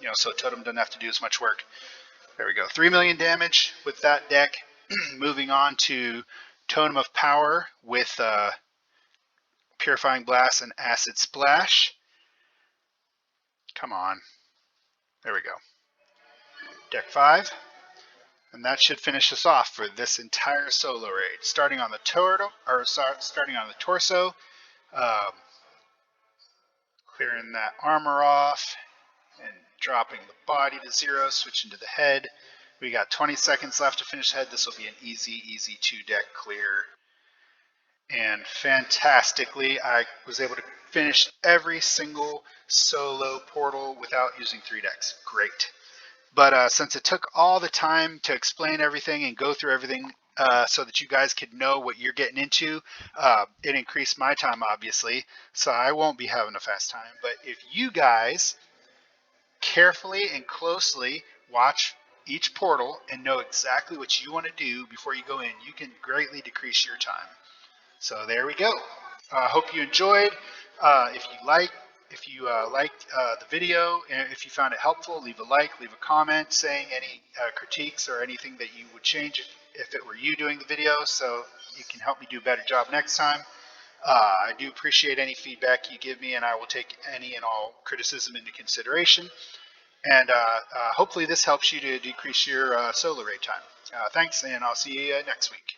you know, so Totem doesn't have to do as much work. There we go. 3 million damage with that deck. Moving on to Totem of Power with Purifying Blast and Acid Splash. Come on. There we go. Deck 5. And that should finish us off for this entire solo raid. Starting on the torso, clearing that armor off and dropping the body to 0, switching to the head. We got 20 seconds left to finish the head. This will be an easy 2-deck clear. And fantastically, I was able to finish every single solo portal without using 3 decks. Great. But since it took all the time to explain everything and go through everything so that you guys could know what you're getting into, it increased my time, obviously. So I won't be having a fast time. But if you guys carefully and closely watch each portal and know exactly what you want to do before you go in, you can greatly decrease your time. So there we go. Hope you enjoyed. If you liked the video, and if you found it helpful, leave a like, leave a comment saying any critiques or anything that you would change if it were you doing the video, so you can help me do a better job next time. I do appreciate any feedback you give me, and I will take any and all criticism into consideration. And hopefully this helps you to decrease your solo raid time. Thanks, and I'll see you next week.